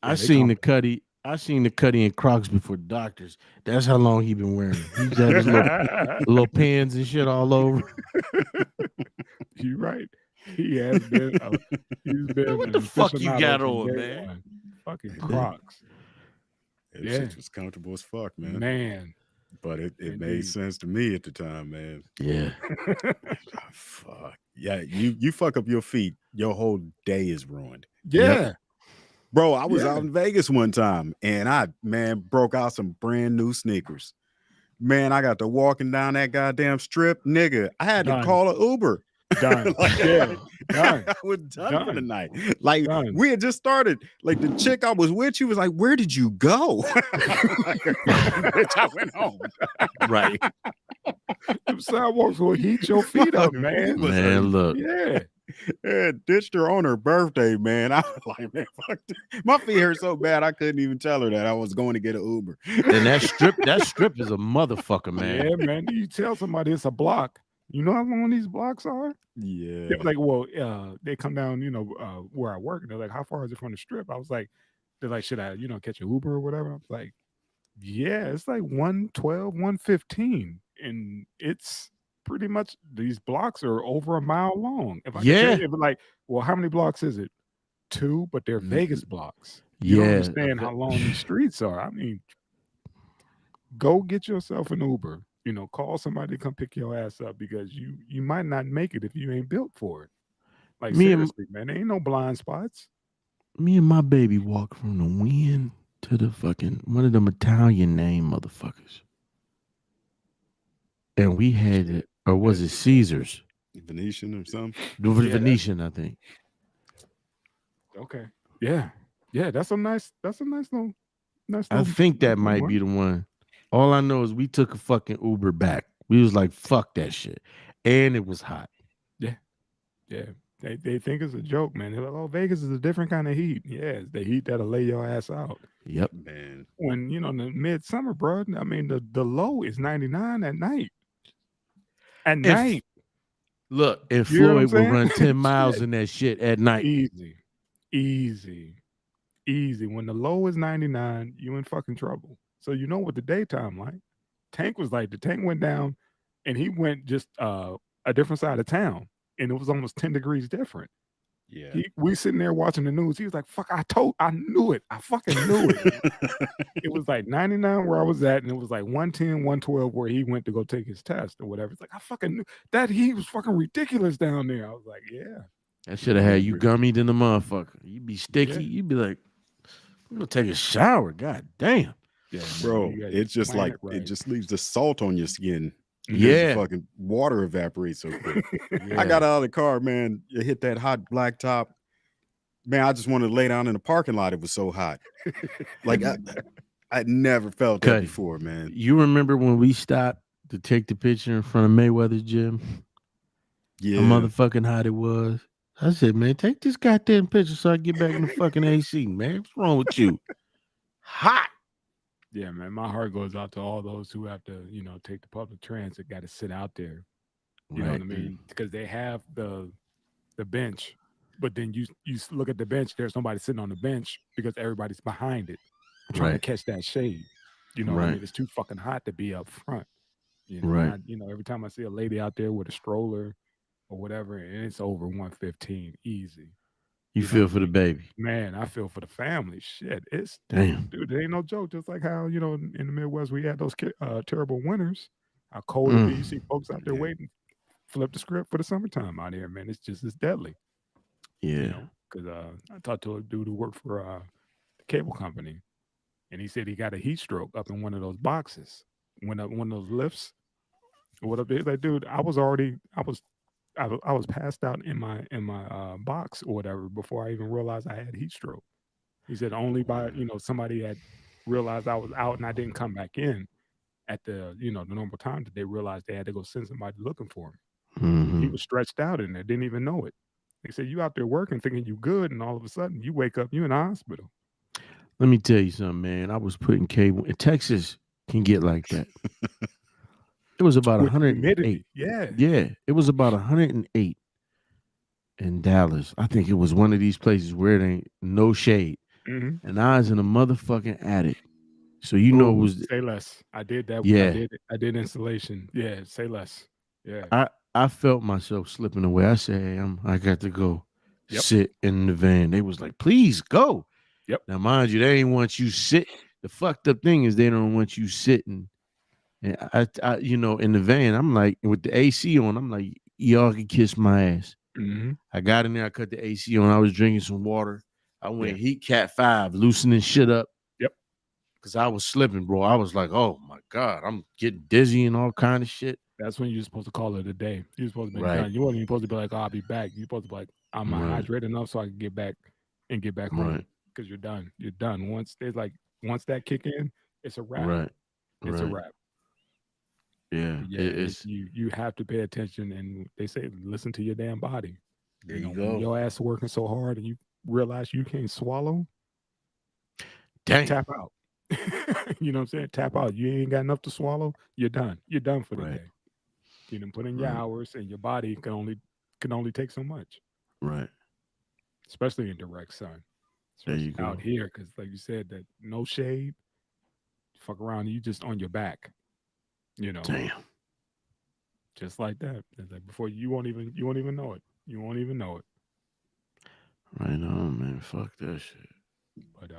[SPEAKER 3] I
[SPEAKER 1] Yeah, they
[SPEAKER 3] seen the
[SPEAKER 1] comfortable.
[SPEAKER 3] Cuddy. I seen the Cuddy in Crocs before doctors. That's how long he been wearing them. He's had his little pins and shit all over.
[SPEAKER 1] You right. He has been. He's been
[SPEAKER 3] What
[SPEAKER 1] an
[SPEAKER 3] the fuck you
[SPEAKER 1] aficionado
[SPEAKER 3] got
[SPEAKER 1] from
[SPEAKER 3] on,
[SPEAKER 1] day
[SPEAKER 3] man?
[SPEAKER 1] one. Fucking
[SPEAKER 2] Yeah.
[SPEAKER 1] Crocs,
[SPEAKER 2] It
[SPEAKER 1] Yeah.
[SPEAKER 2] shit was comfortable as fuck, man.
[SPEAKER 1] man.
[SPEAKER 2] But it made
[SPEAKER 1] Indeed.
[SPEAKER 2] sense to me at the time, man.
[SPEAKER 3] Yeah.
[SPEAKER 2] Ah, fuck. Yeah, you fuck up your feet, your whole day is ruined.
[SPEAKER 1] Yeah.
[SPEAKER 2] Bro, I was
[SPEAKER 1] Yeah.
[SPEAKER 2] out in Vegas one time and I, man, broke out some brand new sneakers. Man, I got to walking down that goddamn strip, nigga. I had to
[SPEAKER 1] Done.
[SPEAKER 2] call an Uber.
[SPEAKER 1] Done.
[SPEAKER 2] Like,
[SPEAKER 1] Yeah. Done.
[SPEAKER 2] I was done for the
[SPEAKER 1] Done.
[SPEAKER 2] night. Like,
[SPEAKER 1] Done.
[SPEAKER 2] we had just started. Like, the chick I was with, she was like, "Where did you go?" Like, bitch, I went home.
[SPEAKER 3] Right.
[SPEAKER 1] Them sidewalks will heat your feet up, man.
[SPEAKER 2] Was
[SPEAKER 3] Man, look.
[SPEAKER 1] Yeah.
[SPEAKER 2] Yeah, ditched her on her birthday, man. I was like, man, fuck this. My feet hurt so bad I couldn't even tell her that I was going to get an Uber.
[SPEAKER 3] And that strip is a motherfucker, man.
[SPEAKER 1] Yeah, man. You tell somebody it's a block. You know how long these blocks are?
[SPEAKER 2] Yeah.
[SPEAKER 1] They're like, well, they come down, where I work. And they're like, how far is it from the strip? I was like, they're like, should I, catch an Uber or whatever? I was like, yeah, it's like 112, 115. And it's pretty much these blocks are over a mile long. If I could tell
[SPEAKER 3] Yeah.
[SPEAKER 1] you, like, well, how many blocks is it? 2, but they're
[SPEAKER 2] Mhm.
[SPEAKER 1] Vegas blocks. You don't
[SPEAKER 3] Yeah.
[SPEAKER 1] understand how long these streets are. I mean, go get yourself an Uber. Call somebody to come pick your ass up because you might not make it if you ain't built for it. Like,
[SPEAKER 3] Me and-
[SPEAKER 1] seriously, man, there ain't no blind spots.
[SPEAKER 3] Me and my baby walked from the Win to the fucking one of them Italian name motherfuckers. And we had it, or was it Caesars?
[SPEAKER 2] Venetian or something.
[SPEAKER 3] The Venetian, I think.
[SPEAKER 1] Okay. Yeah. Yeah, that's a nice little
[SPEAKER 3] I think that
[SPEAKER 1] nice
[SPEAKER 3] might
[SPEAKER 1] one.
[SPEAKER 3] be the one. All I know is we took a fucking Uber back. We was like, fuck that shit. And it was hot.
[SPEAKER 1] Yeah. They think it's a joke, man. They're like, oh, Vegas is a different kind of heat. Yeah, it's the heat that'll lay your ass out.
[SPEAKER 3] Yep.
[SPEAKER 2] Man.
[SPEAKER 1] When, in the midsummer, bro, I mean, the low is 99 at night. At night.
[SPEAKER 3] Look, if
[SPEAKER 1] You know what I'm
[SPEAKER 3] Floyd would run
[SPEAKER 1] saying?
[SPEAKER 3] 10 miles
[SPEAKER 1] Shit.
[SPEAKER 3] in that shit at night.
[SPEAKER 1] Easy. When the low is 99, you in fucking trouble. So you know what the daytime like. Tank was like, the tank went down and he went just a different side of town. And it was almost 10 degrees different.
[SPEAKER 2] Yeah.
[SPEAKER 1] We sitting there watching the news. He was like, fuck, I knew it. I fucking knew it. It was like 99 where I was at, and it was like 110, 112 where he went to go take his test or whatever. It's like, I fucking knew that heat was fucking ridiculous down there. I was like, yeah.
[SPEAKER 3] That should have had you gummied in the motherfucker. You'd be sticky.
[SPEAKER 1] Yeah.
[SPEAKER 3] You'd be like, I'm gonna take a shower. God damn.
[SPEAKER 1] Yeah, man,
[SPEAKER 2] Bro,
[SPEAKER 1] you gotta
[SPEAKER 2] it's just
[SPEAKER 1] plan
[SPEAKER 2] like
[SPEAKER 1] it right.
[SPEAKER 2] it just leaves the salt on your skin. because
[SPEAKER 3] Yeah.
[SPEAKER 2] the fucking water evaporates so quick.
[SPEAKER 3] Yeah.
[SPEAKER 2] I got out of the car, man. It hit that hot black top. Man, I just wanted to lay down in the parking lot. It was so hot. Like I never felt that
[SPEAKER 3] Okay.
[SPEAKER 2] before, man.
[SPEAKER 3] You remember when we stopped to take the picture in front of Mayweather's gym?
[SPEAKER 2] Yeah.
[SPEAKER 3] How motherfucking hot it was. I said, man, take this goddamn picture so I get back in the fucking AC, man. What's wrong with you? Hot.
[SPEAKER 1] Yeah, man, my heart goes out to all those who have to, take the public transit, got to sit out there. You know what I mean? Because they have the bench, but then you look at the bench. There's nobody sitting on the bench because everybody's behind it, trying to
[SPEAKER 3] Right.
[SPEAKER 1] catch that shade. You know what I
[SPEAKER 3] Right.
[SPEAKER 1] mean? It's too fucking hot to be up front.
[SPEAKER 3] Right.
[SPEAKER 1] Every time I see a lady out there with a stroller or whatever, and it's over 115, easy.
[SPEAKER 3] You
[SPEAKER 1] know
[SPEAKER 3] feel
[SPEAKER 1] what I
[SPEAKER 3] for the
[SPEAKER 1] mean?
[SPEAKER 3] baby.
[SPEAKER 1] Man, I feel for the family. Shit, it's
[SPEAKER 3] Damn.
[SPEAKER 1] dude, it ain't no joke. Just like how in the Midwest we had those terrible winters. How cold it be. You see folks out there
[SPEAKER 2] Yeah.
[SPEAKER 1] waiting. Flip the script for the summertime out here, man. It's just as deadly.
[SPEAKER 3] Yeah.
[SPEAKER 1] Because I talked to a dude who worked for the cable company, and he said he got a heat stroke up in one of those boxes. when one of those lifts. What up? Like, dude, I was passed out in my box or whatever before I even realized I had heat stroke. He said only by somebody had realized I was out and I didn't come back in at the the normal time that they realized they had to go send somebody looking for him. He
[SPEAKER 3] Mhm.
[SPEAKER 1] was stretched out in there, didn't even know it. They said you out there working, thinking you good, and all of a sudden you wake up, you in the hospital.
[SPEAKER 3] Let me tell you something, man. I was putting cable in Texas can get like that. It was about
[SPEAKER 1] With
[SPEAKER 3] 108.
[SPEAKER 1] humidity. Yeah.
[SPEAKER 3] Yeah, it was about 108 in Dallas. I think it was one of these places where it ain't no shade.
[SPEAKER 1] Hmm.
[SPEAKER 3] And I was in a motherfucking attic. So it
[SPEAKER 1] Oh,
[SPEAKER 3] was
[SPEAKER 1] say less. I did that.
[SPEAKER 3] yeah.
[SPEAKER 1] I did installation. Yeah, say less. Yeah.
[SPEAKER 3] I felt myself slipping away. I said, hey, I got to go
[SPEAKER 1] Yep.
[SPEAKER 3] sit in the van. They was like, please go.
[SPEAKER 1] Yep.
[SPEAKER 3] Now, mind you, they ain't want you sit. The fucked up thing is they don't want you sitting. And in the van, I'm like, with the AC on, I'm like, y'all can kiss my ass.
[SPEAKER 1] Hmm.
[SPEAKER 3] I got in there, I cut the AC on, I was drinking some water. I went
[SPEAKER 1] Yeah.
[SPEAKER 3] heat cat 5, loosening shit up.
[SPEAKER 1] Yep.
[SPEAKER 3] Cause I was slipping, bro. I was like, oh my God, I'm getting dizzy and all kind of shit.
[SPEAKER 1] That's when you're supposed to call it a day. You're supposed to be
[SPEAKER 3] Right,
[SPEAKER 1] done. You weren't even supposed to be like, oh, I'll be back. You're supposed to be like, I'm
[SPEAKER 3] right,
[SPEAKER 1] hydrated enough so I can get back and get back
[SPEAKER 3] right,
[SPEAKER 1] home because you're done. You're done. Once that kick in, it's a wrap.
[SPEAKER 3] right,
[SPEAKER 1] It's a
[SPEAKER 3] right.
[SPEAKER 1] wrap.
[SPEAKER 3] Yeah,
[SPEAKER 1] But yeah,
[SPEAKER 3] it's
[SPEAKER 1] you have to pay attention, and they say listen to your damn body.
[SPEAKER 3] there you
[SPEAKER 1] When
[SPEAKER 3] go.
[SPEAKER 1] your ass working so hard and you realize you can't swallow,
[SPEAKER 3] Damn.
[SPEAKER 1] tap out. You know what I'm saying? Tap out. You ain't got enough to swallow. You're done. You're done for the
[SPEAKER 3] Right,
[SPEAKER 1] day. You done put in your
[SPEAKER 3] right,
[SPEAKER 1] hours, and your body can only take so much,
[SPEAKER 3] right.
[SPEAKER 1] especially in direct sun,
[SPEAKER 3] There
[SPEAKER 1] especially
[SPEAKER 3] you
[SPEAKER 1] out
[SPEAKER 3] go.
[SPEAKER 1] here, because like you said, that no shade, fuck around, you just on your back, you know,
[SPEAKER 3] Damn.
[SPEAKER 1] just like that. It's like before you won't even know it. You won't even know it.
[SPEAKER 3] Right on, man. Fuck that shit.
[SPEAKER 1] But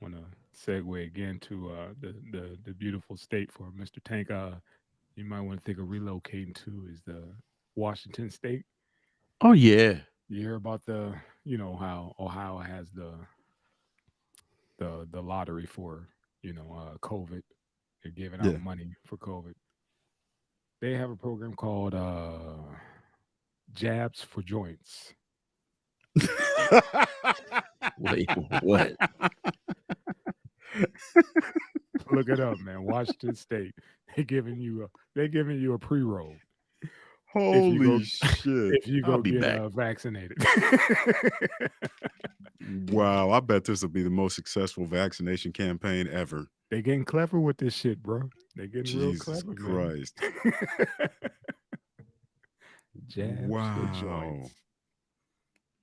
[SPEAKER 1] want to segue again to the beautiful state for Mr. Tank. You might want to think of relocating to is the Washington State.
[SPEAKER 3] Oh yeah.
[SPEAKER 1] You hear about how Ohio has the lottery for COVID. They're giving out
[SPEAKER 2] Yeah.
[SPEAKER 1] money for COVID. They have a program called Jabs for Joints.
[SPEAKER 3] Wait, what?
[SPEAKER 1] Look it up, man. Washington State. They're giving you a pre roll if you go
[SPEAKER 2] Holy shit.
[SPEAKER 1] if you
[SPEAKER 3] I'll
[SPEAKER 1] go
[SPEAKER 3] be
[SPEAKER 1] get
[SPEAKER 3] back.
[SPEAKER 1] vaccinated.
[SPEAKER 2] Wow. I bet this will be the most successful vaccination campaign ever.
[SPEAKER 1] They getting clever with this shit, bro. They getting real
[SPEAKER 2] Jesus
[SPEAKER 1] clever, man.
[SPEAKER 2] Christ.
[SPEAKER 1] Jabs for
[SPEAKER 2] Wow.
[SPEAKER 1] joints.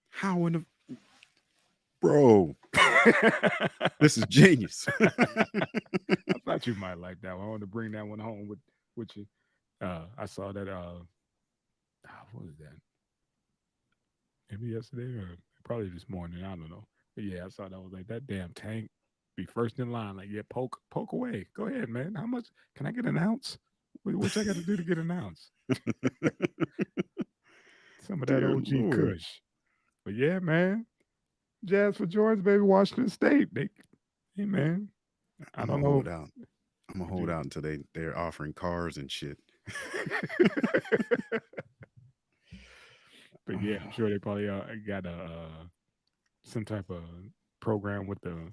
[SPEAKER 2] How in the bro?
[SPEAKER 1] I
[SPEAKER 2] This is genius.
[SPEAKER 1] thought you might like that one. I want to bring that one home with you. I saw that. What was that? Maybe yesterday or probably this morning. I don't know. But yeah, I saw that. I was like, that damn Tank be first in line. Like, yeah, poke away. Go ahead, man. How much can I get an ounce? What I got to do to get an ounce? Some of that
[SPEAKER 2] Dear
[SPEAKER 1] OG
[SPEAKER 2] Lord.
[SPEAKER 1] Kush. But yeah, man. Jazz for George, baby, Washington State. Hey, man. I
[SPEAKER 2] I'm
[SPEAKER 1] don't
[SPEAKER 2] gonna
[SPEAKER 1] know.
[SPEAKER 2] hold out. I'm gonna
[SPEAKER 1] Would
[SPEAKER 2] hold
[SPEAKER 1] you?
[SPEAKER 2] out until they're offering cars and shit.
[SPEAKER 1] But yeah, I'm sure they probably got some type of program with the.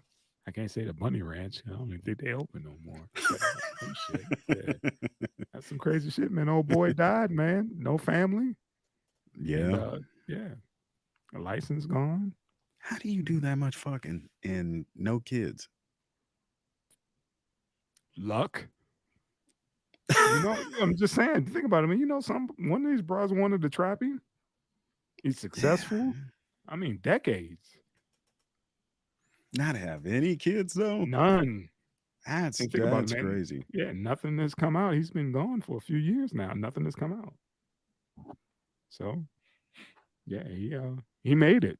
[SPEAKER 1] I can't say the Bunny Ranch. I don't even think they open no more. But some shit. Yeah, that's some crazy shit, man. Old boy died, man. No family, and
[SPEAKER 2] Yeah.
[SPEAKER 1] yeah, a license gone.
[SPEAKER 2] How do you do that much fucking and no kids?
[SPEAKER 1] Luck. I'm just saying. Think about it. I mean, one of these bros wanted to trap him. He's
[SPEAKER 2] Yeah.
[SPEAKER 1] successful. I mean, decades.
[SPEAKER 2] Not have any kids though.
[SPEAKER 1] None.
[SPEAKER 2] That's
[SPEAKER 1] And think about it,
[SPEAKER 2] that's
[SPEAKER 1] man.
[SPEAKER 2] crazy.
[SPEAKER 1] Yeah, nothing has come out. He's been gone for a few years now. Nothing has come out. So yeah, he made it.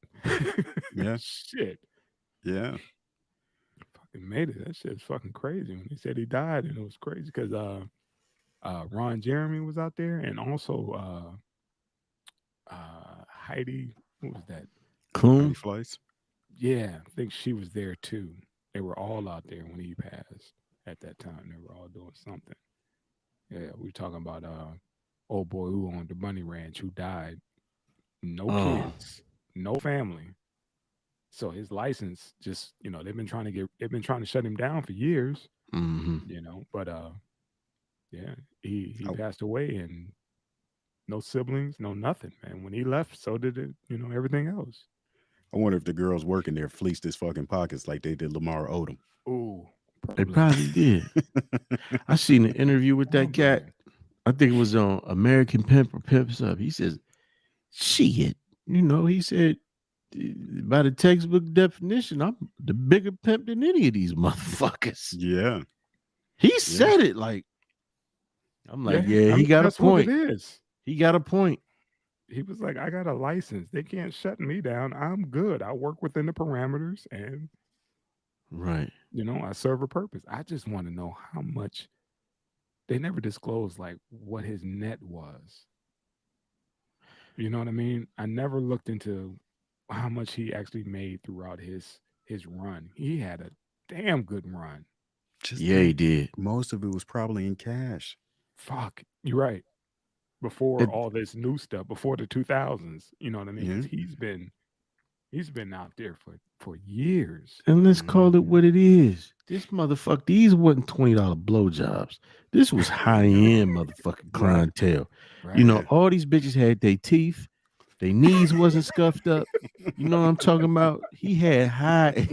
[SPEAKER 2] Yeah.
[SPEAKER 1] Shit,
[SPEAKER 2] Yeah.
[SPEAKER 1] fucking made it. That shit's fucking crazy. When he said he died, and it was crazy because Ron Jeremy was out there, and also Heidi. What was that?
[SPEAKER 2] Heidi
[SPEAKER 3] Coon?
[SPEAKER 2] Fleiss.
[SPEAKER 1] Yeah, I think she was there too. They were all out there when he passed at that time. They were all doing something. Yeah, we're talking about old boy who owned the bunny ranch who died, no
[SPEAKER 3] Oh,
[SPEAKER 1] kids, no family. So his license just, they've been trying to shut him down for years,
[SPEAKER 3] hmm
[SPEAKER 1] but yeah, he
[SPEAKER 2] I,
[SPEAKER 1] passed away and no siblings, no nothing, man. When he left, so did it, everything else.
[SPEAKER 2] I wonder if the girls working there fleeced his fucking pockets like they did Lamar Odom.
[SPEAKER 1] Ooh,
[SPEAKER 3] they
[SPEAKER 1] probably,
[SPEAKER 3] probably did. I seen an interview with that cat.
[SPEAKER 1] probably.
[SPEAKER 3] I think it was on American Pimp or Pimps Up. He says, "Shit," he said, by the textbook definition, I'm the bigger pimp than any of these motherfuckers.
[SPEAKER 2] Yeah,
[SPEAKER 3] He
[SPEAKER 2] yeah.
[SPEAKER 3] said it like, I'm like,
[SPEAKER 1] Yeah,
[SPEAKER 3] yeah,
[SPEAKER 1] I
[SPEAKER 3] he
[SPEAKER 1] mean
[SPEAKER 3] got a
[SPEAKER 1] that's what it
[SPEAKER 3] point.
[SPEAKER 1] is.
[SPEAKER 3] He got a point.
[SPEAKER 1] He was like, I got a license. They can't shut me down. I'm good. I work within the parameters and
[SPEAKER 3] Right.
[SPEAKER 1] I serve a purpose. I just want to know how much they never disclosed like what his net was. You know what I mean? I never looked into how much he actually made throughout his run. He had a damn good run.
[SPEAKER 2] Just
[SPEAKER 3] Yeah, he
[SPEAKER 2] think
[SPEAKER 3] did.
[SPEAKER 2] most of it was probably in cash.
[SPEAKER 1] Fuck, you're right. Before
[SPEAKER 3] It,
[SPEAKER 1] all this new stuff, before the 2000s, you know what I mean?
[SPEAKER 2] Yeah.
[SPEAKER 1] Because he's been out there for years.
[SPEAKER 3] and let's call it
[SPEAKER 2] Mhm.
[SPEAKER 3] what it is. This motherfucker, these wasn't $20 blowjobs. This was high end motherfucking
[SPEAKER 1] Right,
[SPEAKER 3] clientele.
[SPEAKER 1] right.
[SPEAKER 2] Yeah.
[SPEAKER 3] All these bitches had their teeth, their knees wasn't scuffed up. You know what I'm talking about? He had high.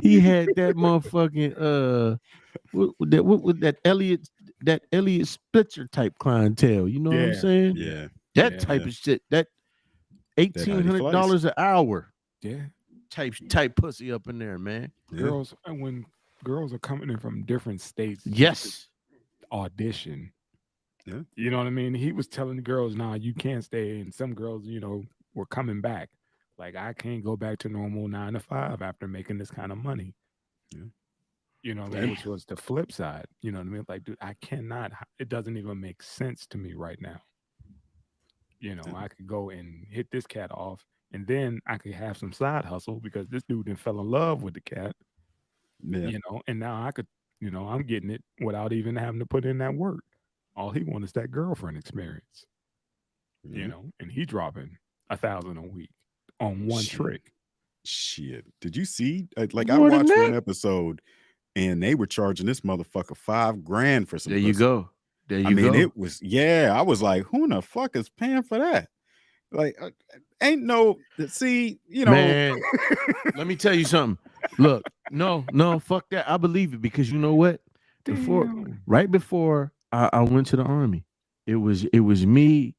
[SPEAKER 3] He had that motherfucking what was that Elliot Spitzer type clientele. You know what I'm
[SPEAKER 1] Yeah,
[SPEAKER 3] saying?
[SPEAKER 1] yeah,
[SPEAKER 2] Yeah.
[SPEAKER 3] That
[SPEAKER 1] yeah,
[SPEAKER 3] type
[SPEAKER 2] Yeah.
[SPEAKER 3] of shit. That
[SPEAKER 2] That Heidi Fleiss.
[SPEAKER 3] $1,800 an hour
[SPEAKER 1] yeah.
[SPEAKER 3] type pussy up in there, man.
[SPEAKER 2] Yeah.
[SPEAKER 1] Girls, and when girls are coming in from different states just to
[SPEAKER 3] Yes.
[SPEAKER 1] audition,
[SPEAKER 2] Yeah.
[SPEAKER 1] you know what I mean? He was telling the girls, "Nah, you can't stay." And some girls, were coming back. Like, I can't go back to normal 9 to 5 after making this kind of money.
[SPEAKER 2] Yeah.
[SPEAKER 1] You know what I mean?
[SPEAKER 3] Damn.
[SPEAKER 1] Which was the flip side. You know what I mean? Like, dude, I cannot. It doesn't even make sense to me right now.
[SPEAKER 2] Yeah.
[SPEAKER 1] I could go and hit this cat off, and then I could have some side hustle because this dude then fell in love with the cat.
[SPEAKER 2] Yeah.
[SPEAKER 1] And now I could, I'm getting it without even having to put in that work. All he wants is that girlfriend experience.
[SPEAKER 2] Yeah.
[SPEAKER 1] And he dropping 1,000 a week on one
[SPEAKER 2] Shit.
[SPEAKER 1] trick.
[SPEAKER 2] Shit. Did you see? Like I
[SPEAKER 3] More than
[SPEAKER 2] watched one
[SPEAKER 3] that.
[SPEAKER 2] episode, and they were charging this motherfucker $5,000 for some
[SPEAKER 3] There you
[SPEAKER 2] pussy.
[SPEAKER 3] go. There
[SPEAKER 2] I
[SPEAKER 3] you
[SPEAKER 2] mean,
[SPEAKER 3] go.
[SPEAKER 2] it was. Yeah. I was like, who in the fuck is paying for that? Like, ain't no. See,
[SPEAKER 3] Man, let me tell you something. Look, no, fuck that. I believe it because you know what?
[SPEAKER 1] Damn.
[SPEAKER 3] Right before I went to the army, it was me.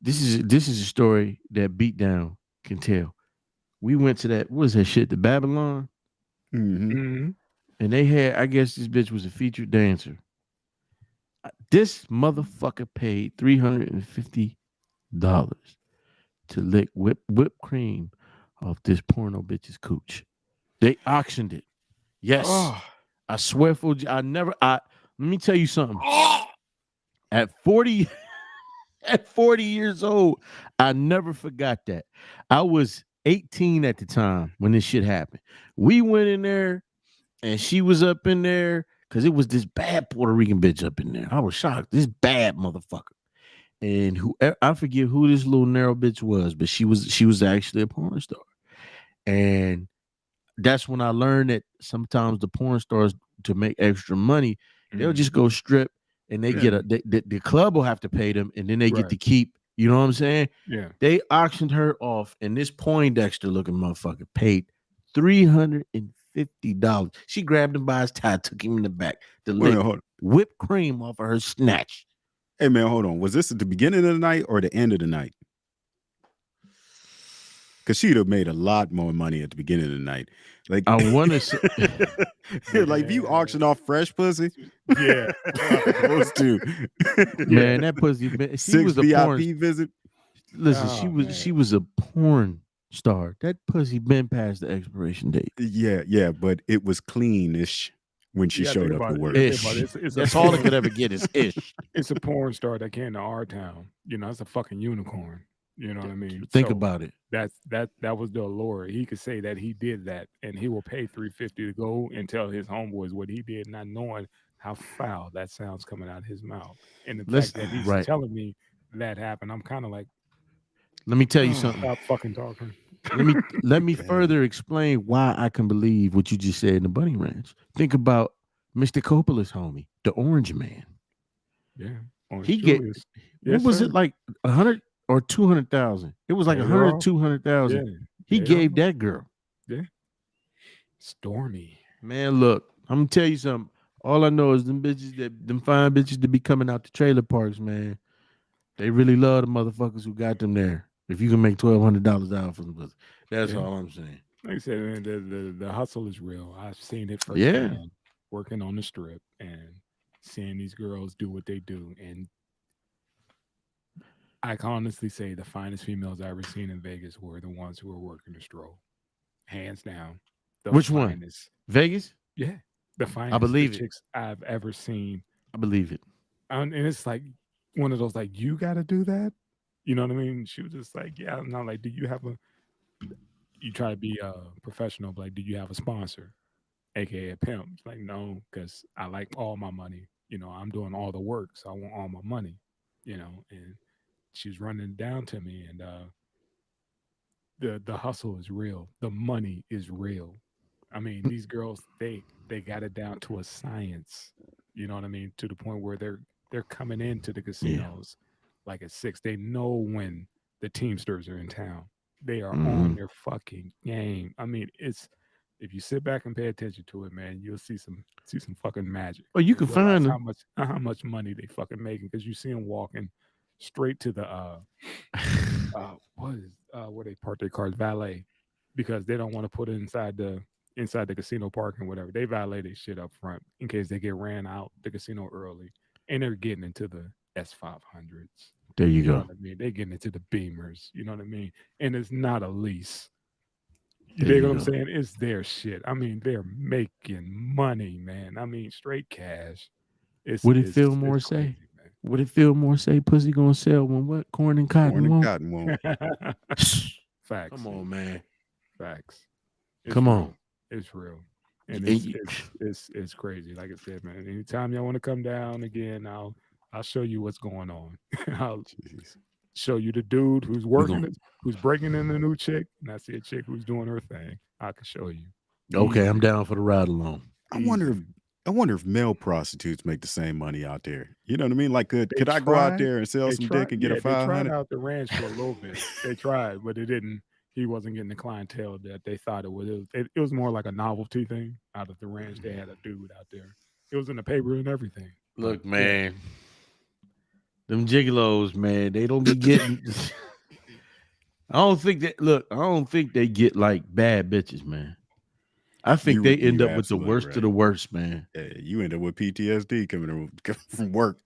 [SPEAKER 3] This is a story that beat down can tell. We went to that, what was that shit, the Babylon?
[SPEAKER 2] hmm
[SPEAKER 1] Hmm.
[SPEAKER 3] And they had, I guess this bitch was a featured dancer. This motherfucker paid $350 to lick whipped cream off this porno bitch's cooch. They auctioned it. Yes.
[SPEAKER 2] Oh.
[SPEAKER 3] I swear for you, let me tell you something. At 40 at 40 years old, I never forgot that. I was 18 at the time when this shit happened. We went in there and she was up in there because it was this bad Puerto Rican bitch up in there. I was shocked. This bad motherfucker. And I forget who this little narrow bitch was, but she was actually a porn star. And that's when I learned that sometimes the porn stars, to make extra money, they'll just go strip and they
[SPEAKER 1] Yeah.
[SPEAKER 3] get the club will have to pay them and then they get
[SPEAKER 1] Right.
[SPEAKER 3] to keep, you know what I'm saying?
[SPEAKER 1] Yeah.
[SPEAKER 3] They auctioned her off and this Poindexter looking motherfucker paid $350. She grabbed him by his tie, took him in the back to
[SPEAKER 2] Wait a
[SPEAKER 3] lick
[SPEAKER 2] minute, hold on.
[SPEAKER 3] whipped cream off of her snatch.
[SPEAKER 2] Hey man, hold on. Was this at the beginning of the night or the end of the night? Because she'd have made a lot more money at the beginning of the night. Like,
[SPEAKER 3] I want to say,
[SPEAKER 2] like if you auction off fresh pussy,
[SPEAKER 1] Yeah.
[SPEAKER 2] opposed to
[SPEAKER 3] man, that pussy, she
[SPEAKER 2] 6
[SPEAKER 3] was a porn.
[SPEAKER 2] VIP visit.
[SPEAKER 3] Listen,
[SPEAKER 1] Oh,
[SPEAKER 3] she
[SPEAKER 1] man.
[SPEAKER 3] was a porn star. That pussy been past the expiration date.
[SPEAKER 2] Yeah, but it was cleanish when she
[SPEAKER 1] You gotta
[SPEAKER 2] showed
[SPEAKER 1] think
[SPEAKER 2] up to
[SPEAKER 1] about it. You
[SPEAKER 2] work.
[SPEAKER 1] gotta think about it.
[SPEAKER 3] Ish.
[SPEAKER 1] It's a
[SPEAKER 3] That's all it
[SPEAKER 1] porn.
[SPEAKER 3] could ever get is ish.
[SPEAKER 1] It's a porn star that came to our town. It's a fucking unicorn. You know what I mean?
[SPEAKER 3] Think
[SPEAKER 1] So
[SPEAKER 3] about it.
[SPEAKER 1] that was the allure. He could say that he did that, and he will pay $350 to go and tell his homeboys what he did, not knowing how foul that sounds coming out of his mouth. And the
[SPEAKER 3] Let's
[SPEAKER 1] fact that he's
[SPEAKER 3] right.
[SPEAKER 1] telling me that happened, I'm kind of like,
[SPEAKER 3] Let me tell you something.
[SPEAKER 1] stop fucking talking.
[SPEAKER 3] Let me
[SPEAKER 2] Damn.
[SPEAKER 3] further explain why I can believe what you just said in the Bunny Ranch. Think about Mr. Coppola's homie, the Orange Man.
[SPEAKER 1] Yeah. Orange
[SPEAKER 3] He get
[SPEAKER 1] Julius.
[SPEAKER 3] what
[SPEAKER 1] Yes,
[SPEAKER 3] was
[SPEAKER 1] sir.
[SPEAKER 3] it like 100 or 200,000? It was like
[SPEAKER 1] Paid her
[SPEAKER 3] a hundred,
[SPEAKER 1] off.
[SPEAKER 3] 200,000.
[SPEAKER 1] Yeah.
[SPEAKER 3] He
[SPEAKER 1] Paid her
[SPEAKER 3] gave
[SPEAKER 1] off.
[SPEAKER 3] that girl.
[SPEAKER 1] Yeah. Stormy.
[SPEAKER 3] Man, look, I'm gonna tell you something. All I know is them fine bitches that be coming out the trailer parks, man. They really love the motherfuckers who got them there. If you can make $1,200 out for them, pussy. That's
[SPEAKER 1] Yeah.
[SPEAKER 3] all I'm saying.
[SPEAKER 1] Like I said, man, the hustle is real. I've seen it
[SPEAKER 3] Yeah,
[SPEAKER 1] firsthand working on the strip and seeing these girls do what they do. And I can honestly say the finest females I ever seen in Vegas were the ones who were working the stroll. Hands down. The
[SPEAKER 3] which one?
[SPEAKER 1] finest.
[SPEAKER 3] Vegas?
[SPEAKER 1] Yeah. The
[SPEAKER 3] I
[SPEAKER 1] finest the
[SPEAKER 3] believe it.
[SPEAKER 1] chicks I've ever seen.
[SPEAKER 3] I believe it.
[SPEAKER 1] And it's like one of those like, you gotta do that. You know what I mean? She was just like, yeah. And I'm like, do you have a you try to be professional, but like, do you have a sponsor? AKA a pimp. It's like, no, because I like all my money. I'm doing all the work, so I want all my money. And she's running down to me, and the hustle is real. The money is real. I mean, these girls, they got it down to a science. You know what I mean? To the point where they're coming into the
[SPEAKER 3] Yeah.
[SPEAKER 1] casinos like at 6. They know when the Teamsters are in town. They are on
[SPEAKER 3] Mhm.
[SPEAKER 1] their fucking game. I mean, it's if you sit back and pay attention to it, man, you'll see some fucking magic
[SPEAKER 3] Oh, you
[SPEAKER 1] and
[SPEAKER 3] can
[SPEAKER 1] realize
[SPEAKER 3] find
[SPEAKER 1] how
[SPEAKER 3] them.
[SPEAKER 1] much money they fucking making because you see them walking straight to the what is where they park their cars valet because they don't want to put it inside the casino park and whatever. They valet their shit up front in case they get ran out the casino early, and they're getting into the S500s.
[SPEAKER 3] There you
[SPEAKER 1] You know
[SPEAKER 3] go.
[SPEAKER 1] what I mean? They getting into the Beamers. You know what I mean? And it's not a lease. You
[SPEAKER 3] There
[SPEAKER 1] dig what
[SPEAKER 3] you
[SPEAKER 1] I'm
[SPEAKER 3] go.
[SPEAKER 1] saying? It's their shit. I mean, they're making money, man. I mean, straight cash. It's
[SPEAKER 3] Would it feel
[SPEAKER 1] it's
[SPEAKER 3] more
[SPEAKER 1] it's
[SPEAKER 3] say?
[SPEAKER 1] crazy,
[SPEAKER 3] Would it feel more say pussy gonna sell when what? Corn and
[SPEAKER 2] Corn
[SPEAKER 3] cotton
[SPEAKER 2] and
[SPEAKER 3] won't?
[SPEAKER 2] cotton won't.
[SPEAKER 1] man.
[SPEAKER 3] Come
[SPEAKER 1] Facts.
[SPEAKER 3] on, man.
[SPEAKER 1] Facts. It's
[SPEAKER 3] Come on.
[SPEAKER 1] real. It's real. And
[SPEAKER 3] And
[SPEAKER 1] it's
[SPEAKER 3] you-
[SPEAKER 1] it's it's it's crazy. Like I said, man. Anytime y'all want to come down again, I'll show you what's going on. I'll
[SPEAKER 2] Jeez.
[SPEAKER 1] show you the dude who's
[SPEAKER 3] we
[SPEAKER 1] working
[SPEAKER 3] gonna
[SPEAKER 1] it, who's breaking in the new chick, and I see a chick who's doing her thing. I can show you.
[SPEAKER 3] okay, I'm
[SPEAKER 1] Easy.
[SPEAKER 3] down for the ride along.
[SPEAKER 2] I wonder if
[SPEAKER 1] Easy.
[SPEAKER 2] I wonder if male prostitutes make the same money out there. You know what I mean? Like, could
[SPEAKER 1] They
[SPEAKER 2] could I go out
[SPEAKER 1] tried.
[SPEAKER 2] there and sell
[SPEAKER 1] They
[SPEAKER 2] some
[SPEAKER 1] tried.
[SPEAKER 2] dick and get a
[SPEAKER 1] Yeah, they tried
[SPEAKER 2] 500?
[SPEAKER 1] out the ranch for a little bit. They tried, but it didn't. He wasn't getting the clientele that they thought it would. It was more like a novelty thing. Out of the ranch, they had a dude out there. It was in the paper and everything. But
[SPEAKER 3] Look,
[SPEAKER 1] yeah,
[SPEAKER 3] man, them gigolos, man, they don't be getting. I don't think that. Look, I don't think they get like bad bitches, man. I think they end
[SPEAKER 2] You
[SPEAKER 3] up with the
[SPEAKER 2] absolutely
[SPEAKER 3] worst of
[SPEAKER 2] right.
[SPEAKER 3] the worst, man.
[SPEAKER 2] Yeah, you end up with PTSD from work.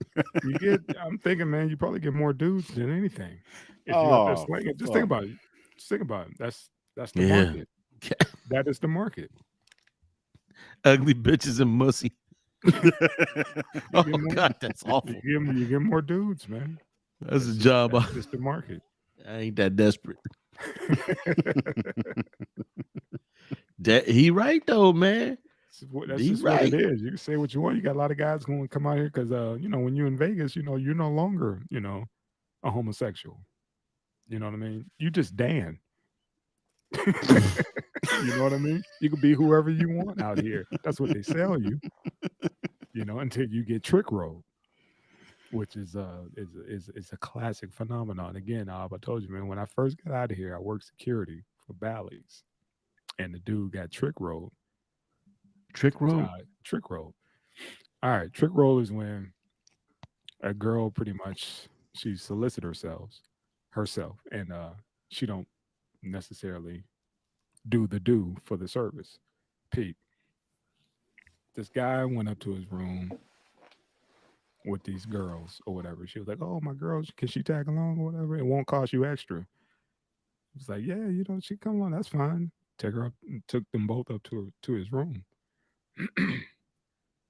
[SPEAKER 1] you get. I'm thinking, man, you probably get more dudes than anything if you out there
[SPEAKER 2] Oh
[SPEAKER 1] slinging. Just think
[SPEAKER 2] fuck.
[SPEAKER 1] about it. Just think about it. That's the
[SPEAKER 3] Yeah,
[SPEAKER 1] market. That is the market.
[SPEAKER 3] ugly bitches and mussy.
[SPEAKER 1] You
[SPEAKER 3] Oh
[SPEAKER 1] get more.
[SPEAKER 3] God, that's awful.
[SPEAKER 1] You get more dudes, man.
[SPEAKER 3] That's a job.
[SPEAKER 1] That's just the market.
[SPEAKER 3] I ain't that desperate. That he right though, man.
[SPEAKER 1] That's
[SPEAKER 3] He
[SPEAKER 1] just what it
[SPEAKER 3] right.
[SPEAKER 1] is. You can say what you want. You got a lot of guys going to come out here because, when you're in Vegas, you're no longer, a homosexual. You know what I mean? You just Dan. You know what I mean? You can be whoever you want out here. That's what they sell you, until you get trick rolled, which is a classic phenomenon. Again, I told you, man, when I first got out of here, I worked security for Bally's, and the dude got trick rolled.
[SPEAKER 3] Trick road.
[SPEAKER 1] Trick roll. All right, trick roll is when a girl pretty much she solicit herself, and she don't necessarily do for the service. Pete, this guy went up to his room with these girls or whatever. She was like, "Oh, my girls, can she tag along or whatever? It won't cost you extra." It's like, "Yeah, she come on, that's fine." Took her up, took them both up to his room.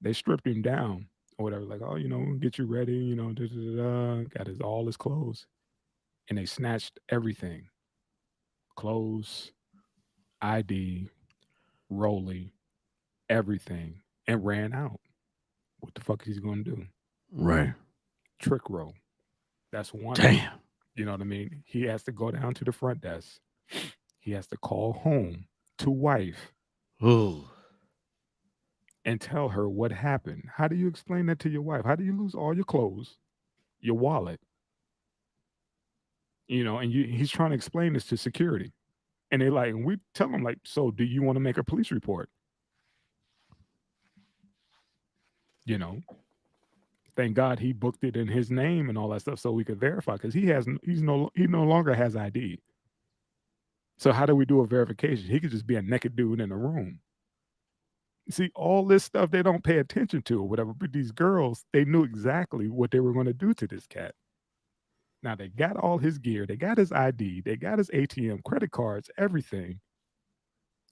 [SPEAKER 1] They stripped him down or whatever. Like, oh, get you ready. Da, da, da, da. Got all his clothes, and they snatched everything: clothes, ID, Rolly, everything, and ran out. What the fuck is he going to do?
[SPEAKER 3] Right.
[SPEAKER 1] Trick roll. That's one.
[SPEAKER 3] Damn.
[SPEAKER 1] You know what I mean? He has to go down to the front desk. He has to call home to wife
[SPEAKER 3] Oh.
[SPEAKER 1] and tell her what happened. How do you explain that to your wife? How do you lose all your clothes, your wallet? And he's trying to explain this to security. And they like, and we tell him like, so do you want to make a police report? Thank God he booked it in his name and all that stuff so we could verify because he no longer has ID. So how do we do a verification? He could just be a naked dude in a room. See, all this stuff they don't pay attention to or whatever, but these girls, they knew exactly what they were going to do to this cat. Now they got all his gear, they got his ID, they got his ATM, credit cards, everything.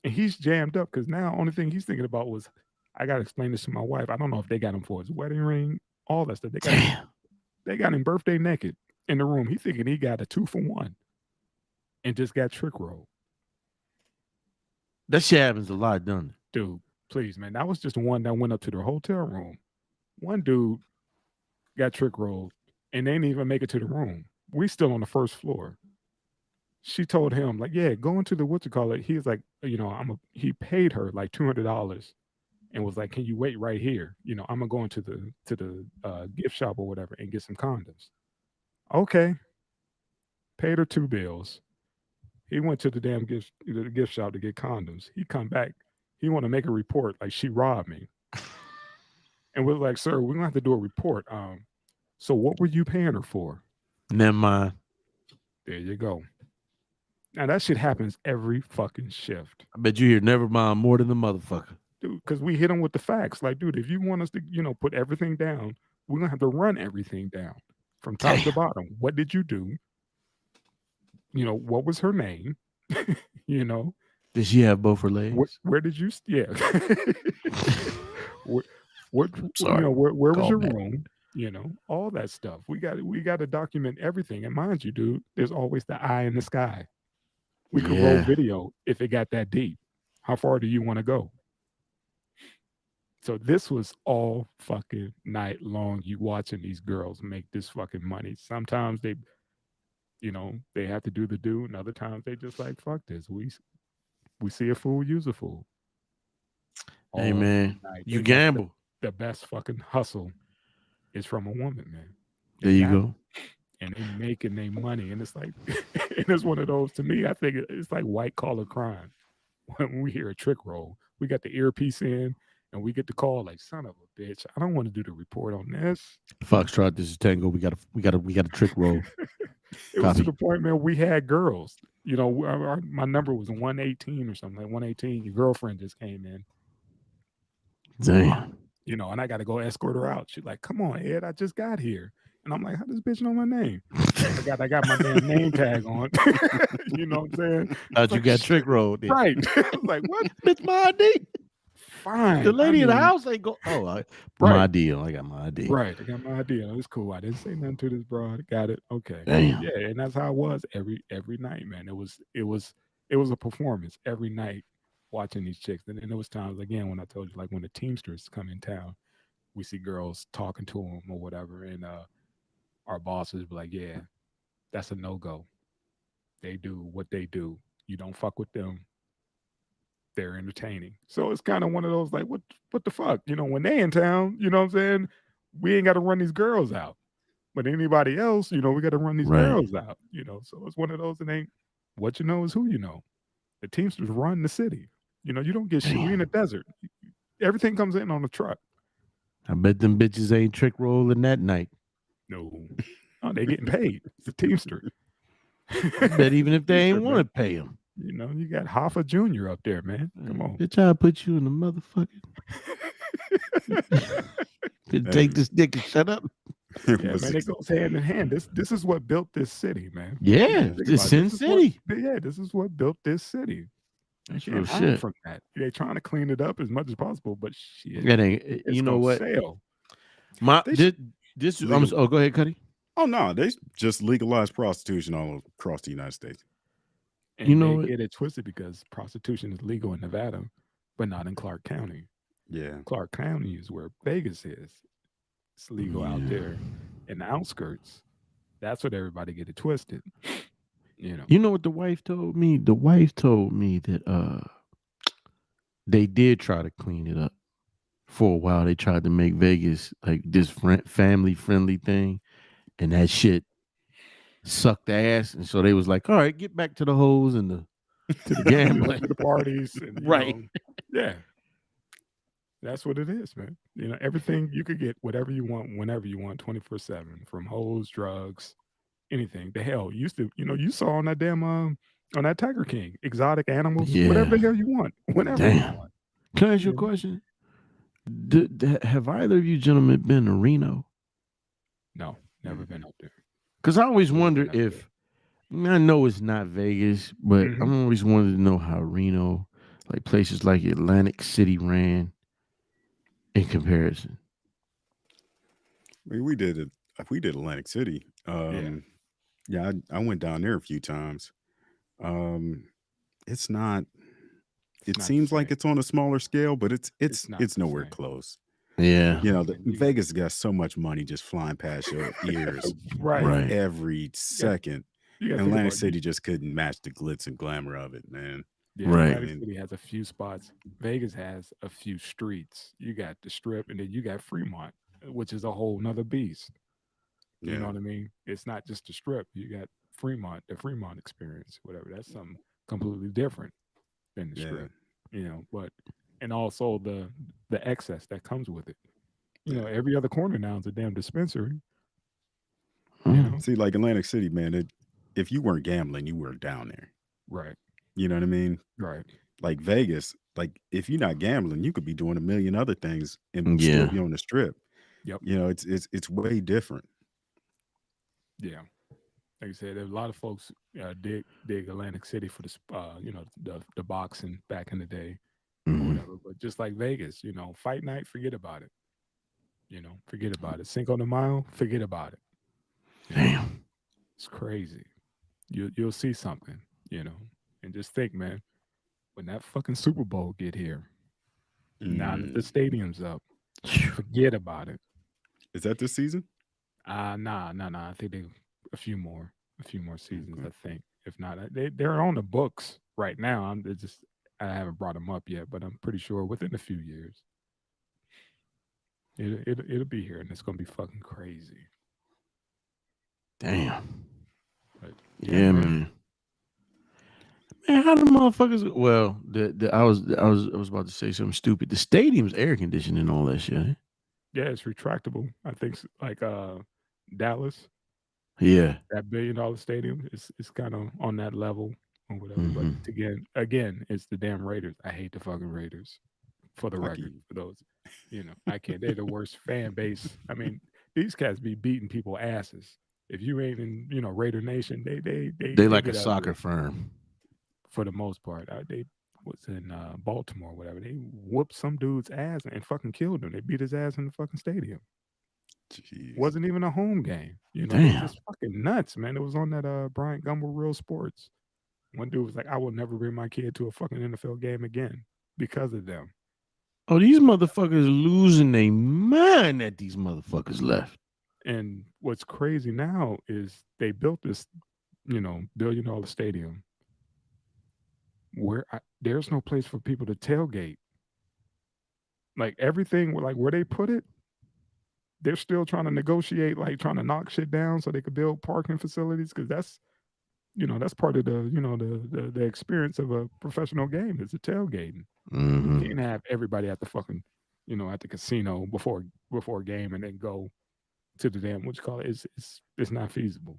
[SPEAKER 1] And he's jammed up because now only thing he's thinking about was, I got to explain this to my wife. I don't know if they got him for his wedding ring, all that stuff. They got him birthday naked in the room. He thinking he got a 2-for-1 and just got trick rolled.
[SPEAKER 3] That shit happens a lot, doesn't it?
[SPEAKER 1] Dude, please, man. That was just one that went up to the hotel room. One dude got trick rolled and they didn't even make it to the room. We still on the first floor. She told him, like, yeah, go into the he was like, he paid her like $200 and was like, can you wait right here? I'm gonna go into the gift shop or whatever and get some condoms. Okay. Paid her 2 bills. He went to the damn gift shop to get condoms. He come back. He want to make a report like she robbed me. And we're like, sir, we're gonna have to do a report. So what were you paying her for?
[SPEAKER 3] Never mind.
[SPEAKER 1] There you go. Now that shit happens every fucking shift.
[SPEAKER 3] I bet you hear never mind more than the motherfucker.
[SPEAKER 1] Dude, because we hit him with the facts. Like, dude, if you want us to, put everything down, we're gonna have to run everything down from top to bottom. What did you do? What was her name?
[SPEAKER 3] Did she have both her legs?
[SPEAKER 1] Where did you? Yeah. What?
[SPEAKER 3] Sorry.
[SPEAKER 1] Where was your room? All that stuff. We got to document everything. And mind you, dude, there's always the eye in the sky. We could roll video if it got that deep. How far do you want to go? So this was all fucking night long. You watching these girls make this fucking money. Sometimes they have to do the do, and other times they just like, fuck this. We see a fool, use a fool.
[SPEAKER 3] Hey man, you gamble.
[SPEAKER 1] The best fucking hustle is from a woman, man.
[SPEAKER 3] There you go.
[SPEAKER 1] And they making their money, and it's like, and it's one of those. To me, I think it's like white collar crime. When we hear a trick roll, we got the earpiece in, and we get the call like, son of a bitch, I don't want to do the report on this.
[SPEAKER 3] Foxtrot, this is Tango. We got a trick roll.
[SPEAKER 1] It was to the point, man, we had girls. My number was 118 or something, like 118. Your girlfriend just came in.
[SPEAKER 3] Damn.
[SPEAKER 1] And I got to go escort her out. She's like, come on, Ed, I just got here. And I'm like, how does bitch know my name? I got my damn name tag on. You know what I'm saying?
[SPEAKER 3] How'd you got trick rolled?
[SPEAKER 1] Right. I was like, what?
[SPEAKER 3] It's my ID.
[SPEAKER 1] Fine.
[SPEAKER 3] The lady in the house ain't go. Oh, my deal. I got my ID.
[SPEAKER 1] Right. I got my ID. It's cool. I didn't say nothing to this broad. Got it. Okay.
[SPEAKER 3] Damn.
[SPEAKER 1] Yeah, and that's how it was every night, man. It was a performance every night watching these chicks. And then there was times again when I told you, like when the Teamsters come in town, we see girls talking to them or whatever, and our bosses be like, yeah, that's a no-go. They do what they do. You don't fuck with them. They're entertaining. So it's kind of one of those like, what the fuck? When they in town, you know what I'm saying? We ain't got to run these girls out. But anybody else, we got to run these girls out, So it's one of those that ain't what you know is who you know. The Teamsters run the city. You don't get shit. We in the desert. Everything comes in on the truck.
[SPEAKER 3] I bet them bitches ain't trick rolling that night.
[SPEAKER 1] No, they getting paid. It's a Teamster.
[SPEAKER 3] I bet even if they ain't want to pay them.
[SPEAKER 1] You got Hoffa Jr. up there, man. Come on.
[SPEAKER 3] Bitch, I'll put you in the motherfucker. Take this dick and shut up.
[SPEAKER 1] Yeah, man, it goes hand in hand. This is what built this city, man.
[SPEAKER 3] Yeah, this Sin City.
[SPEAKER 1] This is what built this city.
[SPEAKER 3] That's real shit.
[SPEAKER 1] From that, they're trying to clean it up as much as possible, but shit,
[SPEAKER 3] that ain't. You know what?
[SPEAKER 1] Sell.
[SPEAKER 3] Go ahead, Cuddy.
[SPEAKER 2] Oh no, they just legalized prostitution all across the United States.
[SPEAKER 1] And they get it twisted because prostitution is legal in Nevada, but not in Clark County.
[SPEAKER 2] Yeah.
[SPEAKER 1] Clark County is where Vegas is. It's legal out
[SPEAKER 3] Yeah.
[SPEAKER 1] there in the outskirts. That's what everybody get it twisted. You know.
[SPEAKER 3] You know what the wife told me? The wife told me that they did try to clean it up for a while. They tried to make Vegas like this family friendly thing, and that shit sucked ass. And so they was like, "All right, get back to the hoes and the gambling."
[SPEAKER 1] To the parties and
[SPEAKER 3] Right.
[SPEAKER 1] yeah, that's what it is, man. Everything you could get, whatever you want, whenever you want, 24/7, from hoes, drugs, anything. The hell used to, you saw on that damn on that Tiger King, exotic animals, whatever
[SPEAKER 3] Yeah.
[SPEAKER 1] the hell you want, whenever you
[SPEAKER 3] Damn.
[SPEAKER 1] want.
[SPEAKER 3] Can I ask you a
[SPEAKER 1] You know?
[SPEAKER 3] question? Have either of you gentlemen been to Reno?
[SPEAKER 1] No, never been up there.
[SPEAKER 3] Because I always
[SPEAKER 1] Never
[SPEAKER 3] wonder
[SPEAKER 1] been up there.
[SPEAKER 3] if I know it's not Vegas, but
[SPEAKER 1] Mhm.
[SPEAKER 3] I'm always wanted to know how Reno, like places like Atlantic City, ran in comparison.
[SPEAKER 2] I mean, we did it. We did Atlantic City.
[SPEAKER 1] Yeah,
[SPEAKER 2] Yeah, I went down there a few times. Um, it's not.
[SPEAKER 1] it's
[SPEAKER 2] It
[SPEAKER 1] not the
[SPEAKER 2] seems like
[SPEAKER 1] same.
[SPEAKER 2] it's on a smaller scale, but it's
[SPEAKER 1] It's
[SPEAKER 2] it's
[SPEAKER 1] not
[SPEAKER 2] it's
[SPEAKER 1] the
[SPEAKER 2] nowhere
[SPEAKER 1] same.
[SPEAKER 2] close.
[SPEAKER 3] Yeah.
[SPEAKER 2] You know,
[SPEAKER 1] Man,
[SPEAKER 2] Vegas got so much money just flying past your ears
[SPEAKER 1] right.
[SPEAKER 3] Right.
[SPEAKER 2] every
[SPEAKER 1] You
[SPEAKER 2] second.
[SPEAKER 1] got to think
[SPEAKER 2] Atlantic
[SPEAKER 1] about it.
[SPEAKER 2] City just couldn't match the glitz and glamour of it, man.
[SPEAKER 1] Yeah,
[SPEAKER 3] Right.
[SPEAKER 1] Atlantic City has a few spots. Vegas has a few streets. You got the Strip, and then you got Fremont, which is a whole nother beast. You know
[SPEAKER 2] Yeah,
[SPEAKER 1] what I mean? It's not just the Strip. You got Fremont, the Fremont experience, whatever. That's something completely different than the
[SPEAKER 2] yeah,
[SPEAKER 1] Strip. But and also the excess that comes with it.
[SPEAKER 2] yeah.
[SPEAKER 1] Every other corner now is a damn dispensary. You
[SPEAKER 3] Mm.
[SPEAKER 1] know,
[SPEAKER 2] See, like Atlantic City, man. If you weren't gambling, you weren't down there.
[SPEAKER 1] right,
[SPEAKER 2] You know what I mean?
[SPEAKER 1] right.
[SPEAKER 2] Like Vegas, like if you're not gambling, you could be doing a million other things and still
[SPEAKER 3] Yeah.
[SPEAKER 2] be on the strip.
[SPEAKER 1] Yep,
[SPEAKER 2] You know, it's way different.
[SPEAKER 1] yeah. Like I said, there's a lot of folks dig Atlantic City for the boxing back in the day or
[SPEAKER 3] Mm.
[SPEAKER 1] whatever. But just like Vegas, fight night, forget about it. Forget about it. Cinco de Mayo, forget about it. You know,
[SPEAKER 3] Damn.
[SPEAKER 1] it's crazy. You'll see something. And just think, man, when that fucking Super Bowl get here, now that the
[SPEAKER 2] Mm.
[SPEAKER 1] stadium's up,
[SPEAKER 3] Phew.
[SPEAKER 1] forget about it.
[SPEAKER 2] Is that this season?
[SPEAKER 1] Nah. I think a few more seasons.
[SPEAKER 2] Okay.
[SPEAKER 1] I think. If not, they're on the books right now. I haven't brought them up yet, but I'm pretty sure within a few years, it'll be here, and it's gonna be fucking crazy.
[SPEAKER 3] Damn.
[SPEAKER 1] But yeah,
[SPEAKER 3] Yeah,
[SPEAKER 1] man.
[SPEAKER 3] man. Man, how the motherfuckers? Well, I was about to say something stupid. The stadium's air conditioning and all that shit. Eh?
[SPEAKER 1] Yeah, it's retractable. I think like Dallas,
[SPEAKER 3] Yeah.
[SPEAKER 1] that $1 billion stadium is kind of on that level or whatever. But
[SPEAKER 3] Mm-hmm.
[SPEAKER 1] again, it's the damn Raiders. I hate the fucking Raiders. For the
[SPEAKER 2] I
[SPEAKER 1] record,
[SPEAKER 2] can
[SPEAKER 1] for those, I can't. They're the worst fan base. I mean, these cats be beating people asses. If you ain't in, Raider Nation,
[SPEAKER 3] They
[SPEAKER 1] they
[SPEAKER 3] like a
[SPEAKER 1] get
[SPEAKER 3] soccer
[SPEAKER 1] ugly
[SPEAKER 3] firm.
[SPEAKER 1] for the most part. They was in Baltimore, whatever. They whooped some dude's ass and fucking killed him. They beat his ass in the fucking stadium.
[SPEAKER 2] Jeez.
[SPEAKER 1] Wasn't even a home game. They
[SPEAKER 3] Damn.
[SPEAKER 1] just fucking nuts, man. It was on that Bryant Gumbel Real Sports. One dude was like, I will never bring my kid to a fucking NFL game again because of them.
[SPEAKER 3] Oh, these motherfuckers losing their mind that these motherfuckers left.
[SPEAKER 1] And what's crazy now is they built this, $1 billion stadium where there's no place for people to tailgate. Like everything, like where they put it, they're still trying to negotiate, like trying to knock shit down so they could build parking facilities because that's part of the experience of a professional game is the tailgating. You
[SPEAKER 3] Mm-hmm.
[SPEAKER 1] can't have everybody at the fucking, at the casino before a game and then go to the damn what you call it. It's not feasible.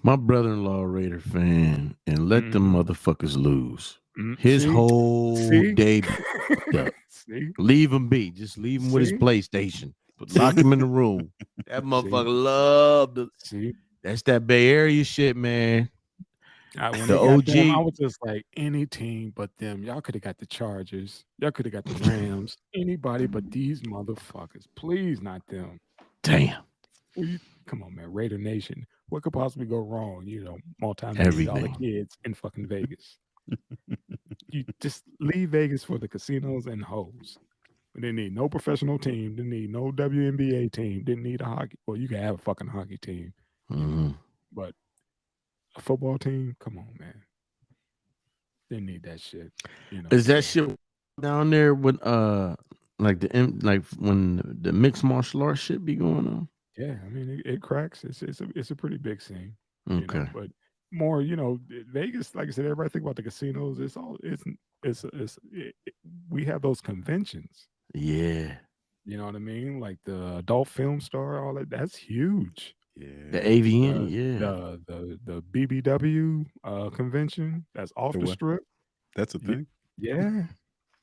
[SPEAKER 3] My brother-in-law a Raider fan, and let them
[SPEAKER 1] Mhm.
[SPEAKER 3] motherfuckers lose. His
[SPEAKER 1] See,
[SPEAKER 3] whole
[SPEAKER 1] see,
[SPEAKER 3] day fucked up.
[SPEAKER 1] see,
[SPEAKER 3] Leave him be. Just leave him with his
[SPEAKER 1] see,
[SPEAKER 3] PlayStation. But lock him in the room. That motherfucker loved it.
[SPEAKER 1] see.
[SPEAKER 3] That's that Bay Area shit, man.
[SPEAKER 1] When
[SPEAKER 3] The
[SPEAKER 1] they got them, I
[SPEAKER 3] OG.
[SPEAKER 1] was just like, any team but them. Y'all could have got the Chargers. Y'all could have got the Rams. Anybody but these motherfuckers. Please, not them.
[SPEAKER 3] Damn.
[SPEAKER 1] Come on, man. Raider Nation. What could possibly go wrong? Multi-million-dollar
[SPEAKER 3] Everything.
[SPEAKER 1] kids in fucking Vegas. you just leave Vegas for the casinos and hoes. We didn't need no professional team. Didn't need no WNBA team. Didn't need a hockey. Well, you can have a fucking hockey team, you know, but a football team. Come on, man. Didn't need that shit. You know.
[SPEAKER 3] Is that
[SPEAKER 1] so-
[SPEAKER 3] shit down there with like like when the mixed martial arts shit be going on?
[SPEAKER 1] Yeah, I mean, it cracks. It's a pretty big scene. You know,
[SPEAKER 3] Okay.
[SPEAKER 1] but more, you know, Vegas. Like I said, everybody think about the casinos. We have those conventions.
[SPEAKER 3] Yeah.
[SPEAKER 1] You know what I mean? Like the adult film star, all that. That's huge.
[SPEAKER 2] Yeah.
[SPEAKER 3] The AVN, yeah.
[SPEAKER 1] The BBW convention. That's off
[SPEAKER 2] The
[SPEAKER 1] the
[SPEAKER 2] what?
[SPEAKER 1] strip.
[SPEAKER 2] That's a thing.
[SPEAKER 1] Yeah.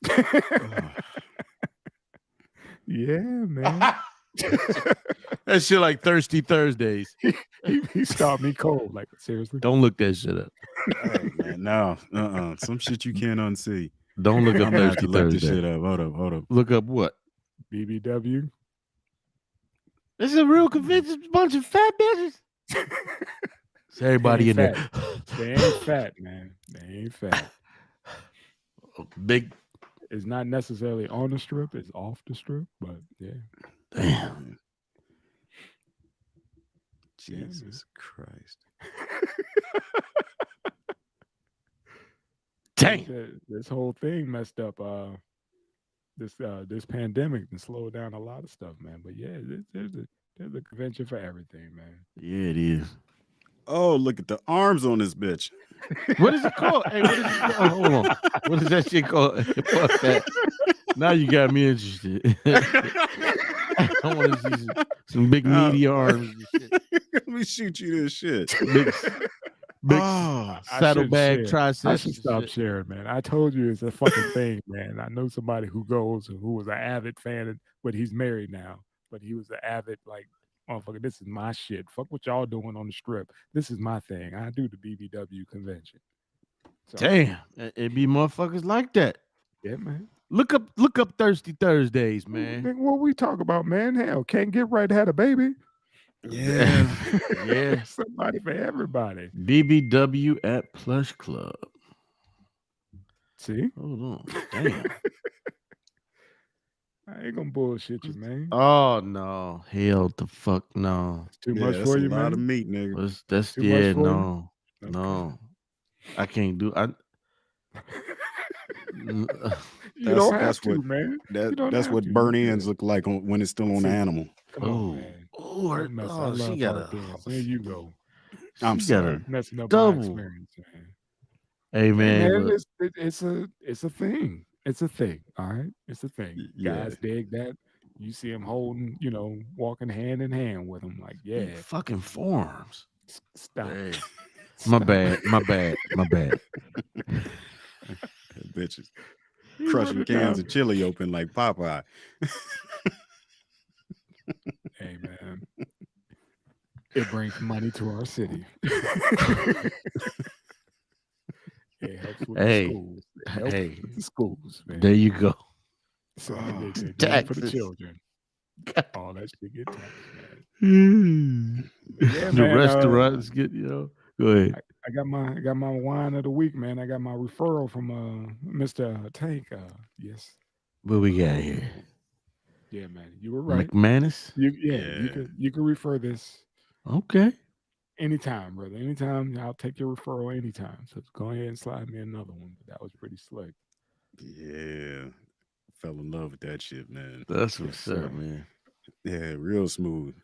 [SPEAKER 2] Oh,
[SPEAKER 1] Yeah, man.
[SPEAKER 3] That shit like Thirsty Thursdays.
[SPEAKER 1] he stopped me cold. Like, seriously?
[SPEAKER 3] Don't look that shit up.
[SPEAKER 2] hey, man, no, some shit you can't unsee.
[SPEAKER 3] Don't look
[SPEAKER 2] I'm
[SPEAKER 3] up
[SPEAKER 2] gonna have
[SPEAKER 3] Thirsty
[SPEAKER 2] to look this
[SPEAKER 3] Thursday.
[SPEAKER 2] shit up. Hold up.
[SPEAKER 3] Look up what?
[SPEAKER 1] BBW.
[SPEAKER 3] This is a real convention, bunch of fat bitches. It's everybody in
[SPEAKER 1] They ain't
[SPEAKER 3] there.
[SPEAKER 1] They ain't fat, man. They ain't fat.
[SPEAKER 3] Big.
[SPEAKER 1] It's not necessarily on the strip. It's off the strip. But yeah.
[SPEAKER 3] Damn.
[SPEAKER 2] Jesus Christ.
[SPEAKER 3] Dang.
[SPEAKER 1] This whole thing messed up. This pandemic and slowed down a lot of stuff, man. But yeah, there's a convention for everything, man.
[SPEAKER 3] Yeah, it is.
[SPEAKER 2] Oh, look at the arms on this bitch.
[SPEAKER 3] What is it called? Hey, what is it called? Hold on. What is that shit called? Fuck that. Now you got me interested. I want to see some big meaty arms and shit.
[SPEAKER 2] Let me shoot you this shit.
[SPEAKER 3] Big
[SPEAKER 2] Oh,
[SPEAKER 1] I
[SPEAKER 3] saddlebag
[SPEAKER 1] shouldn't share.
[SPEAKER 3] triceps.
[SPEAKER 1] I should
[SPEAKER 3] and
[SPEAKER 1] stop
[SPEAKER 3] shit.
[SPEAKER 1] sharing, man. I told you it's a fucking thing, man. I know somebody who goes and who was an avid fan, but he's married now. But he was an avid, like, motherfucker, this is my shit. Fuck what y'all doing on the strip. This is my thing. I do the BBW convention. So,
[SPEAKER 3] Damn, it be motherfuckers like that.
[SPEAKER 1] yeah, man.
[SPEAKER 3] Look up Thirsty Thursdays, man.
[SPEAKER 1] Nigga, what we talk about, man? Hell, can't get right, had a baby.
[SPEAKER 2] yeah.
[SPEAKER 3] Yeah.
[SPEAKER 1] Somebody for everybody.
[SPEAKER 3] BBW at Plush Club.
[SPEAKER 1] See?
[SPEAKER 3] Hold on. Damn.
[SPEAKER 1] I ain't gonna bullshit you, man.
[SPEAKER 3] Oh no. Hell the fuck no.
[SPEAKER 1] It's too
[SPEAKER 2] Yeah,
[SPEAKER 1] much
[SPEAKER 2] that's
[SPEAKER 1] for
[SPEAKER 2] a
[SPEAKER 1] you,
[SPEAKER 2] lot of
[SPEAKER 1] man.
[SPEAKER 2] meat, nigga.
[SPEAKER 3] That's
[SPEAKER 1] Too much
[SPEAKER 3] yeah,
[SPEAKER 1] for you?
[SPEAKER 3] no.
[SPEAKER 1] Okay.
[SPEAKER 3] No. I can't do I
[SPEAKER 1] You
[SPEAKER 2] That's-
[SPEAKER 1] don't have
[SPEAKER 2] that's
[SPEAKER 1] to,
[SPEAKER 2] what-
[SPEAKER 1] man. You don't
[SPEAKER 2] That's
[SPEAKER 1] have
[SPEAKER 2] what
[SPEAKER 1] to.
[SPEAKER 2] burn
[SPEAKER 1] You
[SPEAKER 2] ends
[SPEAKER 1] good.
[SPEAKER 2] look like when it's still on the
[SPEAKER 1] See.
[SPEAKER 2] animal.
[SPEAKER 1] Come on, man.
[SPEAKER 3] Oh,
[SPEAKER 1] Don't mess. I
[SPEAKER 3] oh, she
[SPEAKER 1] love
[SPEAKER 3] got
[SPEAKER 1] hard dance. There
[SPEAKER 3] a
[SPEAKER 1] you go.
[SPEAKER 2] I'm
[SPEAKER 3] she got
[SPEAKER 2] sorry.
[SPEAKER 3] a
[SPEAKER 1] Messing up my
[SPEAKER 3] double.
[SPEAKER 1] experience, man.
[SPEAKER 3] Hey
[SPEAKER 1] Hey,
[SPEAKER 3] man,
[SPEAKER 1] man,
[SPEAKER 3] look,
[SPEAKER 1] it's a thing. It's a thing. All right, it's a thing.
[SPEAKER 2] Yeah.
[SPEAKER 1] Guys dig that. You see him holding, walking hand in hand with him. Like, yeah,
[SPEAKER 3] fucking forearms.
[SPEAKER 1] stop.
[SPEAKER 3] Hey.
[SPEAKER 1] Stop.
[SPEAKER 3] My bad.
[SPEAKER 2] Bitches
[SPEAKER 1] You
[SPEAKER 2] crushing
[SPEAKER 1] run it
[SPEAKER 2] cans
[SPEAKER 1] down.
[SPEAKER 2] of chili open like Popeye.
[SPEAKER 1] Hey, man, it brings money to our city. It helps with
[SPEAKER 3] Hey,
[SPEAKER 1] the schools. It helps
[SPEAKER 3] hey.
[SPEAKER 1] with the schools, man.
[SPEAKER 3] There you go.
[SPEAKER 1] So
[SPEAKER 2] Oh,
[SPEAKER 1] they do it for the
[SPEAKER 3] Taxes.
[SPEAKER 1] children. All that shit get taxed, man. Yeah,
[SPEAKER 3] The
[SPEAKER 1] man.
[SPEAKER 3] restaurants get, go ahead.
[SPEAKER 1] I got my wine of the week, man. I got my referral from Mr. Tank. Yes.
[SPEAKER 3] What we got here?
[SPEAKER 1] Yeah, man. You were right.
[SPEAKER 3] McManus?
[SPEAKER 2] Yeah.
[SPEAKER 1] You can refer this
[SPEAKER 3] Okay.
[SPEAKER 1] anytime, brother. Anytime. I'll take your referral anytime. So go ahead and slide me another one. But that was pretty slick.
[SPEAKER 2] Yeah. Fell in love with that shit, man.
[SPEAKER 3] That's
[SPEAKER 1] Yes,
[SPEAKER 3] what's
[SPEAKER 1] sir.
[SPEAKER 3] up, man.
[SPEAKER 2] Yeah, real smooth.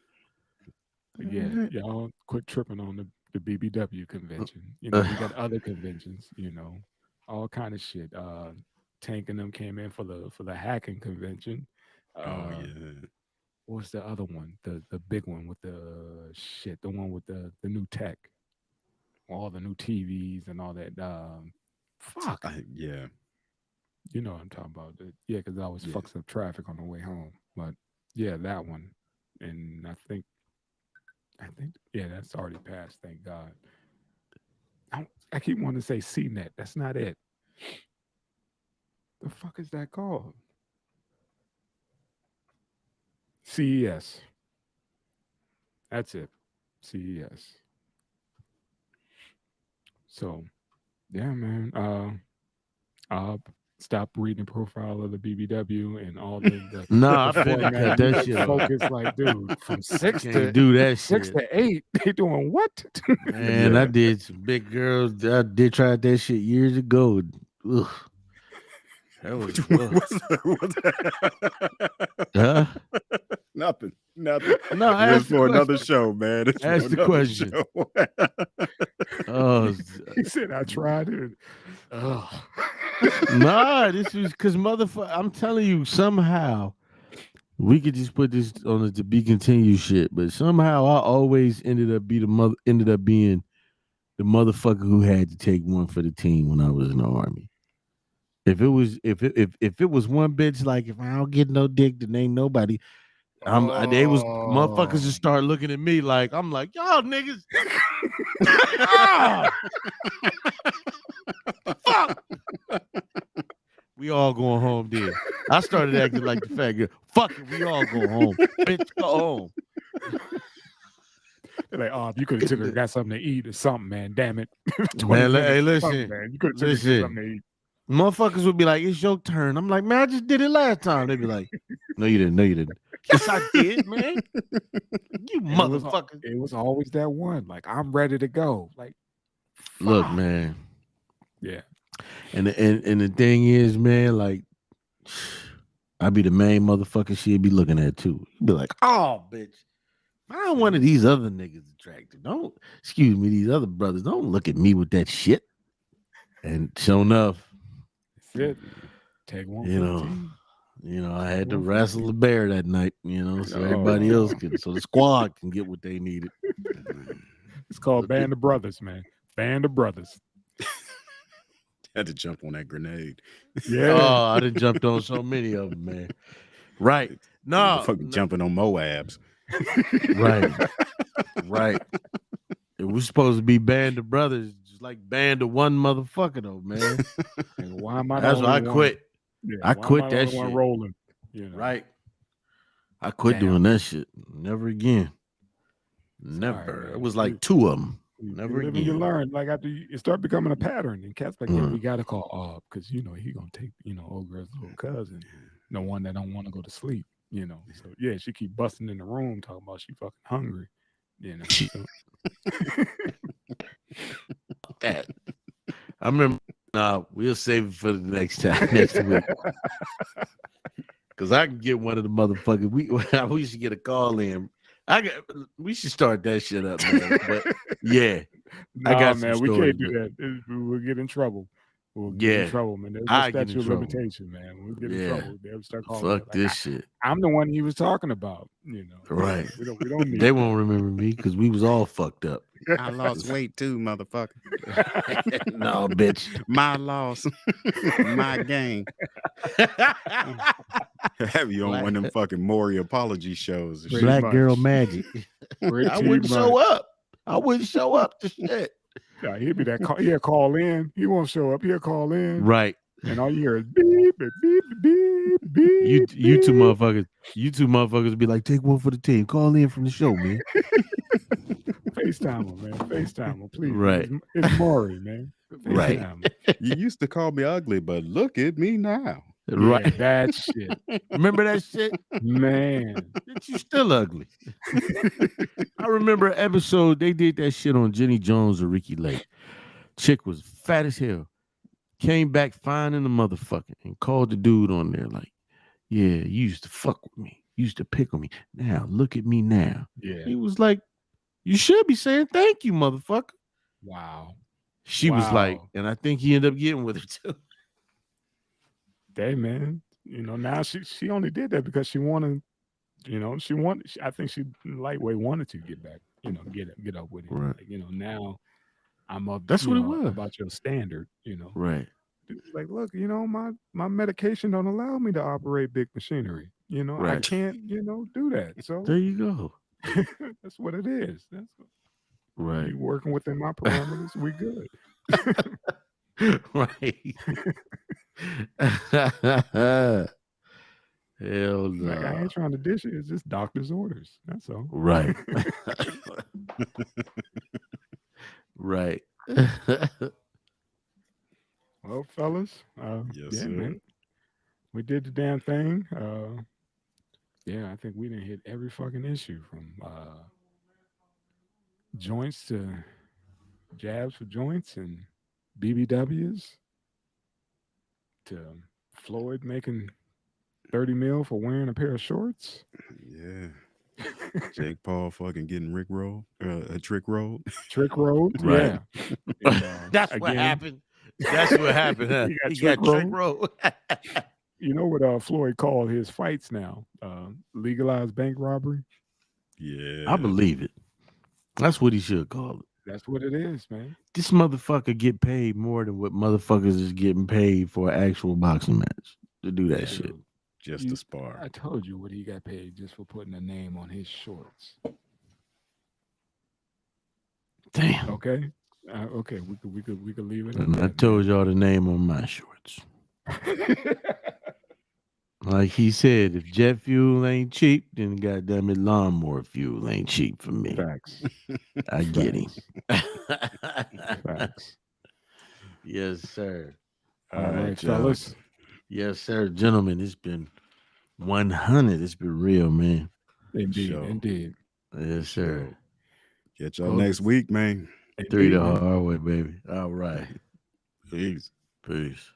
[SPEAKER 1] But yeah, y'all quit tripping on the BBW convention. We got other conventions, all kind of shit. Tank and them came in for the hacking convention.
[SPEAKER 2] Oh yeah.
[SPEAKER 1] What's the other one? The big one with the one with the new tech, all the new TVs and all that. Fuck,
[SPEAKER 2] Yeah.
[SPEAKER 1] you know what I'm talking about. Yeah, because I always
[SPEAKER 2] Yeah.
[SPEAKER 1] fucks up traffic on the way home. But yeah, that one, and I think yeah, that's already passed. Thank God. I keep wanting to say CNET. That's not it. The fuck is that called? CES. That's it. CES. So, yeah, man. Stop reading the profile of the BBW and all the
[SPEAKER 3] Nah,
[SPEAKER 1] the
[SPEAKER 3] I finna
[SPEAKER 1] format.
[SPEAKER 3] cut
[SPEAKER 1] You
[SPEAKER 3] that
[SPEAKER 1] like
[SPEAKER 3] shit off.
[SPEAKER 1] focus, like, dude, from six
[SPEAKER 3] Can't
[SPEAKER 1] to
[SPEAKER 3] do that
[SPEAKER 1] six
[SPEAKER 3] shit.
[SPEAKER 1] to eight, they doing what?
[SPEAKER 3] Man, I did some big girls. I did try that shit years ago. Ugh. That was huh?
[SPEAKER 2] Nothing.
[SPEAKER 3] No,
[SPEAKER 2] It's
[SPEAKER 3] ask the
[SPEAKER 2] for another
[SPEAKER 3] question.
[SPEAKER 2] show, man. It's
[SPEAKER 3] Ask
[SPEAKER 2] for
[SPEAKER 3] the
[SPEAKER 2] another
[SPEAKER 3] question.
[SPEAKER 2] show.
[SPEAKER 3] Oh
[SPEAKER 1] He said, "I tried it." Oh.
[SPEAKER 3] nah, this was because motherfucker. I'm telling you, somehow we could just put this on the to be continued shit, but somehow I always ended up being the motherfucker who had to take one for the team when I was in the army. If it was if it was one bitch, like if I don't get no dick, then ain't nobody. They was motherfuckers just start looking at me like I'm like y'all niggas. Ah! Fuck. We all going home then. I started acting like the fat girl. Fuck it, we all go home. Bitch, go home.
[SPEAKER 1] They're like, "Oh, if you could have took her, got something to eat or something, man. Damn it,
[SPEAKER 3] Man,
[SPEAKER 1] 20
[SPEAKER 3] hey,
[SPEAKER 1] minutes or something,
[SPEAKER 3] listen.
[SPEAKER 1] man. You could have took her to get something to eat."
[SPEAKER 3] Motherfuckers would be like, it's your turn. I'm like, man, I just did it last time. They'd be like, no, you didn't. No, you didn't. Yes, I did, man. You
[SPEAKER 1] And
[SPEAKER 3] motherfucker.
[SPEAKER 1] It was always that one. Like, I'm ready to go. Like,
[SPEAKER 3] Look,
[SPEAKER 1] fuck.
[SPEAKER 3] man.
[SPEAKER 1] Yeah.
[SPEAKER 3] And the thing is, man, like, I'd be the main motherfucker she'd be looking at too. She'd be like, oh, bitch. I don't one of these other niggas attractive. Don't, excuse me, these other brothers, don't look at me with that shit. And sure enough,
[SPEAKER 1] That's it. Take one
[SPEAKER 3] you
[SPEAKER 1] for
[SPEAKER 3] know,
[SPEAKER 1] the team.
[SPEAKER 3] I had to wrestle the bear that night, so everybody else can, so the squad can get what they needed.
[SPEAKER 1] It's called Band of Brothers, man. Band of Brothers.
[SPEAKER 2] Had to jump on that grenade.
[SPEAKER 1] Yeah.
[SPEAKER 3] Oh, I done jumped on so many of them, man. Right. No.
[SPEAKER 2] Fucking jumping on Moabs.
[SPEAKER 3] Right. Right. It was supposed to be Band of Brothers, just like Band of One motherfucker, though, man.
[SPEAKER 1] And why am I
[SPEAKER 3] That's
[SPEAKER 1] the
[SPEAKER 3] why I
[SPEAKER 1] only
[SPEAKER 3] quit.
[SPEAKER 1] Yeah,
[SPEAKER 3] I quit that
[SPEAKER 1] one
[SPEAKER 3] shit.
[SPEAKER 1] rolling.
[SPEAKER 3] Right. I quit doing that shit. Never again. Never.
[SPEAKER 1] Sorry,
[SPEAKER 3] It was like two of them.
[SPEAKER 1] Never you live and you learn. Like after it start becoming a pattern, and cats like, yeah, we gotta call up because he gonna take old girl's little cousin, the one that don't want to go to sleep. So yeah, she keep busting in the room talking about she fucking hungry. So.
[SPEAKER 3] That. I remember. We'll save it for the next time, next week. Because I can get one of the motherfuckers. We should get a call in. We should start that shit up, man. But yeah, I got some
[SPEAKER 1] man, we
[SPEAKER 3] stories,
[SPEAKER 1] can't do that. We'll get in trouble. We'll get
[SPEAKER 3] Yeah.
[SPEAKER 1] in trouble, man. There's
[SPEAKER 3] I
[SPEAKER 1] no
[SPEAKER 3] get in
[SPEAKER 1] statute of
[SPEAKER 3] trouble.
[SPEAKER 1] limitation, man. We'll get in
[SPEAKER 3] Yeah.
[SPEAKER 1] trouble. They'll start calling.
[SPEAKER 3] Fuck this shit.
[SPEAKER 1] I'm the one he was talking about.
[SPEAKER 3] Right.
[SPEAKER 1] We don't need
[SPEAKER 3] They
[SPEAKER 1] that.
[SPEAKER 3] won't remember me because we was all fucked up.
[SPEAKER 2] I lost weight too, motherfucker.
[SPEAKER 3] No, bitch.
[SPEAKER 2] My loss. My gain. Have you on one of them fucking Maury apology shows?
[SPEAKER 1] Pretty
[SPEAKER 3] Black
[SPEAKER 1] much.
[SPEAKER 3] girl magic.
[SPEAKER 1] Pretty
[SPEAKER 3] I wouldn't
[SPEAKER 1] much.
[SPEAKER 3] show up. I wouldn't show up to shit.
[SPEAKER 1] Yeah, he'll be that call. He'll call in. He won't show up. He'll call in.
[SPEAKER 3] Right.
[SPEAKER 1] And all you hear is beep, beep, beep, beep, beep.
[SPEAKER 3] You two motherfuckers. You two motherfuckers be like, take one for the team. Call in from the show, man.
[SPEAKER 1] FaceTime him, man. FaceTime him, please.
[SPEAKER 3] Right.
[SPEAKER 1] It's Maury, man.
[SPEAKER 3] Right.
[SPEAKER 1] FaceTime him.
[SPEAKER 2] You used to call me ugly, but look at me now.
[SPEAKER 3] Right.
[SPEAKER 1] Yeah, that shit.
[SPEAKER 3] Remember that shit?
[SPEAKER 1] Man.
[SPEAKER 3] Bitch, you still ugly. I remember an episode they did that shit on Jenny Jones or Ricky Lake. Chick was fat as hell. Came back fine in the motherfucker and called the dude on there like, yeah, you used to fuck with me. You used to pick on me. Now look at me now.
[SPEAKER 1] Yeah.
[SPEAKER 3] He was like, you should be saying thank you, motherfucker.
[SPEAKER 1] Wow.
[SPEAKER 3] She was like, and I think he ended up getting with her too.
[SPEAKER 1] Hey, man. Now she only did that because she wanted, I think she lightweight wanted to get back, get up with him.
[SPEAKER 3] Right.
[SPEAKER 1] Like, now I'm up.
[SPEAKER 3] That's what it was
[SPEAKER 1] about your standard.
[SPEAKER 3] Right.
[SPEAKER 1] Like, look, my medication don't allow me to operate big machinery.
[SPEAKER 3] Right.
[SPEAKER 1] I can't, do that. So
[SPEAKER 3] There you go.
[SPEAKER 1] that's what it is. That's
[SPEAKER 3] Right.
[SPEAKER 1] you working within my parameters. We good.
[SPEAKER 3] Right. Hell no.
[SPEAKER 1] Like, I ain't trying to dish it. It's just doctor's orders. That's all.
[SPEAKER 3] Right. Right.
[SPEAKER 1] Well, fellas.
[SPEAKER 2] Yes,
[SPEAKER 1] Yeah,
[SPEAKER 2] sir.
[SPEAKER 1] man. We did the damn thing. Yeah, I think we didn't hit every fucking issue from joints to jabs for joints and BBWs to Floyd making 30 mil for wearing a pair of shorts.
[SPEAKER 2] Yeah. Jake Paul fucking getting Rick rolled, a trick rolled.
[SPEAKER 1] Trick rolled,
[SPEAKER 3] Right.
[SPEAKER 1] yeah. And
[SPEAKER 3] That's what
[SPEAKER 1] again,
[SPEAKER 3] happened. That's what happened, huh?
[SPEAKER 1] he got
[SPEAKER 3] He
[SPEAKER 1] trick
[SPEAKER 3] got trick
[SPEAKER 1] rolled.
[SPEAKER 3] roll.
[SPEAKER 1] You know what Floyd called his fights now? Legalized bank robbery.
[SPEAKER 3] I
[SPEAKER 2] Yeah.
[SPEAKER 3] believe it. That's what he should call it.
[SPEAKER 1] That's what it is, man.
[SPEAKER 3] This motherfucker get paid more than what motherfuckers is getting paid for an actual boxing match to do that shit.
[SPEAKER 1] Dude,
[SPEAKER 2] Just a spar.
[SPEAKER 1] I told you what he got paid just for putting a name on his shorts.
[SPEAKER 3] Damn.
[SPEAKER 1] Okay, okay, we could leave it.
[SPEAKER 3] And
[SPEAKER 1] At
[SPEAKER 3] I
[SPEAKER 1] that,
[SPEAKER 3] told y'all the name on my shorts.
[SPEAKER 1] man.
[SPEAKER 3] Like he said, if jet fuel ain't cheap, then goddamn it, lawnmower fuel ain't cheap for me.
[SPEAKER 1] Facts.
[SPEAKER 3] I get him.
[SPEAKER 1] Facts.
[SPEAKER 3] Yes, sir.
[SPEAKER 1] All right,
[SPEAKER 2] John.
[SPEAKER 1] fellas.
[SPEAKER 3] Yes, sir. Gentlemen, it's been 100. It's been real, man.
[SPEAKER 1] Indeed,
[SPEAKER 2] Sure.
[SPEAKER 1] indeed.
[SPEAKER 3] Yes, sir.
[SPEAKER 2] Catch y'all
[SPEAKER 1] Well,
[SPEAKER 2] next week, man.
[SPEAKER 3] Three
[SPEAKER 1] Indeed,
[SPEAKER 3] the
[SPEAKER 1] man.
[SPEAKER 3] hard way, baby. All right.
[SPEAKER 2] Peace.
[SPEAKER 3] Peace.